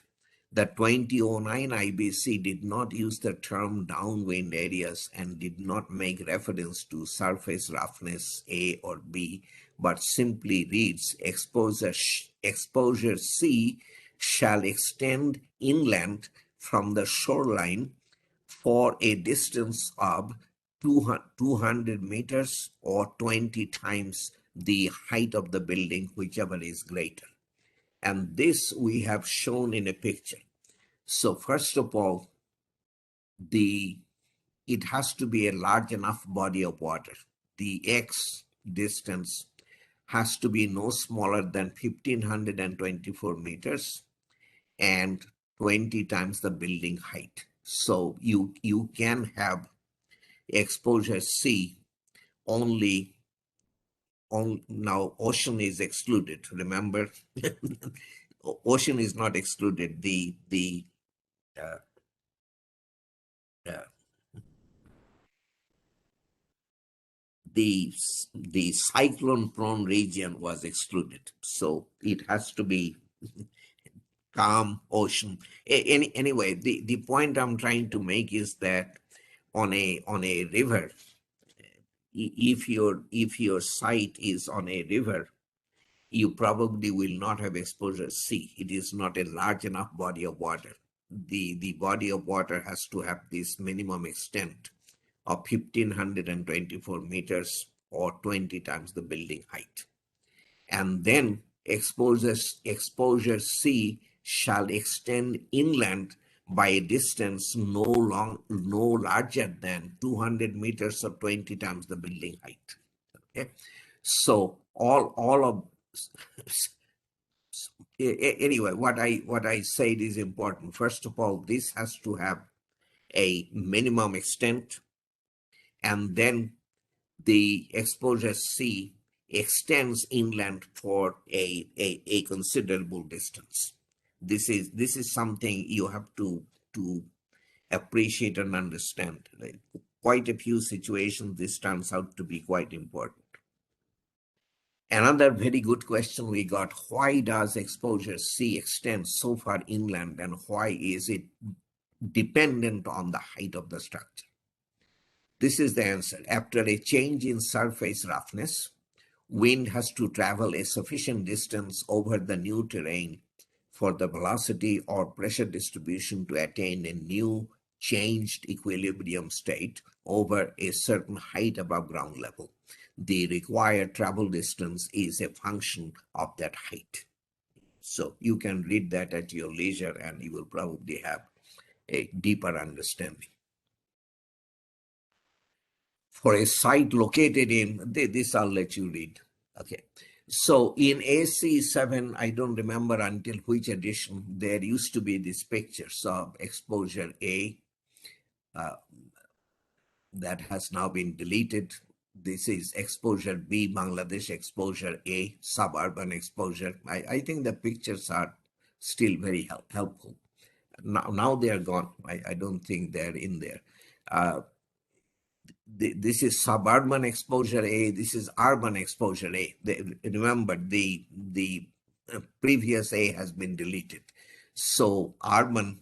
The 2009 IBC did not use the term downwind areas and did not make reference to surface roughness A or B, but simply reads exposure C shall extend inland from the shoreline for a distance of 200 meters or 20 times the height of the building, whichever is greater. And this we have shown in a picture. So first of all, it has to be a large enough body of water. The X distance has to be no smaller than 1524 meters and 20 times the building height. So you can have exposure C only on, now ocean is excluded, remember. Ocean is not excluded. The cyclone prone region was excluded, so it has to be calm ocean. Anyway, the point I'm trying to make is that on a river, if your site is on a river, you probably will not have exposure C. It is not a large enough body of water. The body of water has to have this minimum extent of 1524 meters or 20 times the building height. And then exposure C shall extend inland by a distance no larger than 200 meters or 20 times the building height. Okay, so all of anyway, what I said is important. First of all, this has to have a minimum extent, and then the exposure C extends inland for a considerable distance. This is something you have to appreciate and understand. Quite a few situations, this turns out to be quite important. Another very good question we got, why does exposure C extend so far inland, and why is it dependent on the height of the structure? This is the answer. After a change in surface roughness, Wind has to travel a sufficient distance over the new terrain for the velocity or pressure distribution to attain a new changed equilibrium state over a certain height above ground level. The required travel distance is a function of that height. So you can read that at your leisure and you will probably have a deeper understanding. For a site located in, this I'll let you read. Okay. So in AC7, I don't remember until which edition, there used to be these pictures of exposure A that has now been deleted. This is exposure B, Bangladesh exposure A, suburban exposure. I think the pictures are still very helpful. Now they are gone. I don't think they're in there. This is suburban exposure A, this is urban exposure A. Remember, the previous A has been deleted. So urban,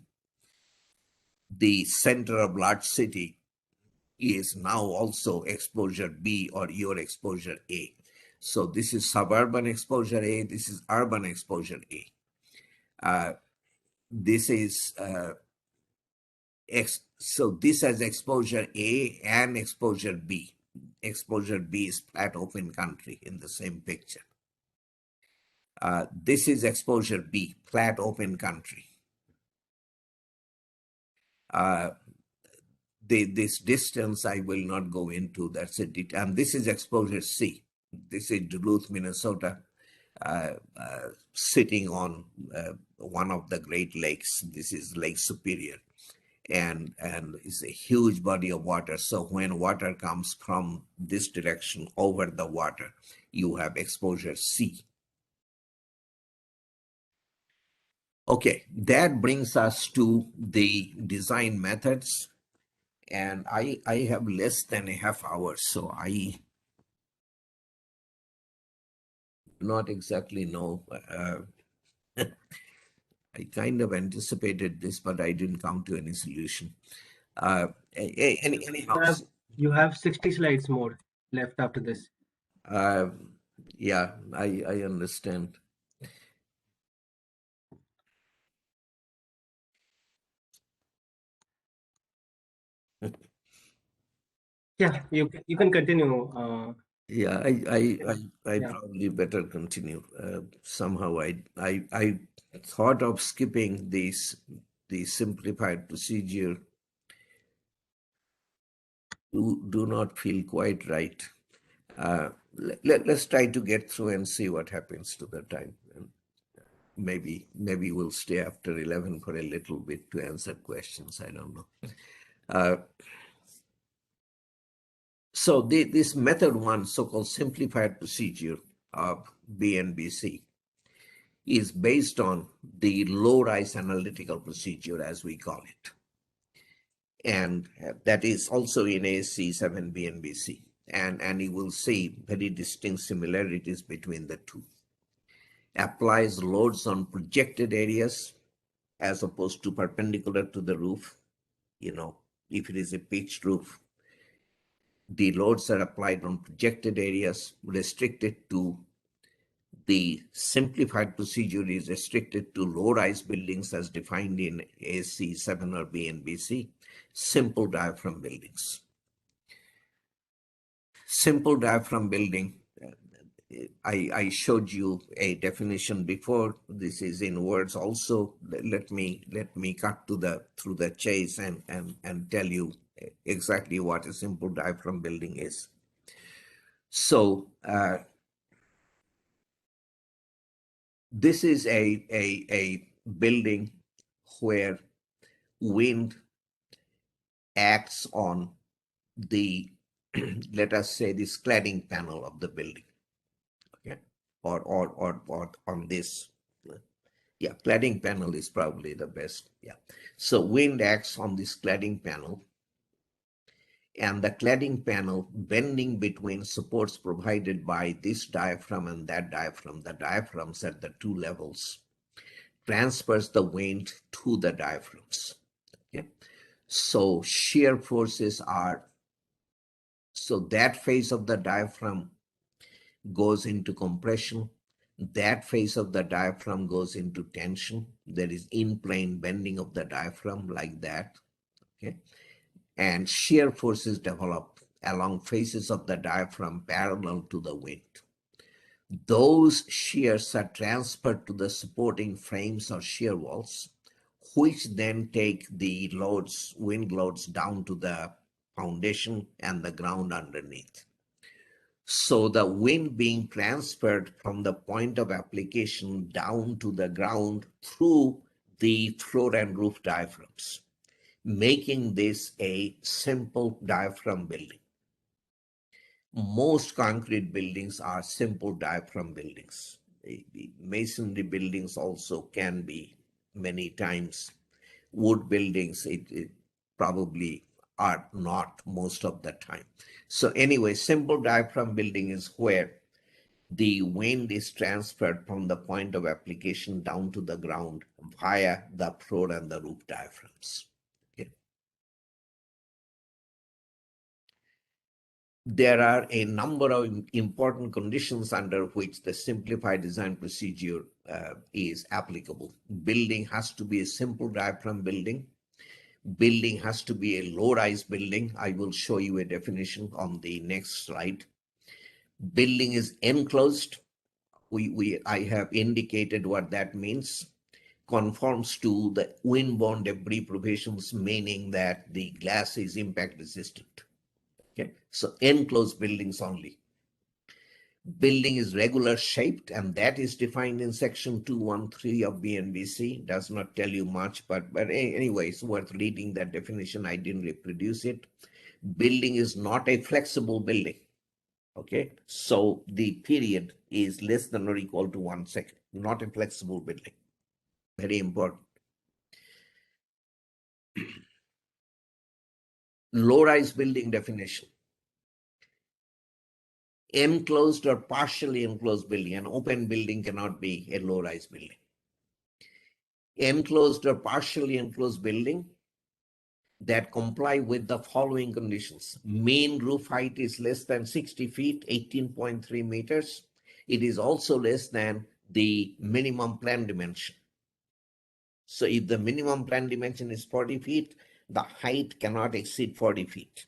the center of large city, is now also exposure B or your exposure A. So this is suburban exposure A, this is urban exposure A. This is so this has exposure A and exposure B. Exposure B is flat open country in the same picture. This is exposure B, flat open country. This distance I will not go into, that's a detail. And this is exposure C. This is Duluth, Minnesota, sitting on one of the Great Lakes. This is Lake Superior. And it's a huge body of water. So when water comes from this direction over the water, you have exposure C. Okay, that brings us to the design methods. And I have less than a half hour, so I do not exactly know. I kind of anticipated this, but I didn't come to any solution. Anyhow, You have 60 slides more left after this. yeah, I understand. Yeah, you can continue. Yeah, I Yeah. probably better continue. Somehow I thought of skipping the simplified procedure. Do not feel quite right. Let's try to get through and see what happens to the time. And maybe we'll stay after 11 for a little bit to answer questions. I don't know. So this method one, so-called simplified procedure of BNBC, is based on the low-rise analytical procedure, as we call it. And that is also in ASC7 BNBC. And you will see very distinct similarities between the two. Applies loads on projected areas as opposed to perpendicular to the roof. You know, if it is a pitched roof, the loads are applied on projected areas, restricted to the simplified procedure is restricted to low-rise buildings as defined in ASC7 or BNBC, simple diaphragm buildings. Simple diaphragm building, I showed you a definition before. This is in words also. Let me cut to through the chase and tell you exactly what a simple diaphragm building is. So this is a building where wind acts on the, let us say, this cladding panel of the building, okay, or on this. Yeah, cladding panel is probably the best. Yeah, so wind acts on this cladding panel, and the cladding panel bending between supports provided by this diaphragm and that diaphragm, the diaphragms at the two levels, transfers the wind to the diaphragms. Okay, so shear forces are, so that phase of the diaphragm goes into compression. That phase of the diaphragm goes into tension. There is in-plane bending of the diaphragm like that. Okay, and shear forces develop along faces of the diaphragm parallel to the wind. Those shears are transferred to the supporting frames or shear walls, which then take the loads, wind loads, down to the foundation and the ground underneath. So the wind being transferred from the point of application down to the ground through the floor and roof diaphragms, making this a simple diaphragm building. Most concrete buildings are simple diaphragm buildings. The masonry buildings also can be many times. Wood buildings, it probably are not most of the time. So anyway, simple diaphragm building is where the wind is transferred from the point of application down to the ground via the floor and the roof diaphragms. Okay. There are a number of important conditions under which the simplified design procedure is applicable. Building has to be a simple diaphragm building. Building has to be a low-rise building. I will show you a definition on the next slide. Building is enclosed. I have indicated what that means. Conforms to the wind-borne debris provisions, meaning that the glass is impact resistant. Okay, so enclosed buildings only. Building is regular shaped, and that is defined in section 213 of BNBC. Does not tell you much, but anyway, it's worth reading that definition. I didn't reproduce it. Building is not a flexible building. Okay, so the period is less than or equal to 1 second, not a flexible building. Very important. Low-rise building definition. Enclosed or partially enclosed building. An open building cannot be a low-rise building. Enclosed or partially enclosed building that comply with the following conditions. Mean roof height is less than 60 feet, 18.3 meters. It is also less than the minimum plan dimension. So if the minimum plan dimension is 40 feet, the height cannot exceed 40 feet.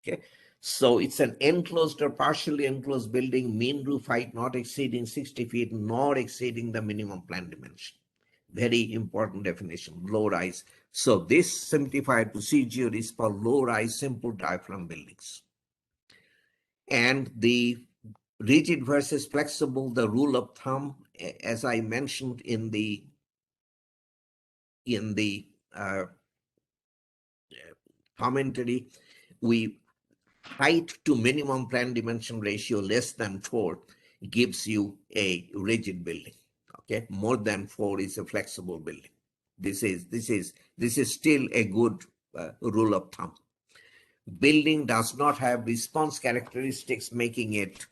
Okay, so it's an enclosed or partially enclosed building, mean roof height not exceeding 60 feet, nor exceeding the minimum plan dimension. Very important definition, low rise. So this simplified procedure is for low rise simple diaphragm buildings. And the rigid versus flexible, the rule of thumb, as I mentioned in the commentary, we height to minimum plan dimension ratio less than 4 gives you a rigid building. Okay, more than 4 is a flexible building. This is still a good rule of thumb. Building does not have response characteristics, making it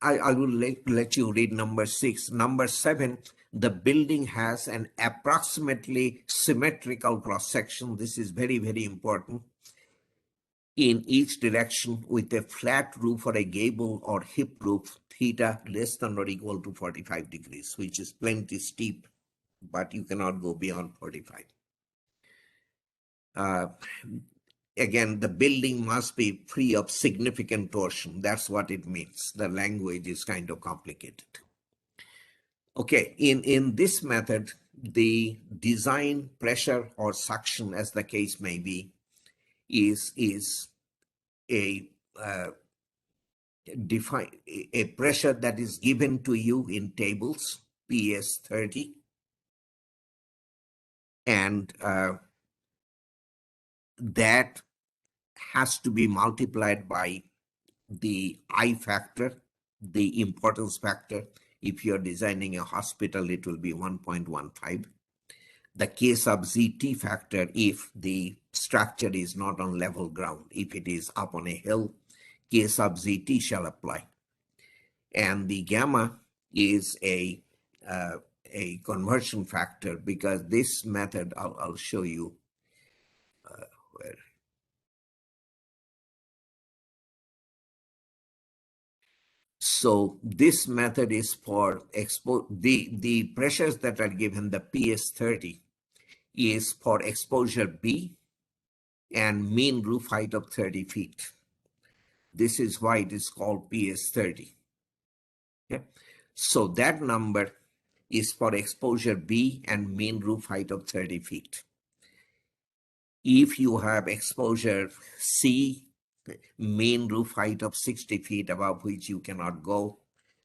I will let you read number 6. Number 7, the building has an approximately symmetrical cross section. This is very, very important. In each direction with a flat roof or a gable or hip roof, theta less than or equal to 45 degrees, which is plenty steep, but you cannot go beyond 45. Again, the building must be free of significant torsion. That's what it means. The language is kind of complicated. Okay, in this method, the design pressure or suction, as the case may be, is a a pressure that is given to you in tables, PS 30, and that has to be multiplied by the I factor, the importance factor. If you're designing a hospital, it will be 1.15. The K sub ZT factor if the structure is not on level ground. If it is up on a hill, K sub ZT shall apply. And the gamma is a conversion factor, because this method, I'll show you where. So this method is for the pressures that are given, the PS30 is for exposure B and mean roof height of 30 feet. This is why it is called PS30. Okay? So that number is for exposure B and mean roof height of 30 feet. If you have exposure C, mean roof height of 60 feet above which you cannot go,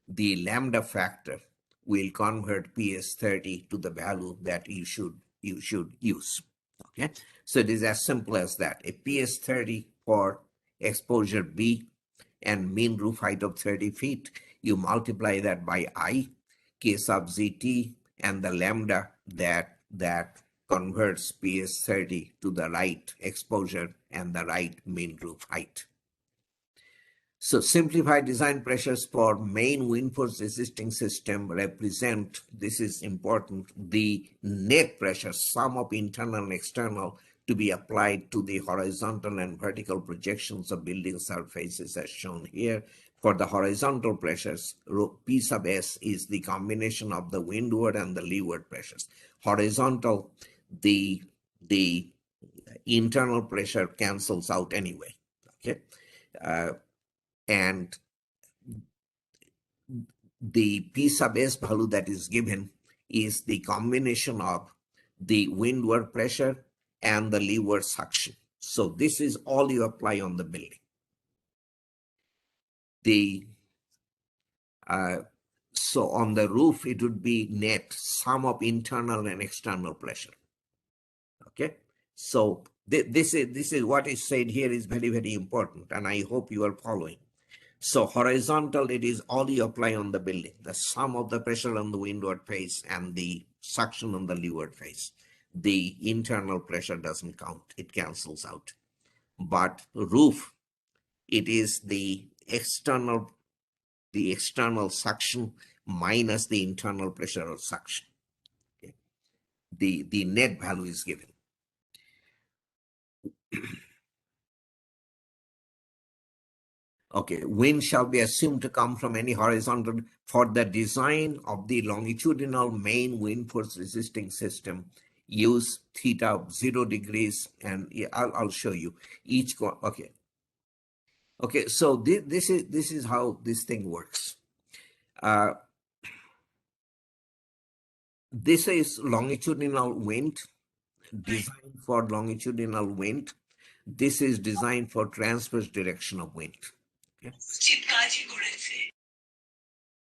the lambda factor will convert PS30 to the value that you should use. Okay, so it is as simple as that. A PS30 for exposure B and mean roof height of 30 feet, you multiply that by I, K sub ZT, and the lambda that converts PS30 to the right exposure and the right mean roof height. So simplified design pressures for main wind force resisting system represent, this is important, the net pressure, sum of internal and external, to be applied to the horizontal and vertical projections of building surfaces as shown here. For the horizontal pressures, P sub S is the combination of the windward and the leeward pressures. Horizontal, the internal pressure cancels out anyway. Okay. And the P sub S value that is given is the combination of the windward pressure and the leeward suction. So this is all you apply on the building. So on the roof, it would be net sum of internal and external pressure. Okay, so this is what is said here is very, very important, and I hope you are following. So horizontal, it is all you apply on the building, the sum of the pressure on the windward face and the suction on the leeward face. The internal pressure doesn't count, it cancels out. But roof, it is the external suction minus the internal pressure of suction. Okay. The net value is given. Okay, wind shall be assumed to come from any horizontal. For the design of the longitudinal main wind force resisting system, use theta of 0 degrees, and I'll show you each. Okay, so this is how this thing works. This is longitudinal wind, designed for longitudinal wind. This is designed for transverse direction of wind. Okay.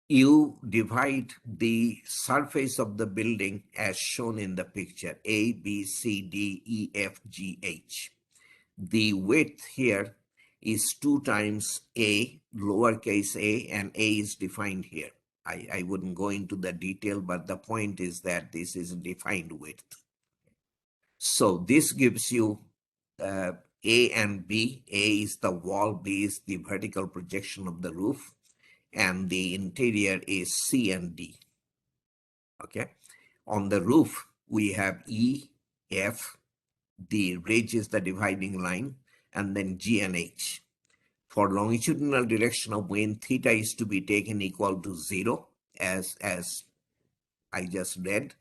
You divide the surface of the building as shown in the picture, A, B, C, D, E, F, G, H. The width here is 2 times A, lowercase a, and A is defined here. I wouldn't go into the detail, but the point is that this is defined width. So this gives you A and B. A is the wall, B is the vertical projection of the roof, and the interior is C and D. Okay. On the roof, we have E, F, the ridge is the dividing line, and then G and H. For longitudinal direction of wind, theta is to be taken equal to 0, as I just read,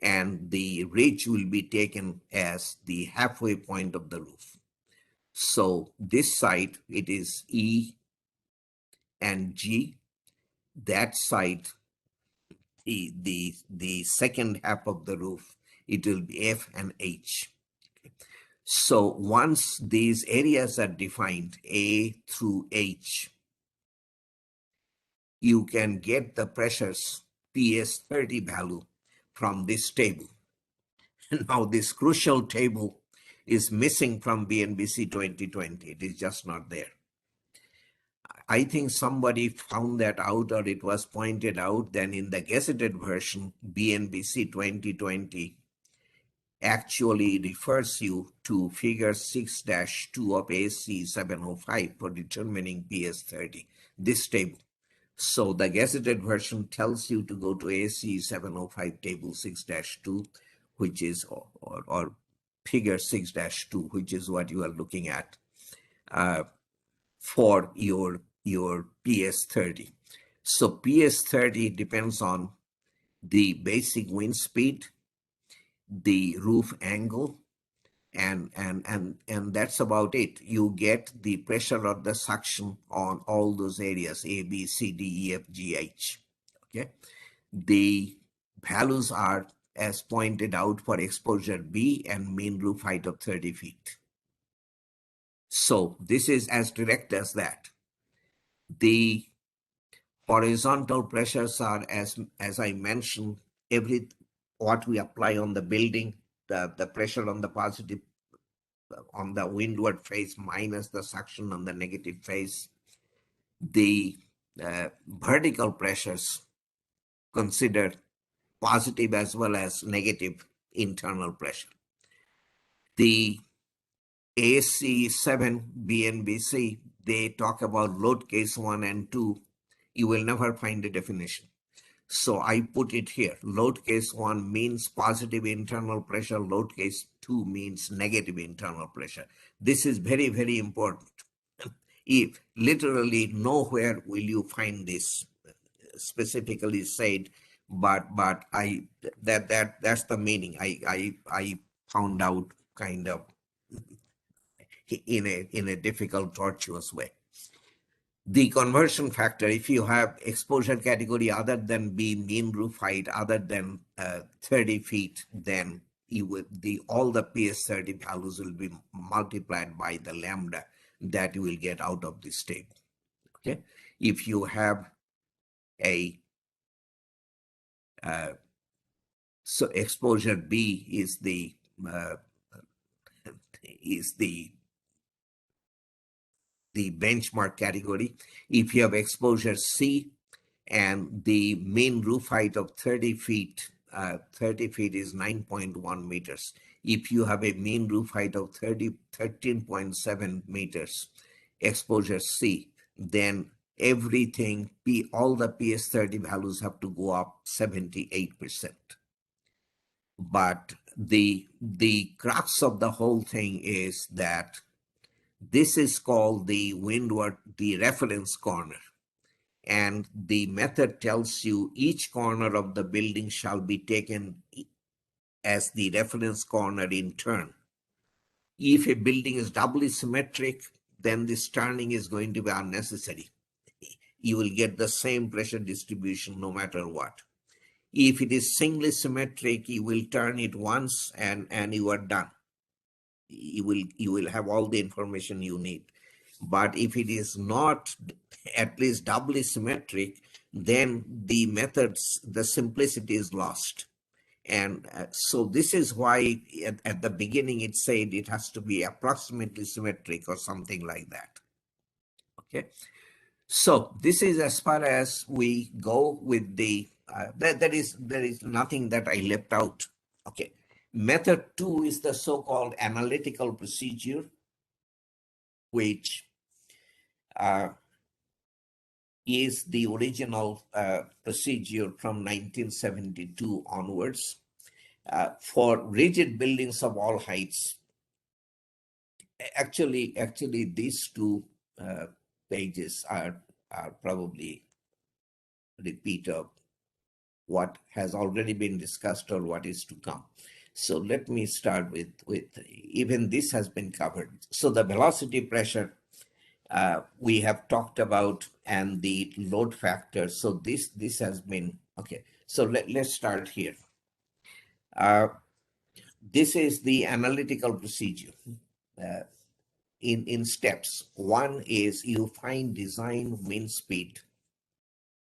and the ridge will be taken as the halfway point of the roof. So this side, it is E and G. That side, the second half of the roof, it will be F and H. So once these areas are defined, A through H, you can get the pressures PS30 value from this table. Now this crucial table is missing from BNBC 2020. It is just not there. I think somebody found that out, or it was pointed out. Then in the gazetted version, BNBC 2020 actually refers you to figure 6-2 of AC 705 for determining PS30, this table. So the gazetted version tells you to go to AC 705 table 6-2, which is, or figure 6-2, which is what you are looking at for your PS30. So PS30 depends on the basic wind speed, the roof angle, and that's about it. You get the pressure or the suction on all those areas, A, B, C, D, E, F, G, H. Okay. The values are as pointed out for exposure B and mean roof height of 30 feet. So this is as direct as that. The horizontal pressures are, as I mentioned, what we apply on the building, the pressure on the positive, on the windward face minus the suction on the negative face. The vertical pressures consider positive as well as negative internal pressure. The AC7 BNBC, they talk about load case 1 and 2. You will never find a definition. So I put it here. Load case 1 means positive internal pressure. Load case 2 means negative internal pressure. This is very, very important. If literally nowhere will you find this specifically said, but that's the meaning. I found out kind of in a difficult, tortuous way. The conversion factor, if you have exposure category other than B, mean roof height other than 30 feet, then you would all the PS30 values will be multiplied by the lambda that you will get out of this table. Okay, if you have a so exposure B is the benchmark category. If you have exposure C and the mean roof height of 30 feet, 30 feet is 9.1 meters. If you have a mean roof height of 13.7 meters, exposure C, then everything, all the PS30 values have to go up 78%. But the crux of the whole thing is that this is called the windward, the reference corner. And the method tells you each corner of the building shall be taken as the reference corner in turn. If a building is doubly symmetric, then this turning is going to be unnecessary. You will get the same pressure distribution no matter what. If it is singly symmetric, you will turn it once and you are done. You will have all the information you need. But if it is not at least doubly symmetric, then the methods, the simplicity is lost. And so this is why at the beginning it said it has to be approximately symmetric or something like that. Okay. So this is as far as we go with the, there is nothing that I left out. Okay. Method 2 is the so-called analytical procedure, which is the original procedure from 1972 onwards for rigid buildings of all heights. Actually, these two pages are probably repeat of what has already been discussed or what is to come. So let me start with even this has been covered. So the velocity pressure we have talked about, and the load factor. So this has been okay. So let's start here. This is the analytical procedure in steps. One is you find design wind speed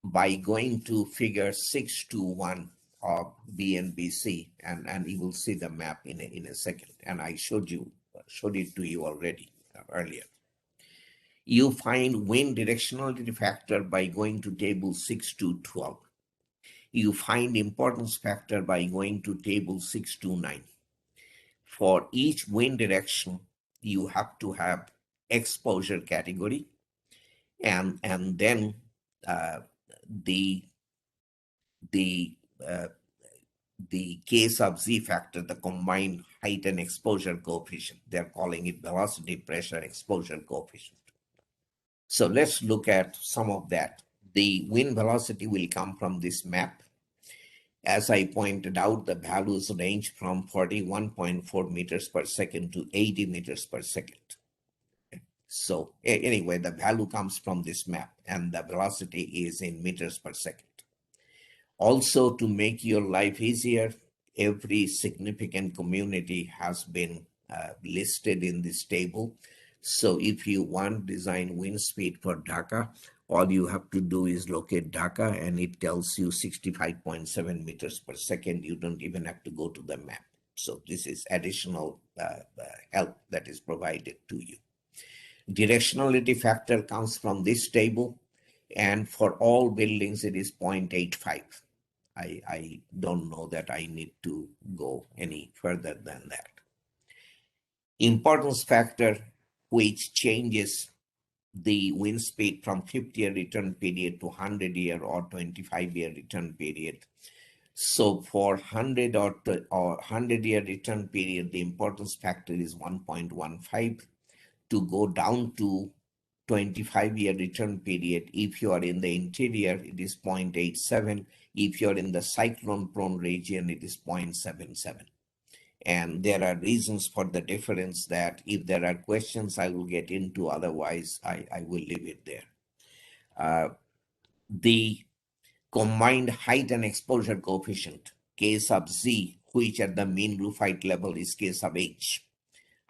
by going to figure 621 of BNBC, and you will see the map in a second. And I showed it to you already earlier. You find wind directionality factor by going to table 6.2.12. You find importance factor by going to table 6.2.9. For each wind direction, you have to have exposure category, and then the case of Z factor, the combined height and exposure coefficient. They're calling it velocity pressure exposure coefficient. So let's look at some of that. The wind velocity will come from this map. As I pointed out, the values range from 41.4 meters per second to 80 meters per second. So anyway, the value comes from this map and the velocity is in meters per second. Also, to make your life easier, every significant community has been listed in this table. So if you want design wind speed for Dhaka, all you have to do is locate Dhaka and it tells you 65.7 meters per second. You don't even have to go to the map. So this is additional help that is provided to you. Directionality factor comes from this table, and for all buildings it is 0.85. I don't know that I need to go any further than that. Importance factor, which changes the wind speed from 50-year return period to 100-year or 25-year return period. So for 100-year return period, the importance factor is 1.15. To go down to 25-year return period, if you are in the interior, it is 0.87. If you're in the cyclone-prone region, it is 0.77. And there are reasons for the difference that if there are questions, I will get into. Otherwise, I will leave it there. The combined height and exposure coefficient, K sub Z, which at the mean roof height level is K sub H.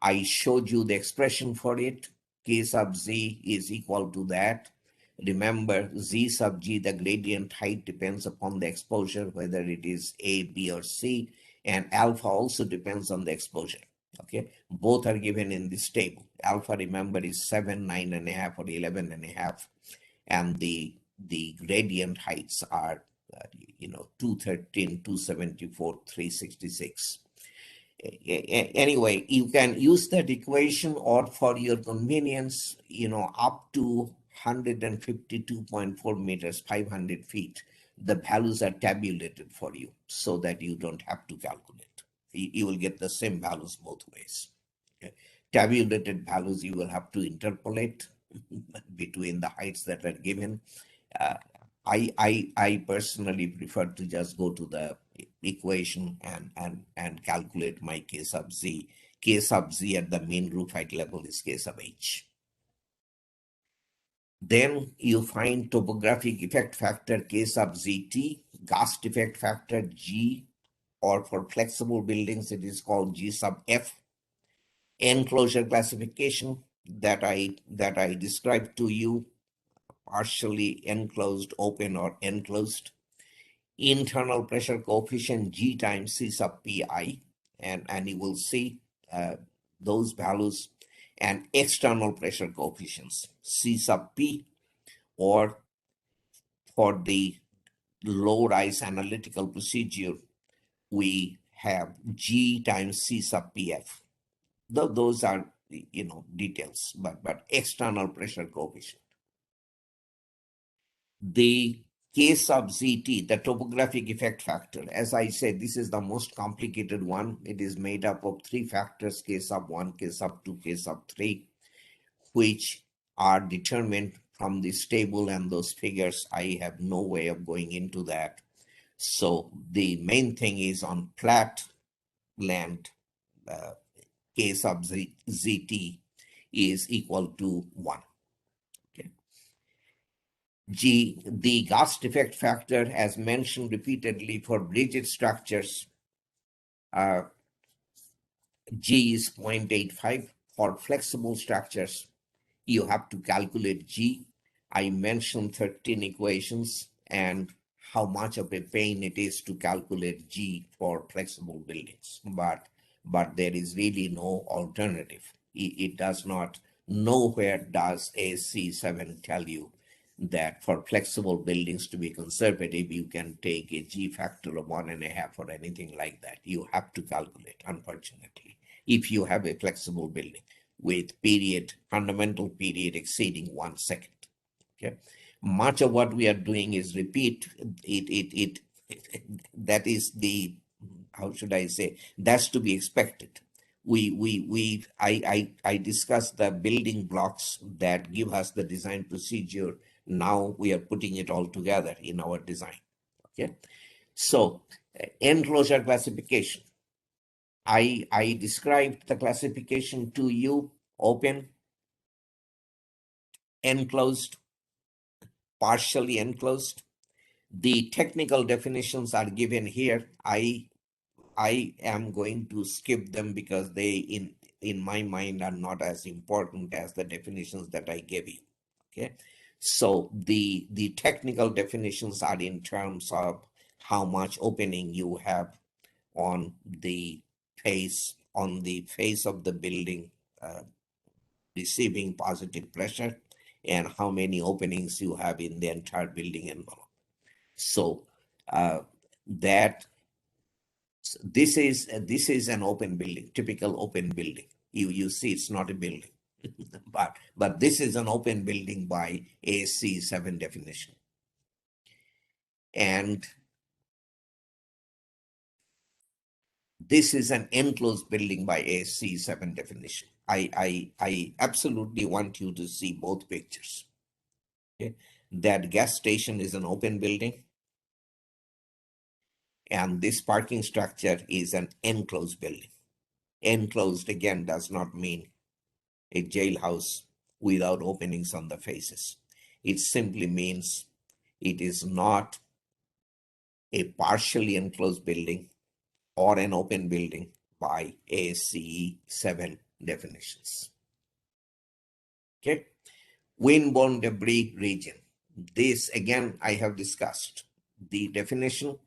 I showed you the expression for it. K sub Z is equal to that. Remember, Z sub G, the gradient height depends upon the exposure, whether it is A, B, or C, and alpha also depends on the exposure. Okay, both are given in this table. Alpha, remember, is 7, 9.5, or 11.5, and the gradient heights are 213, 274, 366. Anyway, you can use that equation, or for your convenience, up to 152.4 meters, 500 feet, the values are tabulated for you so that you don't have to calculate. You will get the same values both ways. Okay. Tabulated values you will have to interpolate between the heights that are given. I personally prefer to just go to the equation and calculate my K sub Z. K sub Z at the mean roof height level is K sub H. Then you find topographic effect factor K sub ZT, gust effect factor G, or for flexible buildings it is called G sub F. Enclosure classification that I described to you, partially enclosed, open, or enclosed. Internal pressure coefficient G times C sub Pi, and you will see those values, and external pressure coefficients C sub P, or for the low rise analytical procedure, we have G times C sub PF. Those are details, but external pressure coefficient. The K sub ZT, the topographic effect factor, as I said, this is the most complicated one. It is made up of three factors, K sub 1, K sub 2, K sub 3, which are determined from this table and those figures. I have no way of going into that. So the main thing is on flat land, K sub ZT is equal to 1. G, the gust effect factor, as mentioned repeatedly for rigid structures, G is 0.85. For flexible structures, you have to calculate G. I mentioned 13 equations and how much of a pain it is to calculate G for flexible buildings, but there is really no alternative. It does not, nowhere does AC7 tell you that for flexible buildings to be conservative, you can take a G factor of 1.5 or anything like that. You have to calculate, unfortunately, if you have a flexible building with fundamental period exceeding 1 second. Okay, much of what we are doing is repeat. That is the, how should I say, that's to be expected. I discussed the building blocks that give us the design procedure Now we are putting it all together in our design. Okay, so enclosure classification. I described the classification to you: open, enclosed, partially enclosed. The technical definitions are given here. I am going to skip them because they in my mind are not as important as the definitions that I gave you. Okay, so the technical definitions are in terms of how much opening you have on the face of the building receiving positive pressure, and how many openings you have in the entire building envelope. So that this is an open building, typical open building. You see, it's not a building, but this is an open building by ASCE 7 definition, and this is an enclosed building by ASCE 7 definition. I absolutely want you to see both pictures. Okay, that gas station is an open building, and this parking structure is an enclosed building. Enclosed, again, does not mean a jailhouse without openings on the faces. It simply means it is not a partially enclosed building or an open building by ASCE 7 definitions. Okay, windborne debris region. This, again, I have discussed the definition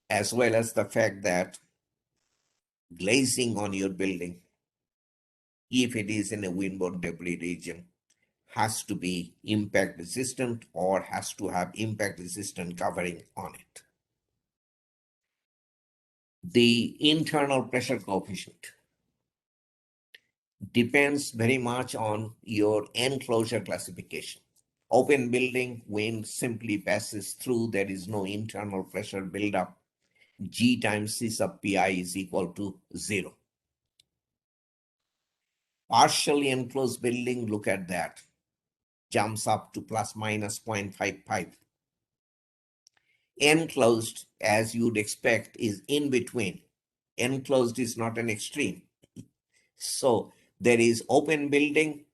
as well as the fact that glazing on your building, if it is in a windborne debris region, has to be impact resistant or has to have impact resistant covering on it. The internal pressure coefficient depends very much on your enclosure classification. Open building, wind simply passes through, there is no internal pressure buildup. G times C sub pi is equal to 0. Partially enclosed building, look at that, jumps up to plus minus 0.55. Enclosed, as you'd expect, is in between. Enclosed is not an extreme. So there is open building,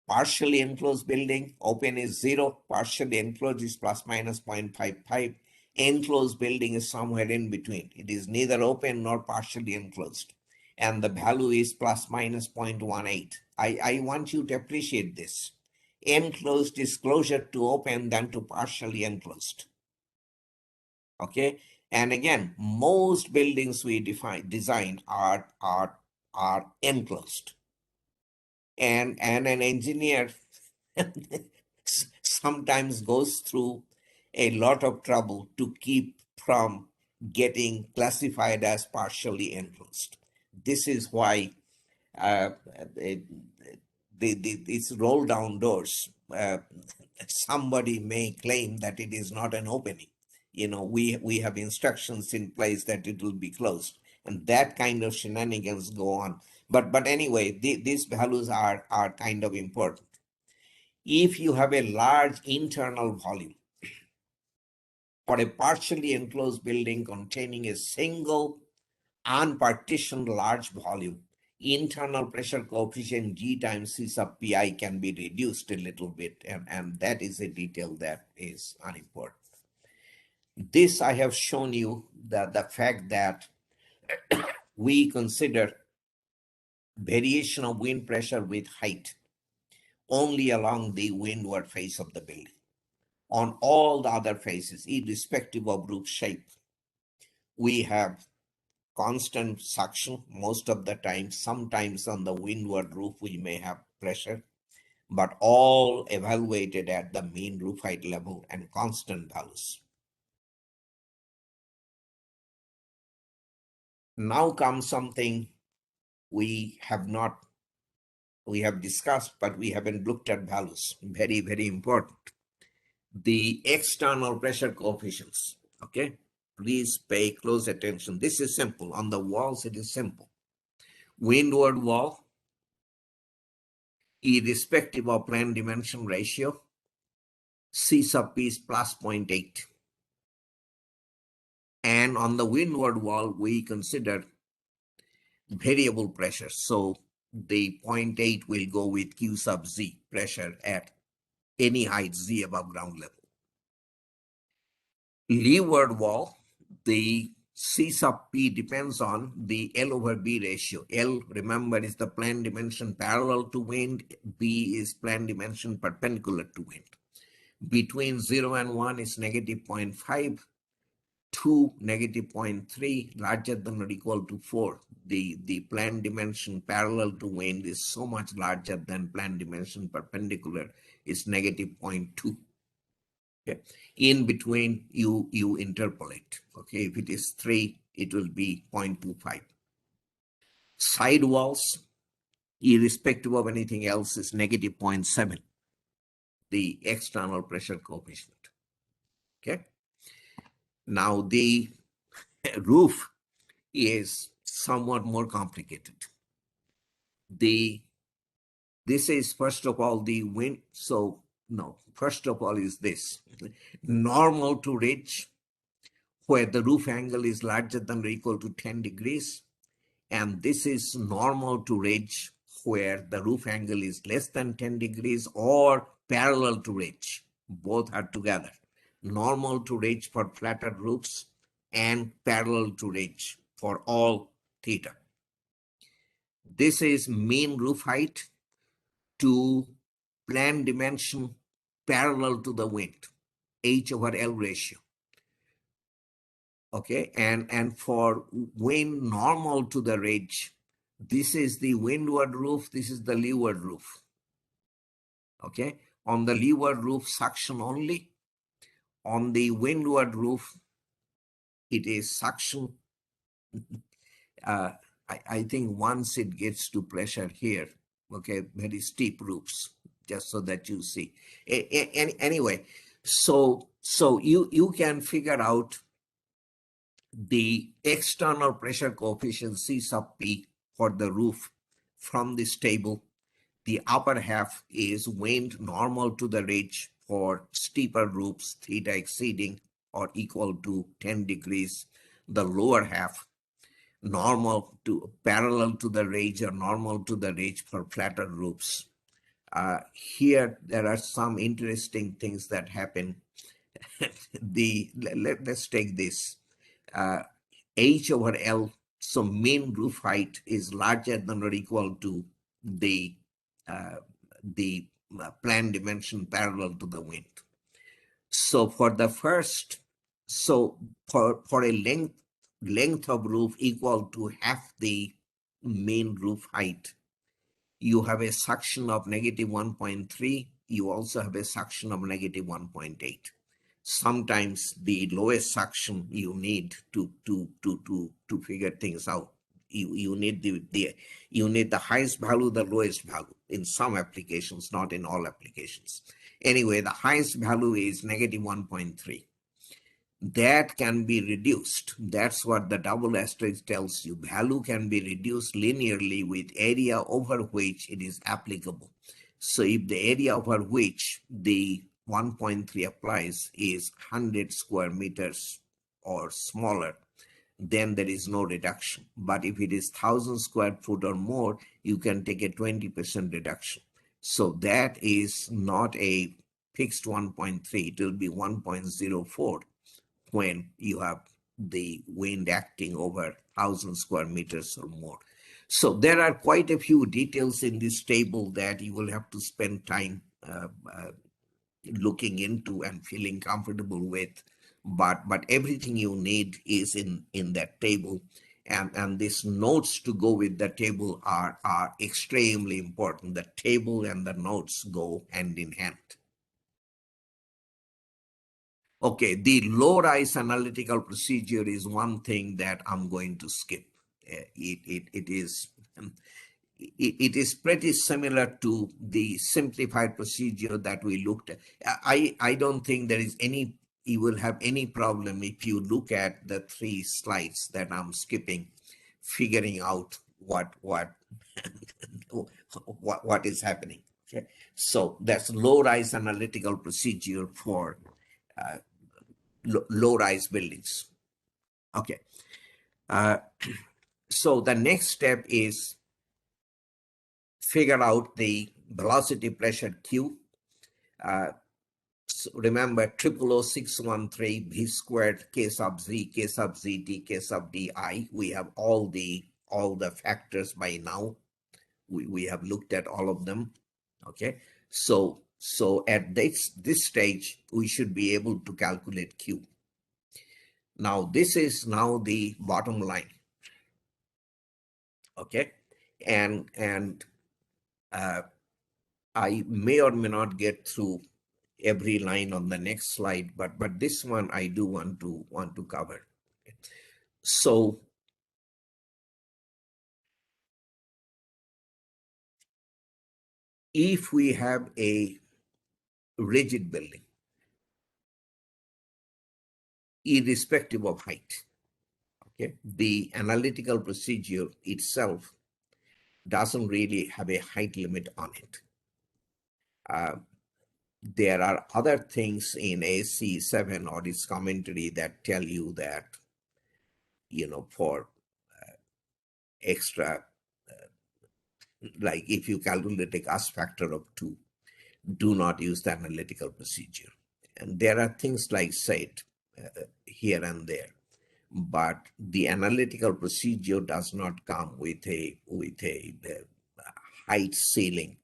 partially enclosed building. Open is 0, partially enclosed is plus minus 0.55. Enclosed building is somewhere in between. It is neither open nor partially enclosed, and the value is plus minus 0.18. I want you to appreciate this. Enclosed is closer to open than to partially enclosed. Okay, and again, most buildings we design are enclosed, and an engineer sometimes goes through a lot of trouble to keep from getting classified as partially enclosed. This is why it's roll down doors. Somebody may claim that it is not an opening. We have instructions in place that it will be closed, and that kind of shenanigans go on. But anyway, these values are kind of important. If you have a large internal volume for a partially enclosed building containing a single unpartitioned large volume, internal pressure coefficient G times C sub pi can be reduced a little bit, and that is a detail that is unimportant. This I have shown you the fact that we consider variation of wind pressure with height only along the windward face of the building. On all the other faces, irrespective of roof shape, we have constant suction most of the time. Sometimes on the windward roof we may have pressure, but all evaluated at the mean roof height level and constant values. Now comes something we have discussed, but we haven't looked at values. Very, very important. The external pressure coefficients. Okay, please pay close attention. This is simple. On the walls, it is simple. Windward wall, irrespective of plan dimension ratio, C sub P is plus 0.8. And on the windward wall, we consider variable pressure. So the 0.8 will go with Q sub Z, pressure at any height Z above ground level. Leeward wall, the C sub P depends on the L over B ratio. L, remember, is the plane dimension parallel to wind. B is plane dimension perpendicular to wind. Between 0 and 1 is negative 0.5. 2, negative 0.3, larger than or equal to 4. The plane dimension parallel to wind is so much larger than plane dimension perpendicular is negative 0.2. Okay. In between, you interpolate. Okay, if it is 3, it will be 0.25. Side walls, irrespective of anything else, is negative 0.7, the external pressure coefficient. Okay. Now the roof is somewhat more complicated. This is first of all the wind. So no, first of all is this normal to ridge, where the roof angle is larger than or equal to 10 degrees. And this is normal to ridge, where the roof angle is less than 10 degrees, or parallel to ridge. Both are together. Normal to ridge for flatter roofs and parallel to ridge for all theta. This is mean roof height to plane dimension parallel to the wind, H over L ratio. Okay, and for wind normal to the ridge, this is the windward roof, this is the leeward roof. Okay, on the leeward roof, suction only. On the windward roof, it is suction. I think once it gets to pressure here, okay, very steep roofs, just so that you see. Anyway, so you can figure out the external pressure coefficient C sub P for the roof from this table. The upper half is wind normal to the ridge for steeper roofs, theta exceeding or equal to 10 degrees. The lower half, normal to parallel to the ridge or normal to the ridge for flatter roofs. Here, there are some interesting things that happen. Let's take this. H over L, so mean roof height is larger than or equal to the plane dimension parallel to the wind. So for the first, so for a length of roof equal to half the mean roof height, you have a suction of negative 1.3. You also have a suction of negative 1.8. Sometimes the lowest suction you need to figure things out. You need the highest value, the lowest value in some applications, not in all applications. Anyway, the highest value is negative 1.3. That can be reduced. That's what the double asterisk tells you. Value can be reduced linearly with area over which it is applicable. So if the area over which the 1.3 applies is 100 square meters or smaller, then there is no reduction. But if it is 1,000 square foot or more, you can take a 20% reduction. So that is not a fixed 1.3, it will be 1.04 when you have the wind acting over 1,000 square meters or more. So there are quite a few details in this table that you will have to spend time looking into and feeling comfortable with, but everything you need is in that table, and these notes to go with the table are extremely important. The table and the notes go hand in hand. Okay, the low-rise analytical procedure is one thing that I'm going to skip. It is pretty similar to the simplified procedure that we looked at. I don't think there is any, you will have any problem if you look at the 3 slides that I'm skipping, figuring out what is happening. Okay, so that's low-rise analytical procedure for low-rise buildings. Okay, so the next step is figure out the velocity pressure Q. So remember 000613 V squared K sub Z, K sub ZT, K sub DI. We have all the factors by now. We have looked at all of them. Okay, so at this stage we should be able to calculate Q. Now this is now the bottom line. Okay, and I may or may not get through every line on the next slide, but this one I do want to cover. So if we have a rigid building, irrespective of height, okay, the analytical procedure itself doesn't really have a height limit on it. There are other things in AC 7 or its commentary that tell you that, for extra, like if you calculate a cast factor of 2, do not use the analytical procedure. And there are things like SAID here and there, but the analytical procedure does not come with a height ceiling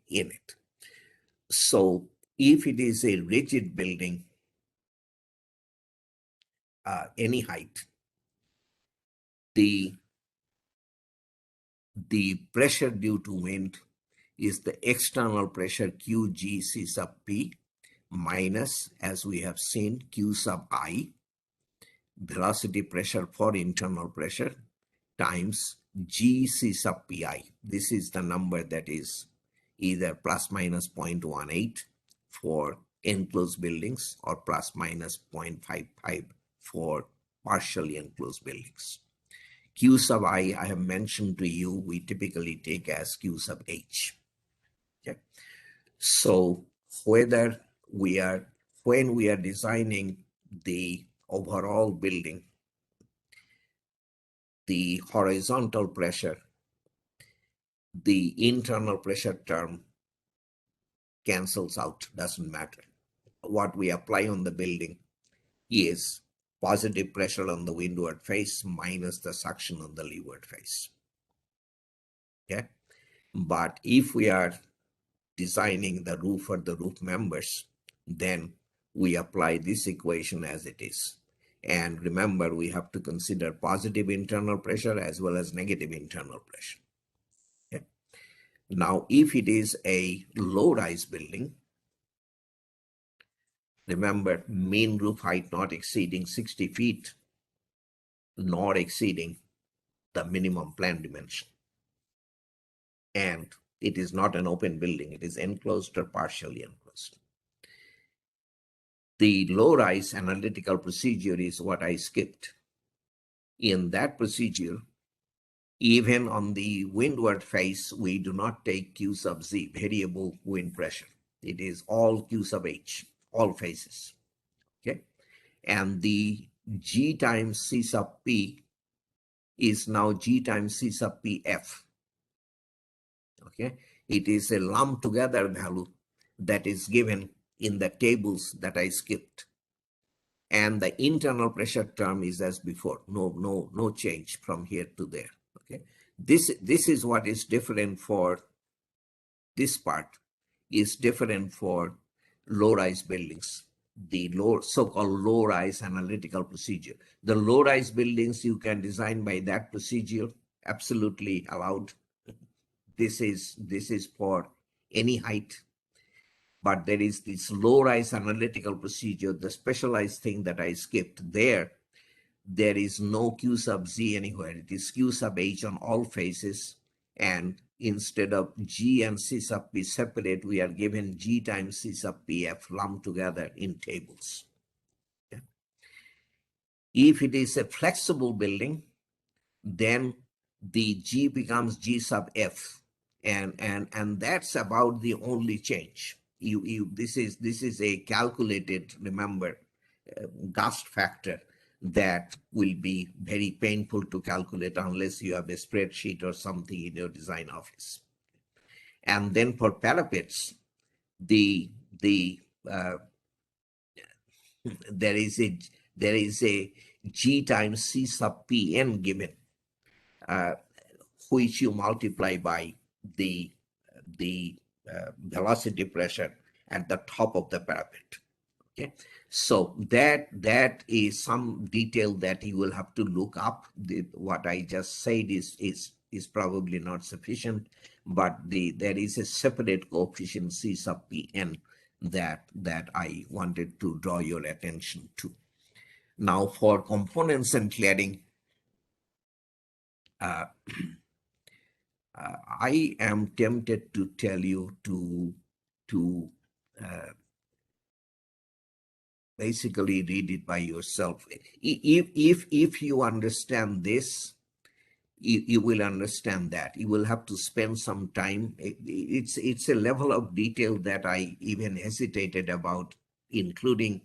in it. So if it is a rigid building, any height, the pressure due to wind is the external pressure QG C sub P minus, as we have seen, Q sub I, velocity pressure for internal pressure, times G C sub Pi. This is the number that is either plus minus 0.18 for enclosed buildings or plus minus 0.55 for partially enclosed buildings. Q sub I have mentioned to you, we typically take as Q sub H. Okay. So when we are designing the overall building, the horizontal pressure, the internal pressure term cancels out, doesn't matter. What we apply on the building is positive pressure on the windward face minus the suction on the leeward face. Okay, but if we are designing the roof or the roof members, then we apply this equation as it is. And remember, we have to consider positive internal pressure as well as negative internal pressure. Okay. Now, if it is a low-rise building, remember, mean roof height not exceeding 60 feet, nor exceeding the minimum plan dimension. And it is not an open building, it is enclosed or partially enclosed. The low-rise analytical procedure is what I skipped. In that procedure, even on the windward face, we do not take Q sub Z, variable wind pressure. It is all Q sub H, all faces. Okay, and the G times C sub P is now G times C sub PF. Okay, it is a lumped together value that is given in the tables that I skipped. And the internal pressure term is as before, no change from here to there. Okay, this is what is different for this part, is different for low-rise buildings, the so-called low-rise analytical procedure. The low-rise buildings you can design by that procedure, absolutely allowed. This is for any height. But there is this low-rise analytical procedure, the specialized thing that I skipped there. There is no Q sub Z anywhere. It is Q sub H on all faces. And instead of G and C sub P separate, we are given G times C sub PF lumped together in tables. Okay. If it is a flexible building, then the G becomes G sub F. and that's about the only change. This is a calculated, remember, gust factor that will be very painful to calculate unless you have a spreadsheet or something in your design office. And then for parapets, the there is a g times c sub pn given, uh, which you multiply by the velocity pressure at the top of the parapet. Okay, so that is some detail that you will have to look up. What I just said is probably not sufficient, but there is a separate coefficient c sub pn that I wanted to draw your attention to. Now, for components and cladding, uh, I am tempted to tell you to uh, basically read it by yourself. If you understand this, you will understand that. You will have to spend some time. It's a level of detail that I even hesitated about including,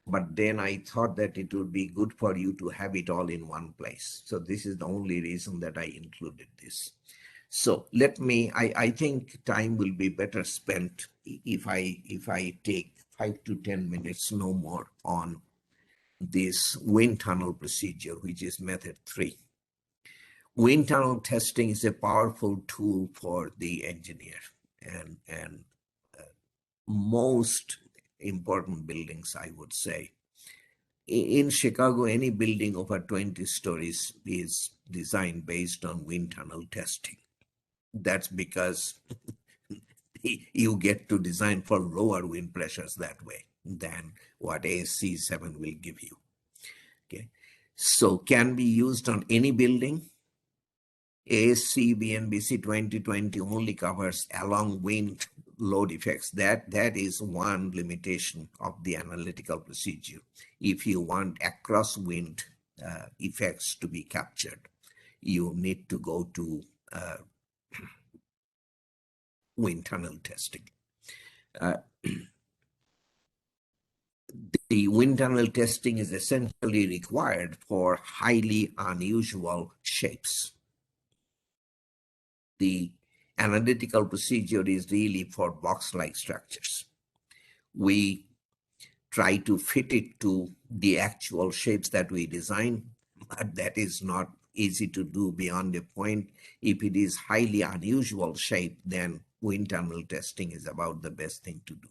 but then I thought that it would be good for you to have it all in one place. So this is the only reason that I included this. So I think time will be better spent if I take 5 to 10 minutes, no more, on this wind tunnel procedure, which is method 3. Wind tunnel testing is a powerful tool for the engineer, and most important buildings, I would say. In Chicago, any building over 20 stories is designed based on wind tunnel testing. That's because you get to design for lower wind pressures that way than what ASC 7 will give you. Okay, so can be used on any building. ASC BNBC 2020 only covers along wind load effects. That is one limitation of the analytical procedure. If you want across wind effects to be captured, you need to go to wind tunnel testing. The wind tunnel testing is essentially required for highly unusual shapes. The analytical procedure is really for box-like structures. We try to fit it to the actual shapes that we design, but that is not easy to do beyond a point. If it is highly unusual shape, then wind tunnel testing is about the best thing to do.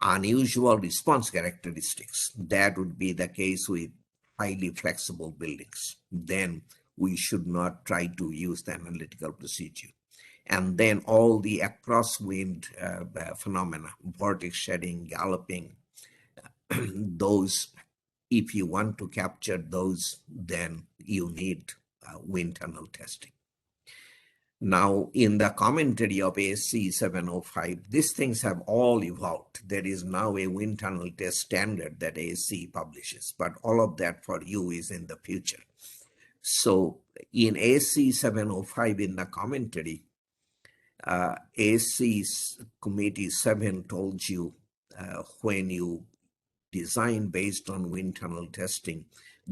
Unusual response characteristics, that would be the case with highly flexible buildings. Then we should not try to use the analytical procedure. And then all the across wind phenomena, vortex shedding, galloping, those, if you want to capture those, then you need wind tunnel testing. Now, in the commentary of ASC 705, these things have all evolved. There is now a wind tunnel test standard that ASC publishes, but all of that for you is in the future. So in ASC 705, in the commentary, ASC's Committee 7 told you when you design based on wind tunnel testing,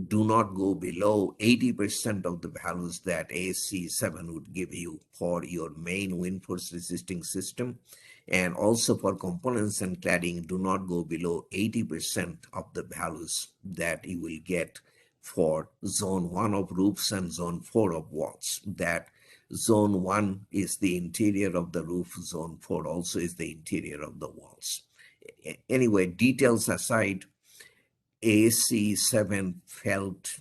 do not go below 80% of the values that ASC 7 would give you for your main wind force resisting system. And also for components and cladding, do not go below 80% of the values that you will get for zone 1 of roofs and zone 4 of walls. That zone 1 is the interior of the roof, zone 4 also is the interior of the walls. Anyway, details aside, ASC 7 felt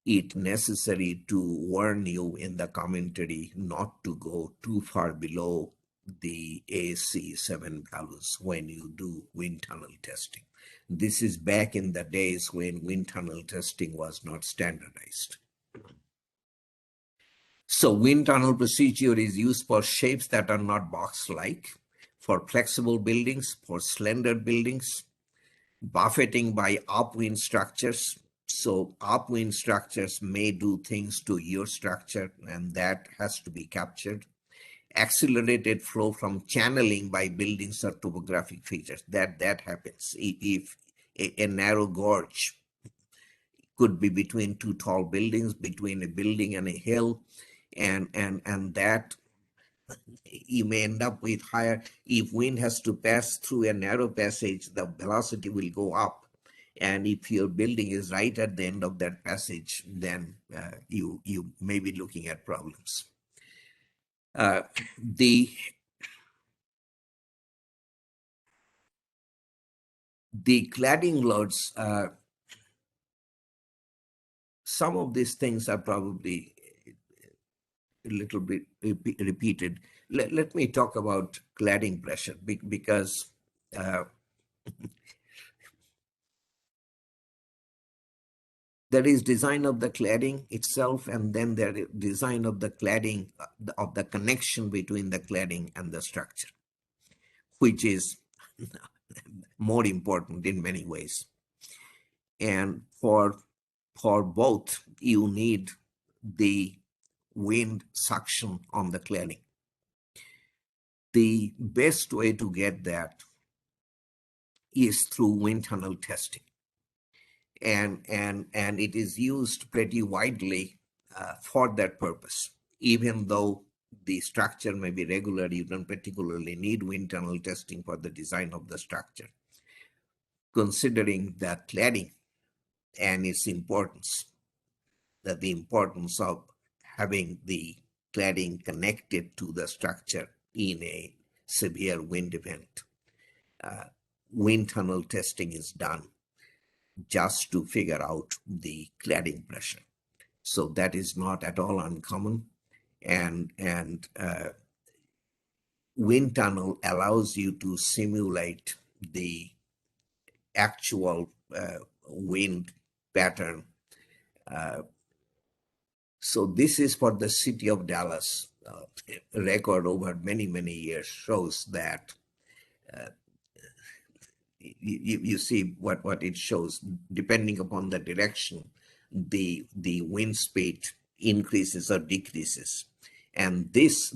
it necessary to warn you in the commentary not to go too far below the ASC 7 values when you do wind tunnel testing. This is back in the days when wind tunnel testing was not standardized. So wind tunnel procedure is used for shapes that are not box-like, for flexible buildings, for slender buildings, buffeting by upwind structures. So upwind structures may do things to your structure, and that has to be captured. accelerated flow from channeling by buildings or topographic features. That happens. If a narrow gorge could be between two tall buildings, between a building and a hill, and that you may end up with higher. If wind has to pass through a narrow passage, the velocity will go up. And if your building is right at the end of that passage, then you may be looking at problems. The cladding loads, some of these things are probably a little bit repeated. Let me talk about cladding pressure because there is design of the cladding itself, and then there is design of the cladding, of the connection between the cladding and the structure, which is more important in many ways. And for both, you need the wind suction on the cladding. The best way to get that is through wind tunnel testing. And it is used pretty widely for that purpose. Even though the structure may be regular, you don't particularly need wind tunnel testing for the design of the structure. Considering the cladding and its importance, that the importance of having the cladding connected to the structure in a severe wind event, wind tunnel testing is done just to figure out the cladding pressure. So that is not at all uncommon. And wind tunnel allows you to simulate the actual wind pattern. So this is for the city of Dallas. Record over many, many years shows that you see what it shows. Depending upon the direction, the wind speed increases or decreases, and this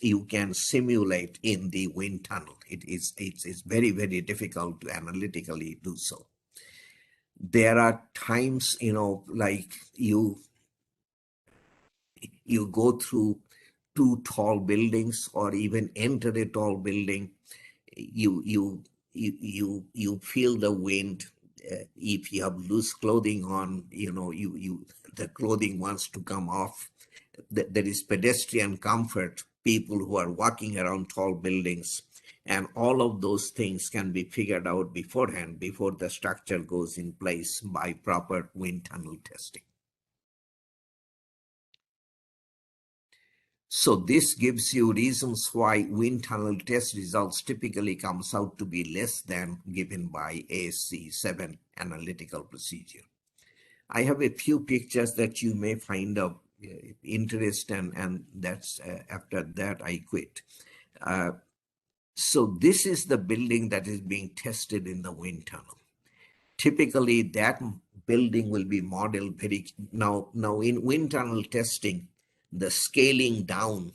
you can simulate in the wind tunnel. It's very, very difficult to analytically do so. There are times, like you go through two tall buildings or even enter a tall building, you feel the wind. If you have loose clothing on, the clothing wants to come off. There is pedestrian comfort, people who are walking around tall buildings, and all of those things can be figured out beforehand, before the structure goes in place, by proper wind tunnel testing. So this gives you reasons why wind tunnel test results typically comes out to be less than given by ASC 7 analytical procedure. I have a few pictures that you may find of interest, and that's after that I quit. So this is the building that is being tested in the wind tunnel. Typically that building will be modeled very, now in wind tunnel testing, the scaling down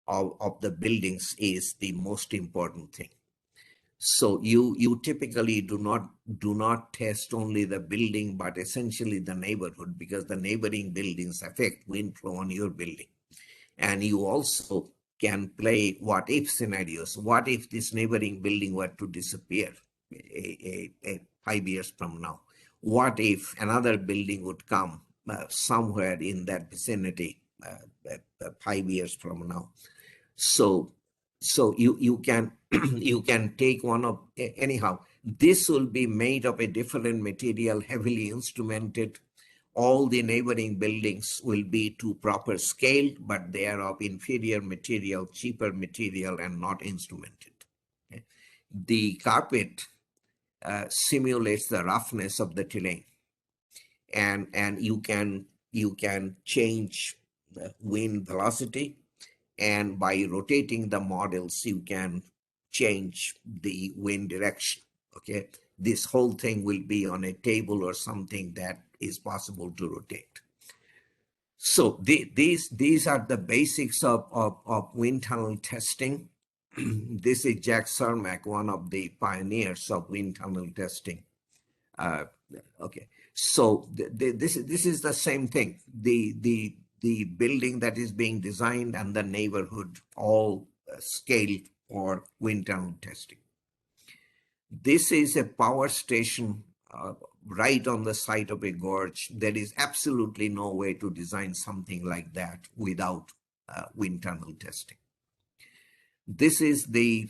of the buildings is the most important thing. So you typically do not test only the building, but essentially the neighborhood, because the neighboring buildings affect wind flow on your building. And you also can play what if scenarios. What if this neighboring building were to disappear 5 years from now? What if another building would come somewhere in that vicinity 5 years from now? So you can you can take one of, anyhow, this will be made of a different material, heavily instrumented. All the neighboring buildings will be to proper scale, but they are of inferior material, cheaper material, and not instrumented. Okay. The carpet simulates the roughness of the terrain, and you can change the wind velocity, and by rotating the models you can change the wind direction. Okay, this whole thing will be on a table or something that is possible to rotate. So these are the basics of wind tunnel testing. This is Jack Cermak, one of the pioneers of wind tunnel testing. Uh, okay, so this is the same thing. The building that is being designed and the neighborhood all scaled for wind tunnel testing. This is a power station right on the side of a gorge. There is absolutely no way to design something like that without wind tunnel testing. This is the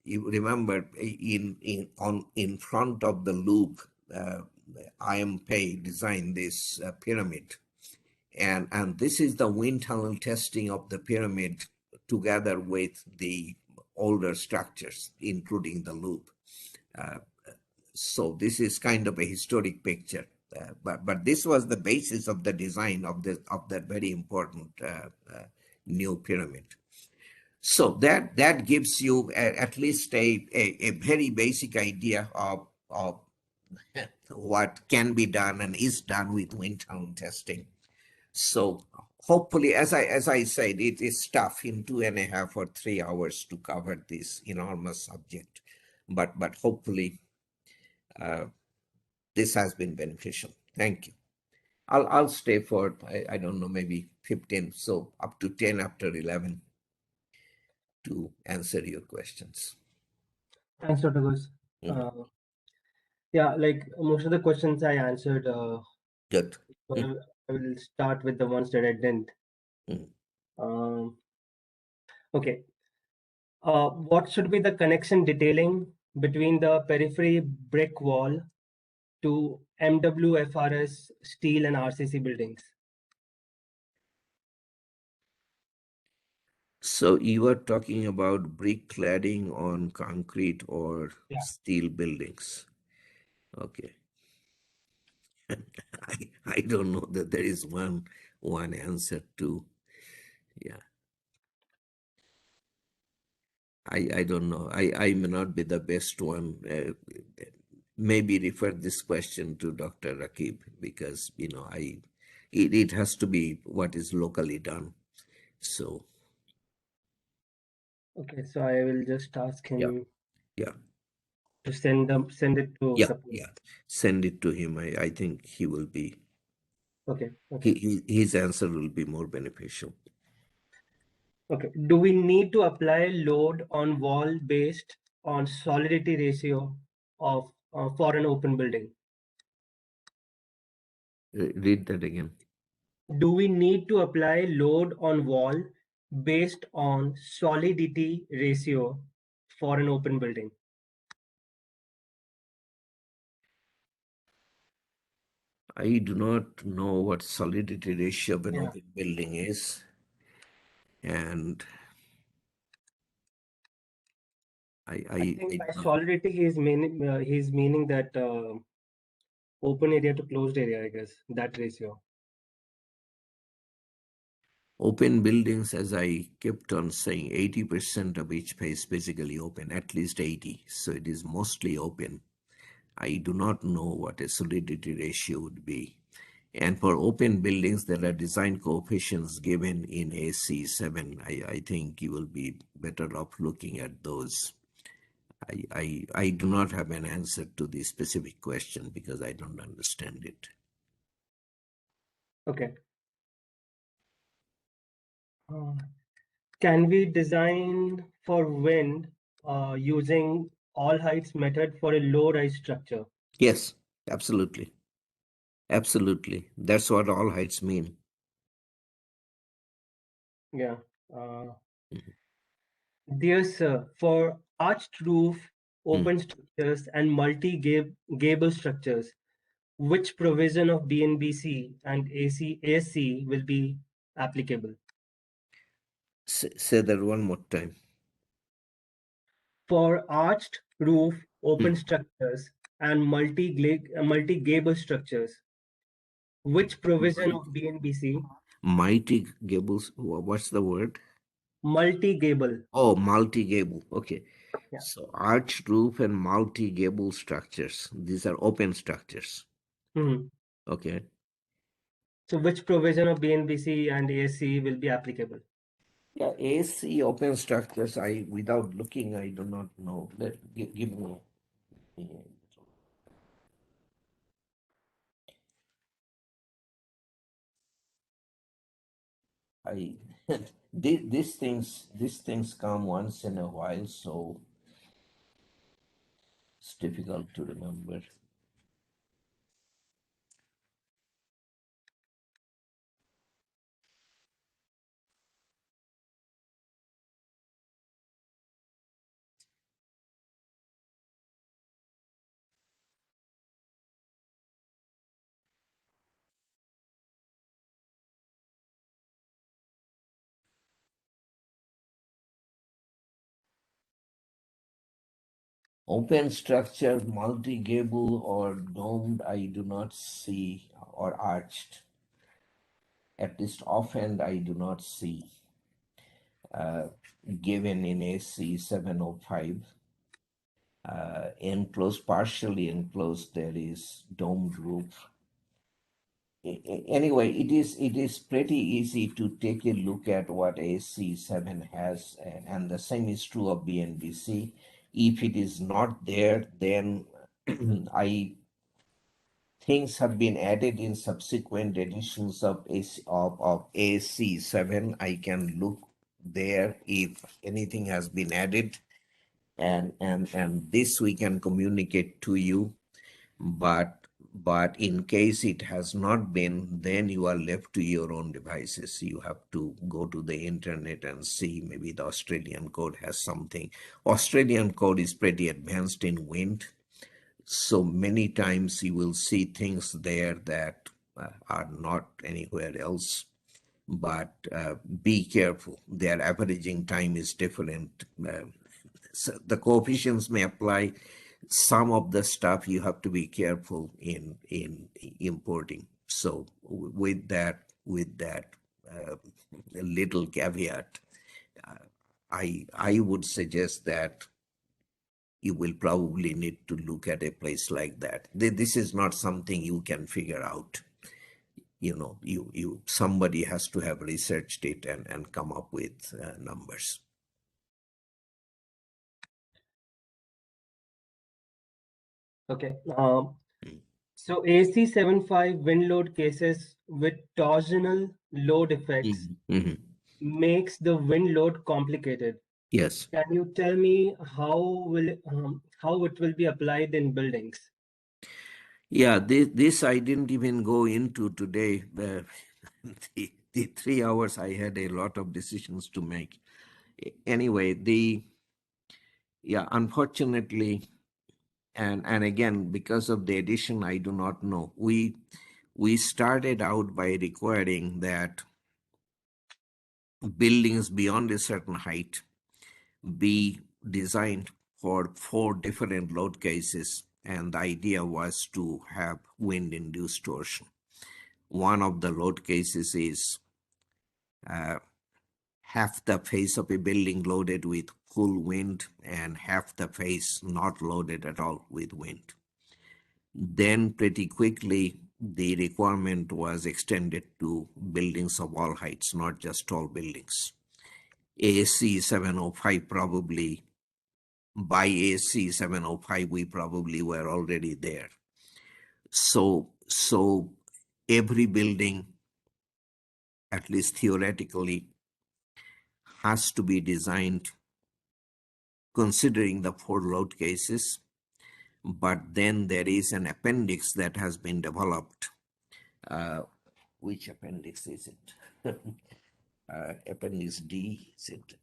you remember in front of the loop. I.M. Pei designed this pyramid, and this is the wind tunnel testing of the pyramid together with the older structures, including the loop. So this is kind of a historic picture, but this was the basis of the design of that very important new pyramid. So that gives you at least a very basic idea of what can be done and is done with wind tunnel testing. So hopefully, as I said, it is tough in 2.5 or 3 hours to cover this enormous subject, but hopefully this has been beneficial. Thank you. I'll stay for I don't know, maybe 15, so up to 10 after 11 to answer your questions. Thanks, Dr. Ghosh. Yeah, like most of the questions I answered. Good. Well, I will start with the ones that I didn't. Mm. Um, okay. What should be the connection detailing between the periphery brick wall to MWFRS steel and RCC buildings? So you are talking about brick cladding on concrete or Yeah. steel buildings. Okay. I don't know that there is one answer to. Yeah. I don't know. I may not be the best one. Maybe refer this question to Dr. Rakib, because it has to be what is locally done. So Okay, so I will just ask yeah, him yeah, to send it to yeah, support. yeah. Send it to him. I think he will be Okay, okay, his answer will be more beneficial. okay. Do we need to apply load on wall based on solidity ratio of for an open building? Read that again. Do we need to apply load on wall based on solidity ratio for an open building? I do not know what solidity ratio of an Yeah, open building is, and I I think by do not. solidity he's meaning that open area to closed area, I guess, that ratio. Open buildings, as I kept on saying, 80% of each space basically open, at least 80. So it is mostly open. I do not know what a solidity ratio would be. And for open buildings, there are design coefficients given in AC 7. I think you will be better off looking at those. I do not have an answer to this specific question because I don't understand it. Okay. Uh, can we design for wind using all heights method for a low rise structure? Yes, absolutely. Absolutely. That's what all heights mean. Yeah. Dear sir, for arched roof, Mm. open structures, and multi-gable structures, which provision of DNBC and AC will be applicable? Say that one more time. For arched roof, open Mm. structures, and multi-gable structures, which provision of DNBC? Mighty gables. What's the word? Multi-gable. Oh, multi-gable. Okay. Yeah. So arched roof and multi-gable structures. These are open structures. Mhm. Okay. So which provision of BNBC and ASC will be applicable? Yeah, AC open structures, without looking, I do not know. Give me. I these things come once in a while, so it's difficult to remember. Open structure, multi-gable or domed, I do not see, or arched. At least offhand, I do not see uh, given in AC 705. Enclosed, partially enclosed, there is domed roof. Anyway, it is pretty easy to take a look at what AC7 has, and the same is true of BNBC. If it is not there, then I things have been added in subsequent editions of AC7. I can look there if anything has been added, and this we can communicate to you. But in case it has not been, then you are left to your own devices. You have to go to the internet and see, maybe the Australian code has something. Australian code is pretty advanced in wind, so many times you will see things there that are not anywhere else. But be careful, their averaging time is different. So the coefficients may apply. Some of the stuff you have to be careful in importing. So with that little caveat, I would suggest that you will probably need to look at a place like that. This is not something you can figure out. You somebody has to have researched it and come up with numbers. Okay. Mm. So AC75 wind load cases with torsional load effects Mhm. Mhm. makes the wind load complicated. Yes. Can you tell me how it will be applied in buildings? Yeah, this I didn't even go into today. The 3 hours I had a lot of decisions to make. Anyway, unfortunately, and again, because of the addition, I do not know. We started out by requiring that buildings beyond a certain height be designed for 4 different load cases, and the idea was to have wind-induced torsion. One of the load cases is half the face of a building loaded with full wind and half the face not loaded at all with wind. Then pretty quickly, the requirement was extended to buildings of all heights, not just tall buildings. ASC 705 probably, by ASC 705, we probably were already there. So every building, at least theoretically, has to be designed considering the 4 load cases. But then there is an appendix that has been developed. Which appendix is it? Appendix D, is it?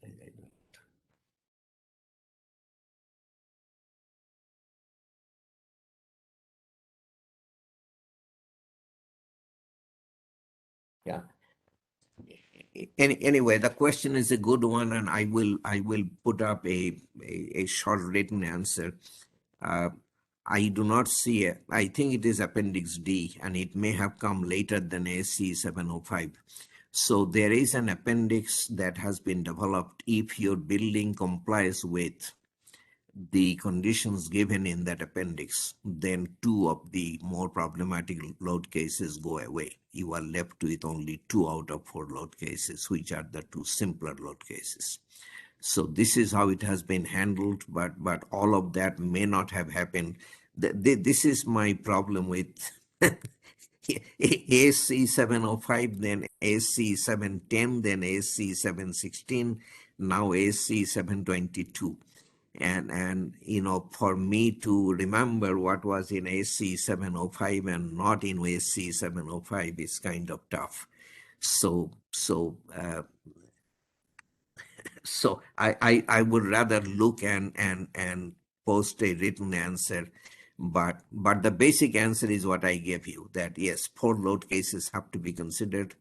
Yeah. Anyway, the question is a good one, and I will put up a short written answer. I do not see it. I think it is Appendix D, and it may have come later than AC 705. So there is an appendix that has been developed if your building complies with the conditions given in that appendix, then two of the more problematic load cases go away. You are left with only 2 out of 4 load cases, which are the 2 simpler load cases. So this is how it has been handled, but all of that may not have happened. This is my problem with ASC 705, then ASC 710, then ASC 716, now ASC 722. And for me to remember what was in ASC 705 and not in ASC 705 is kind of tough. So I would rather look and post a written answer, but the basic answer is what I gave you, that yes, 4 load cases have to be considered.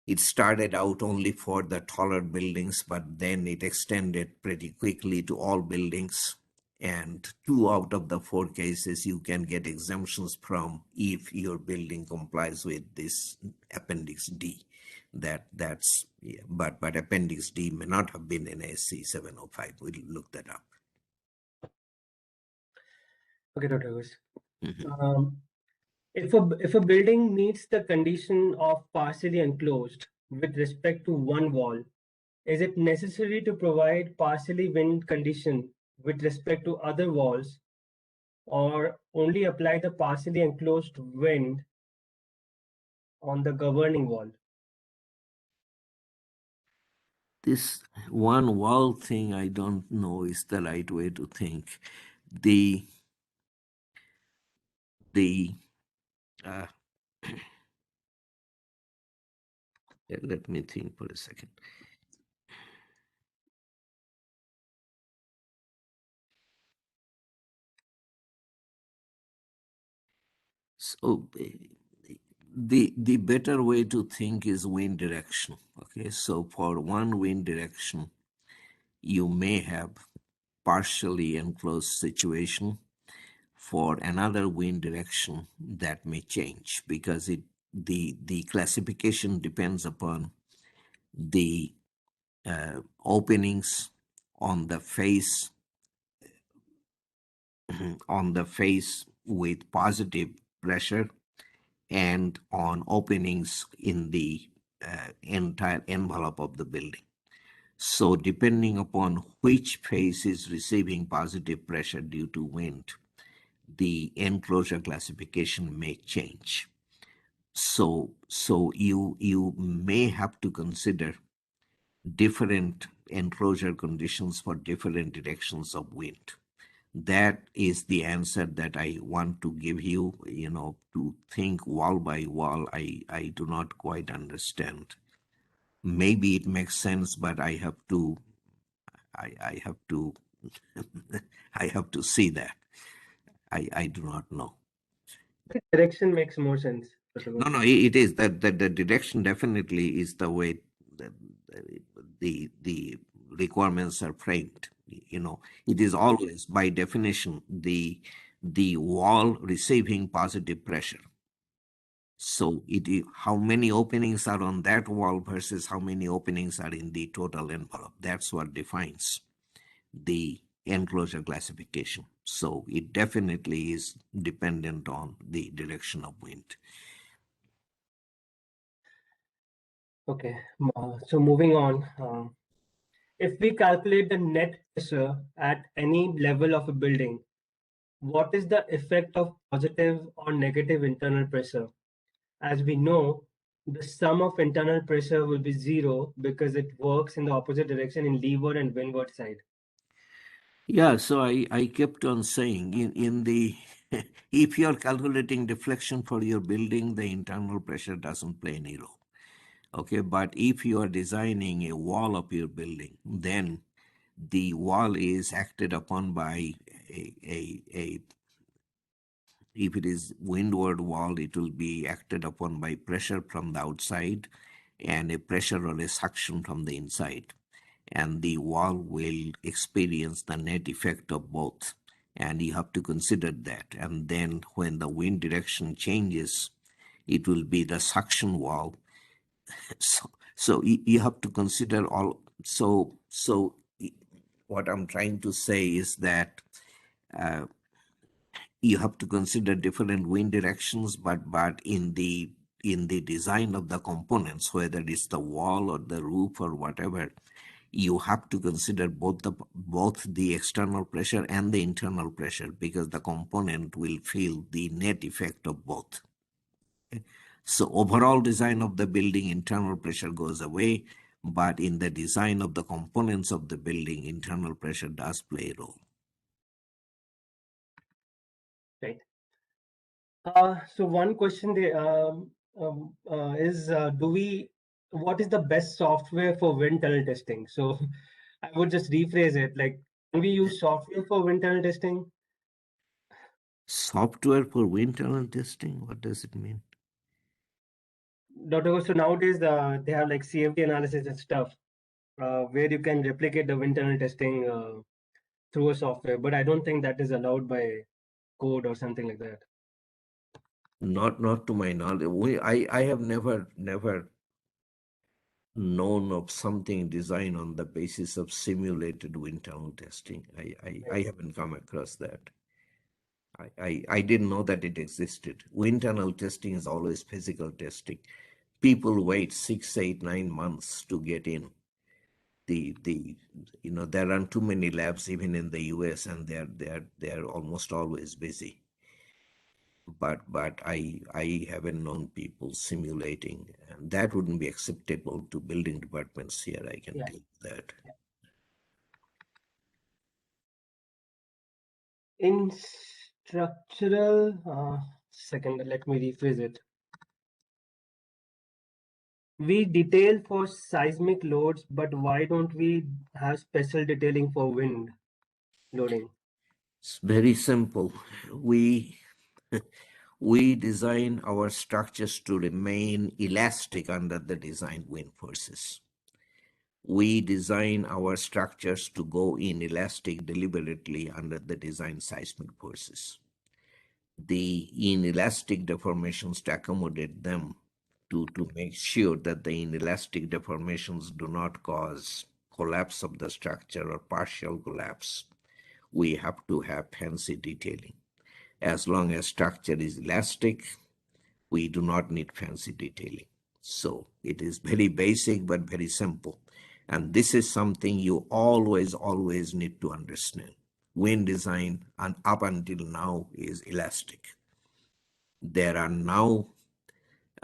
It started out only for the taller buildings, but then it extended pretty quickly to all buildings. And 2 out of the 4 cases you can get exemptions from if your building complies with this Appendix D. But Appendix D may not have been in ASC 705. We'll look that up. Okay, Dr. Ghosh. If a building meets the condition of partially enclosed with respect to one wall, is it necessary to provide partially wind condition with respect to other walls, or only apply the partially enclosed wind on the governing wall? This one wall thing, I don't know is the right way to think. Let me think for a second. So the better way to think is wind direction. Okay, so for one wind direction, you may have partially enclosed situation. For another wind direction, that may change because the classification depends upon the openings on the face with positive pressure and on openings in the entire envelope of the building. So depending upon which face is receiving positive pressure due to wind, the enclosure classification may change. So you may have to consider different enclosure conditions for different directions of wind. That is the answer that I want to give you, to think wall by wall. I do not quite understand. Maybe it makes sense, but I have to I have to see that. I do not know. The direction makes more sense. No, it is that the direction definitely is the way the requirements are framed. It is always by definition the wall receiving positive pressure. So how many openings are on that wall versus how many openings are in the total envelope. That's what defines the enclosure classification. So it definitely is dependent on the direction of wind. Okay, so moving on. If we calculate the net pressure at any level of a building, what is the effect of positive or negative internal pressure? As we know, the sum of internal pressure will be 0 because it works in the opposite direction in leeward and windward side. Yeah, so I kept on saying in the if you're calculating deflection for your building, the internal pressure doesn't play any role. Okay, but if you are designing a wall of your building, then the wall is acted upon by a if it is windward wall, it will be acted upon by pressure from the outside and a pressure or a suction from the inside. And the wall will experience the net effect of both. And you have to consider that. And then when the wind direction changes, it will be the suction wall. So you have to consider all. So what I'm trying to say is that uh, you have to consider different wind directions, but in the design of the components, whether it's the wall or the roof or whatever, you have to consider both the external pressure and the internal pressure, because the component will feel the net effect of both. So overall design of the building, internal pressure goes away, but in the design of the components of the building, internal pressure does play a role. Right. So one question there is, what is the best software for wind tunnel testing? So I would just rephrase it, like, can we use software for wind tunnel testing? Software for wind tunnel testing, what does it mean? Dr. Ghosh, so nowadays they have like CFD analysis and stuff, where you can replicate the wind tunnel testing through a software, but I don't think that is allowed by code or something like that. Not to my knowledge. I have never known of something designed on the basis of simulated wind tunnel testing. I haven't come across that. I didn't know that it existed. Wind tunnel testing is always physical testing. People wait 6, 8, 9 months to get in. There aren't too many labs even in the US, and they're almost always busy. But I haven't known people simulating, and that wouldn't be acceptable to building departments here. I can tell you that. In structural, second, let me rephrase it. We detail for seismic loads, but why don't we have special detailing for wind loading? It's very simple. We we design our structures to remain elastic under the design wind forces. We design our structures to go inelastic deliberately under the design seismic forces. The inelastic deformations to accommodate them, to make sure that the inelastic deformations do not cause collapse of the structure or partial collapse. We have to have fancy detailing. As long as structure is elastic, we do not need fancy detailing. So it is very basic but very simple. And this is something you always need to understand. Wind design and up until now is elastic. There are now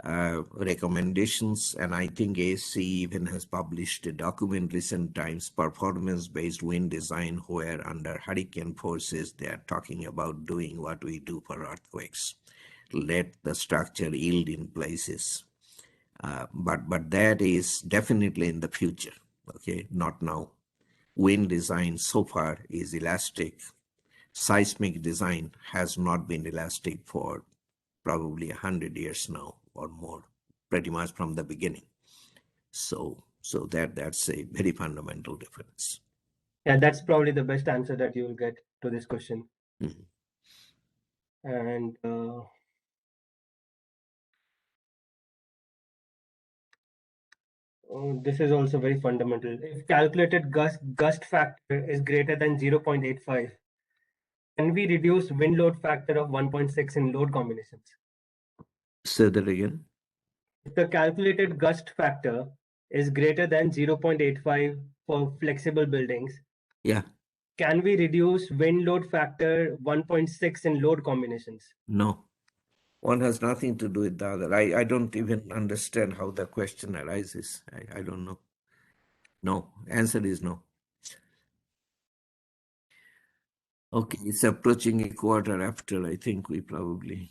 recommendations, and I think AC even has published a document recent times, performance-based wind design, where under hurricane forces, they are talking about doing what we do for earthquakes. Let the structure yield in places. But that is definitely in the future, okay, not now. Wind design so far is elastic. Seismic design has not been elastic for probably 100 years now or more, pretty much from the beginning. So that's a very fundamental difference. Yeah, that's probably the best answer that you will get to this question. Mhm. And this is also very fundamental. If calculated gust factor is greater than 0.85, can we reduce wind load factor of 1.6 in load combinations? Say that again. If the calculated gust factor is greater than 0.85 for flexible buildings, Yeah, can we reduce wind load factor 1.6 in load combinations? no. One has nothing to do with the other. I don't even understand how the question arises. I don't know. No, answer is no. Okay, it's approaching a quarter after. I think we probably.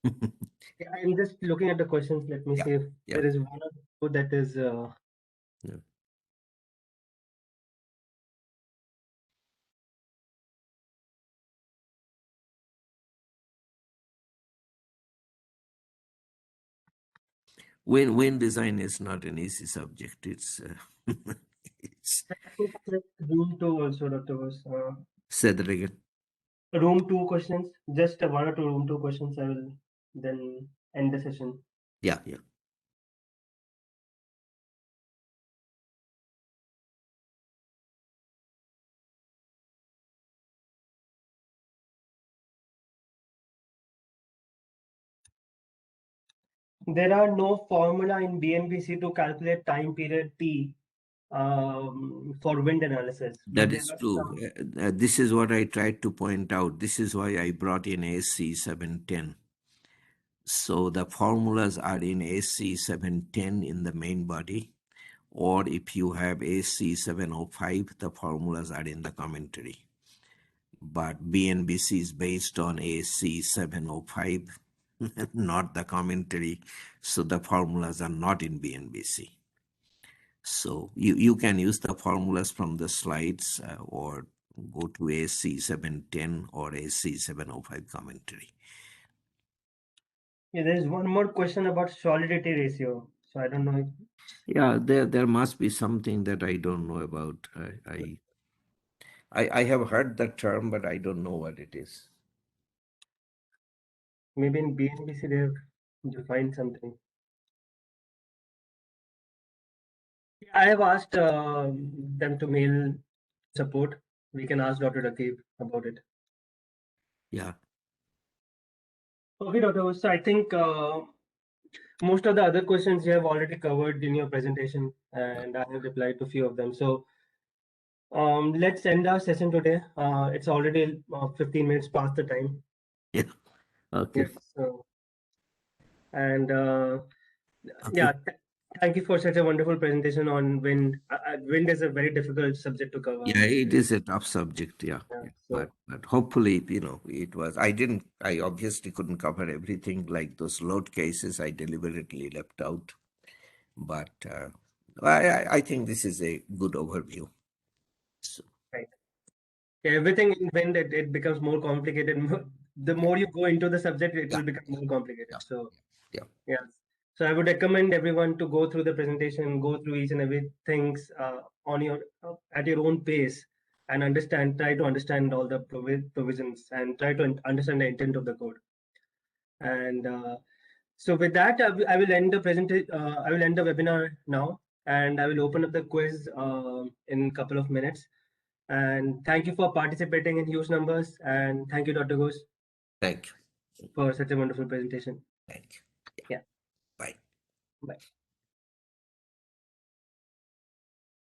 Yeah, I'm just looking at the questions. Let me Yeah, see if yeah, there is one or two that is. yeah. Wind design is not an easy subject. It's it's Room two also, Dr. Bose. said that again. Room two questions, just one or two room two questions. I will then end the session. Yeah, yeah. there are no formula in BNBC to calculate time period T for wind analysis, but That there is are true. some. This is what I tried to point out. This is why I brought in AC 710. So the formulas are in AC 710 in the main body, or if you have AC 705, the formulas are in the commentary. But BNBC is based on AC 705, not the commentary, so the formulas are not in BNBC. So you can use the formulas from the slides or go to AC 710 or AC 705 commentary. Yeah, there is one more question about solidity ratio. So I don't know if Yeah, there must be something that I don't know about. I have heard the term, but I don't know what it is. maybe in BNBC they have defined something. I have asked them to mail support. We can ask Dr. Rakib about it. Yeah. Okay, Dr. So I think most of the other questions you have already covered in your presentation, and I have replied to a few of them. So let's end our session today. It's already 15 minutes past the time. Yeah. Okay. Yes. So, and yeah, Okay. thank you for such a wonderful presentation on wind. Wind is a very difficult subject to cover. Yeah, it is a tough subject. Yeah. Yeah, Yeah. so But hopefully, it was. I obviously couldn't cover everything, like those load cases I deliberately left out. But I think this is a good overview. So, right. Yeah, everything in wind it becomes more complicated. The more you go into the subject, it yeah, will become more complicated. yeah, So yeah. yes. So I would recommend everyone to go through the presentation, go through each and every things on your at your own pace, and try to understand all the provisions, and try to understand the intent of the code. And so with that, I will end the presentation. I will end the webinar now, and I will open up the quiz in a couple of minutes. And thank you for participating in huge numbers. And thank you, Dr. Ghosh, Thank you. for such a wonderful presentation. Thank you. Yeah, Bye. bye.